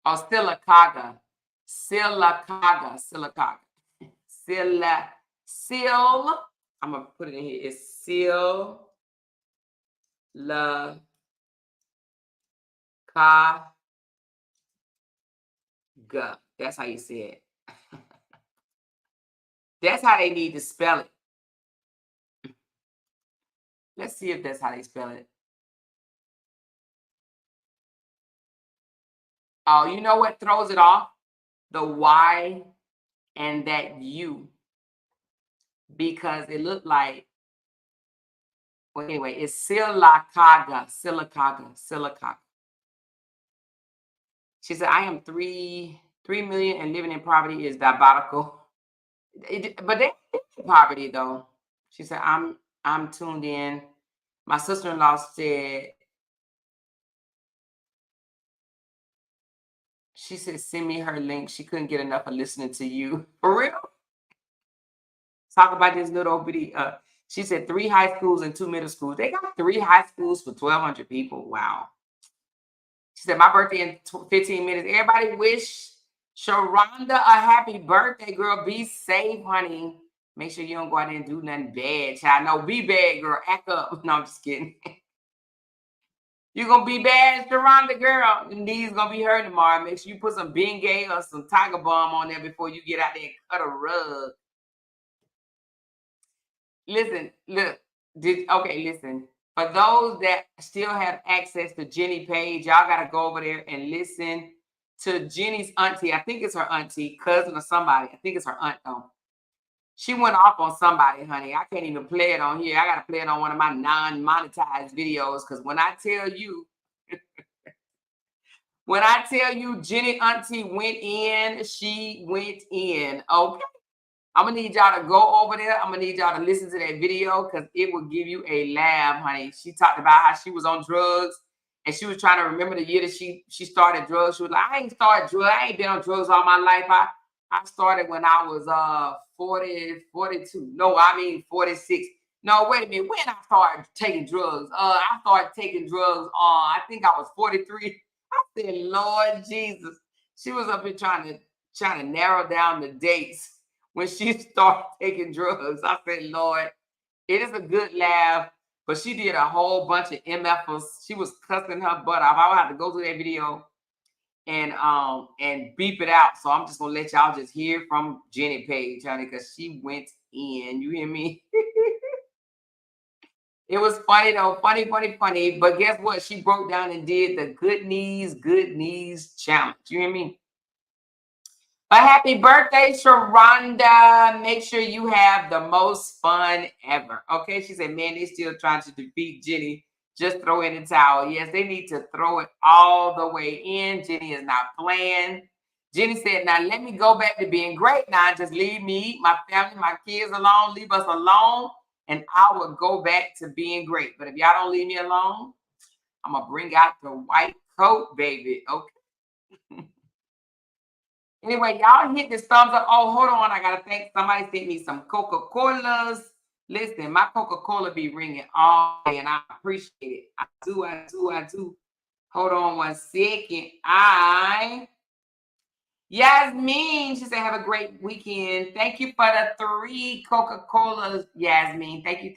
Oh, Sylacauga. Sylacauga. I'm going to put it in here. It's Sylacauga. That's how you say it. That's how they need to spell it. Let's see if that's how they spell it. Oh, you know what throws it off? The Y and that U. Because it looked like, well, anyway, it's Sylacauga. She said, I am 3 million and living in poverty is diabolical. But they in poverty though. She said, I'm tuned in. My sister-in-law said, she said, send me her link. She couldn't get enough of listening to you. For real? Talk about this little bitty. She said 3 high schools and 2 middle schools. They got 3 high schools for 1,200 people. Wow. She said, my birthday in 15 minutes. Everybody wish Sharonda a happy birthday, girl. Be safe, honey. Make sure you don't go out there and do nothing bad, child. No, be bad, girl. Act up. No, I'm just kidding. You're going to be bad, Sharonda, girl. Your knees going to be hurt tomorrow. Make sure you put some Bengay or some Tiger Balm on there before you get out there and cut a rug. Listen, look. Listen. For those that still have access to Jenny Page, y'all got to go over there and listen to Jenny's auntie. I think it's her auntie, cousin or somebody. I think it's her aunt, though. She went off on somebody, honey. I can't even play it on here. I got to play it on one of my non-monetized videos because when I tell you, Jenny auntie went in, she went in, okay? I'm going to need y'all to go over there. I'm going to need y'all to listen to that video because it will give you a laugh, honey. She talked about how she was on drugs And she was trying to remember the year that she started drugs. She was like, I ain't started drugs. I ain't been on drugs all my life. I started when I was 42. No, I mean 46. No, wait a minute. When I started taking drugs? I started taking drugs I think I was 43. I said, Lord Jesus. She was up here trying to narrow down the dates when she started taking drugs. I said, Lord, it is a good laugh, but she did a whole bunch of MFers. She was cussing her butt off. I would have to go through that video and beep it out. So I'm just gonna let y'all just hear from Jenny Page, honey, because she went in. You hear me? It was funny though, funny. But guess what? She broke down and did the good knees challenge. You hear me? But happy birthday, Sharonda. Make sure you have the most fun ever. Okay, she said, man, they still trying to defeat Jenny. Just throw in the towel. Yes, they need to throw it all the way in. Jenny is not playing. Jenny said, now let me go back to being great now. Just leave me, my family, my kids alone. Leave us alone. And I will go back to being great. But if y'all don't leave me alone, I'm going to bring out the white coat, baby. Okay. Anyway, y'all hit this thumbs up. Oh, hold on. I got to thank somebody sent me some Coca-Colas. Listen, my Coca-Cola be ringing all day, and I appreciate it. I do. Hold on one second. Yasmin, she said, have a great weekend. Thank you for the 3 Coca-Colas, Yasmin. Thank you.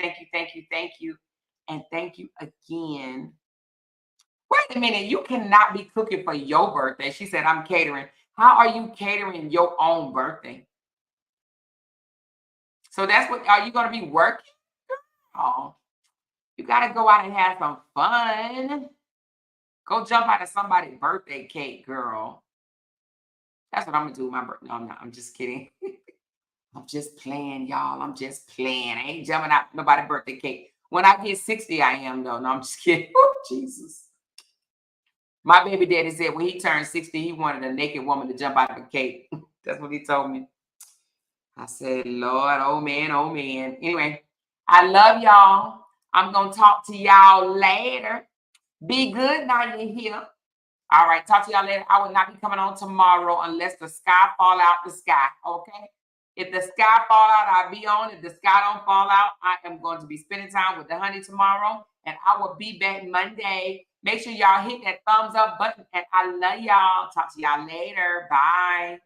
And thank you again. Wait a minute. You cannot be cooking for your birthday. She said, I'm catering. How are you catering your own birthday? So that's what, are you going to be working? Oh, you got to go out and have some fun. Go jump out of somebody's birthday cake, girl. That's what I'm going to do with my birthday. No, I'm just kidding. I'm just playing, y'all. I'm just playing. I ain't jumping out nobody's birthday cake. When I get 60, I am, though. No, I'm just kidding. Oh, Jesus. My baby daddy said when he turned 60, he wanted a naked woman to jump out of a cake. That's what he told me. I said, Lord, oh man. Anyway, I love y'all. I'm going to talk to y'all later. Be good now you're here. All right, talk to y'all later. I will not be coming on tomorrow unless the sky fall out the sky, okay? If the sky fall out, I'll be on. If the sky don't fall out, I am going to be spending time with the honey tomorrow, and I will be back Monday. Make sure y'all hit that thumbs up button, and I love y'all. Talk to y'all later. Bye.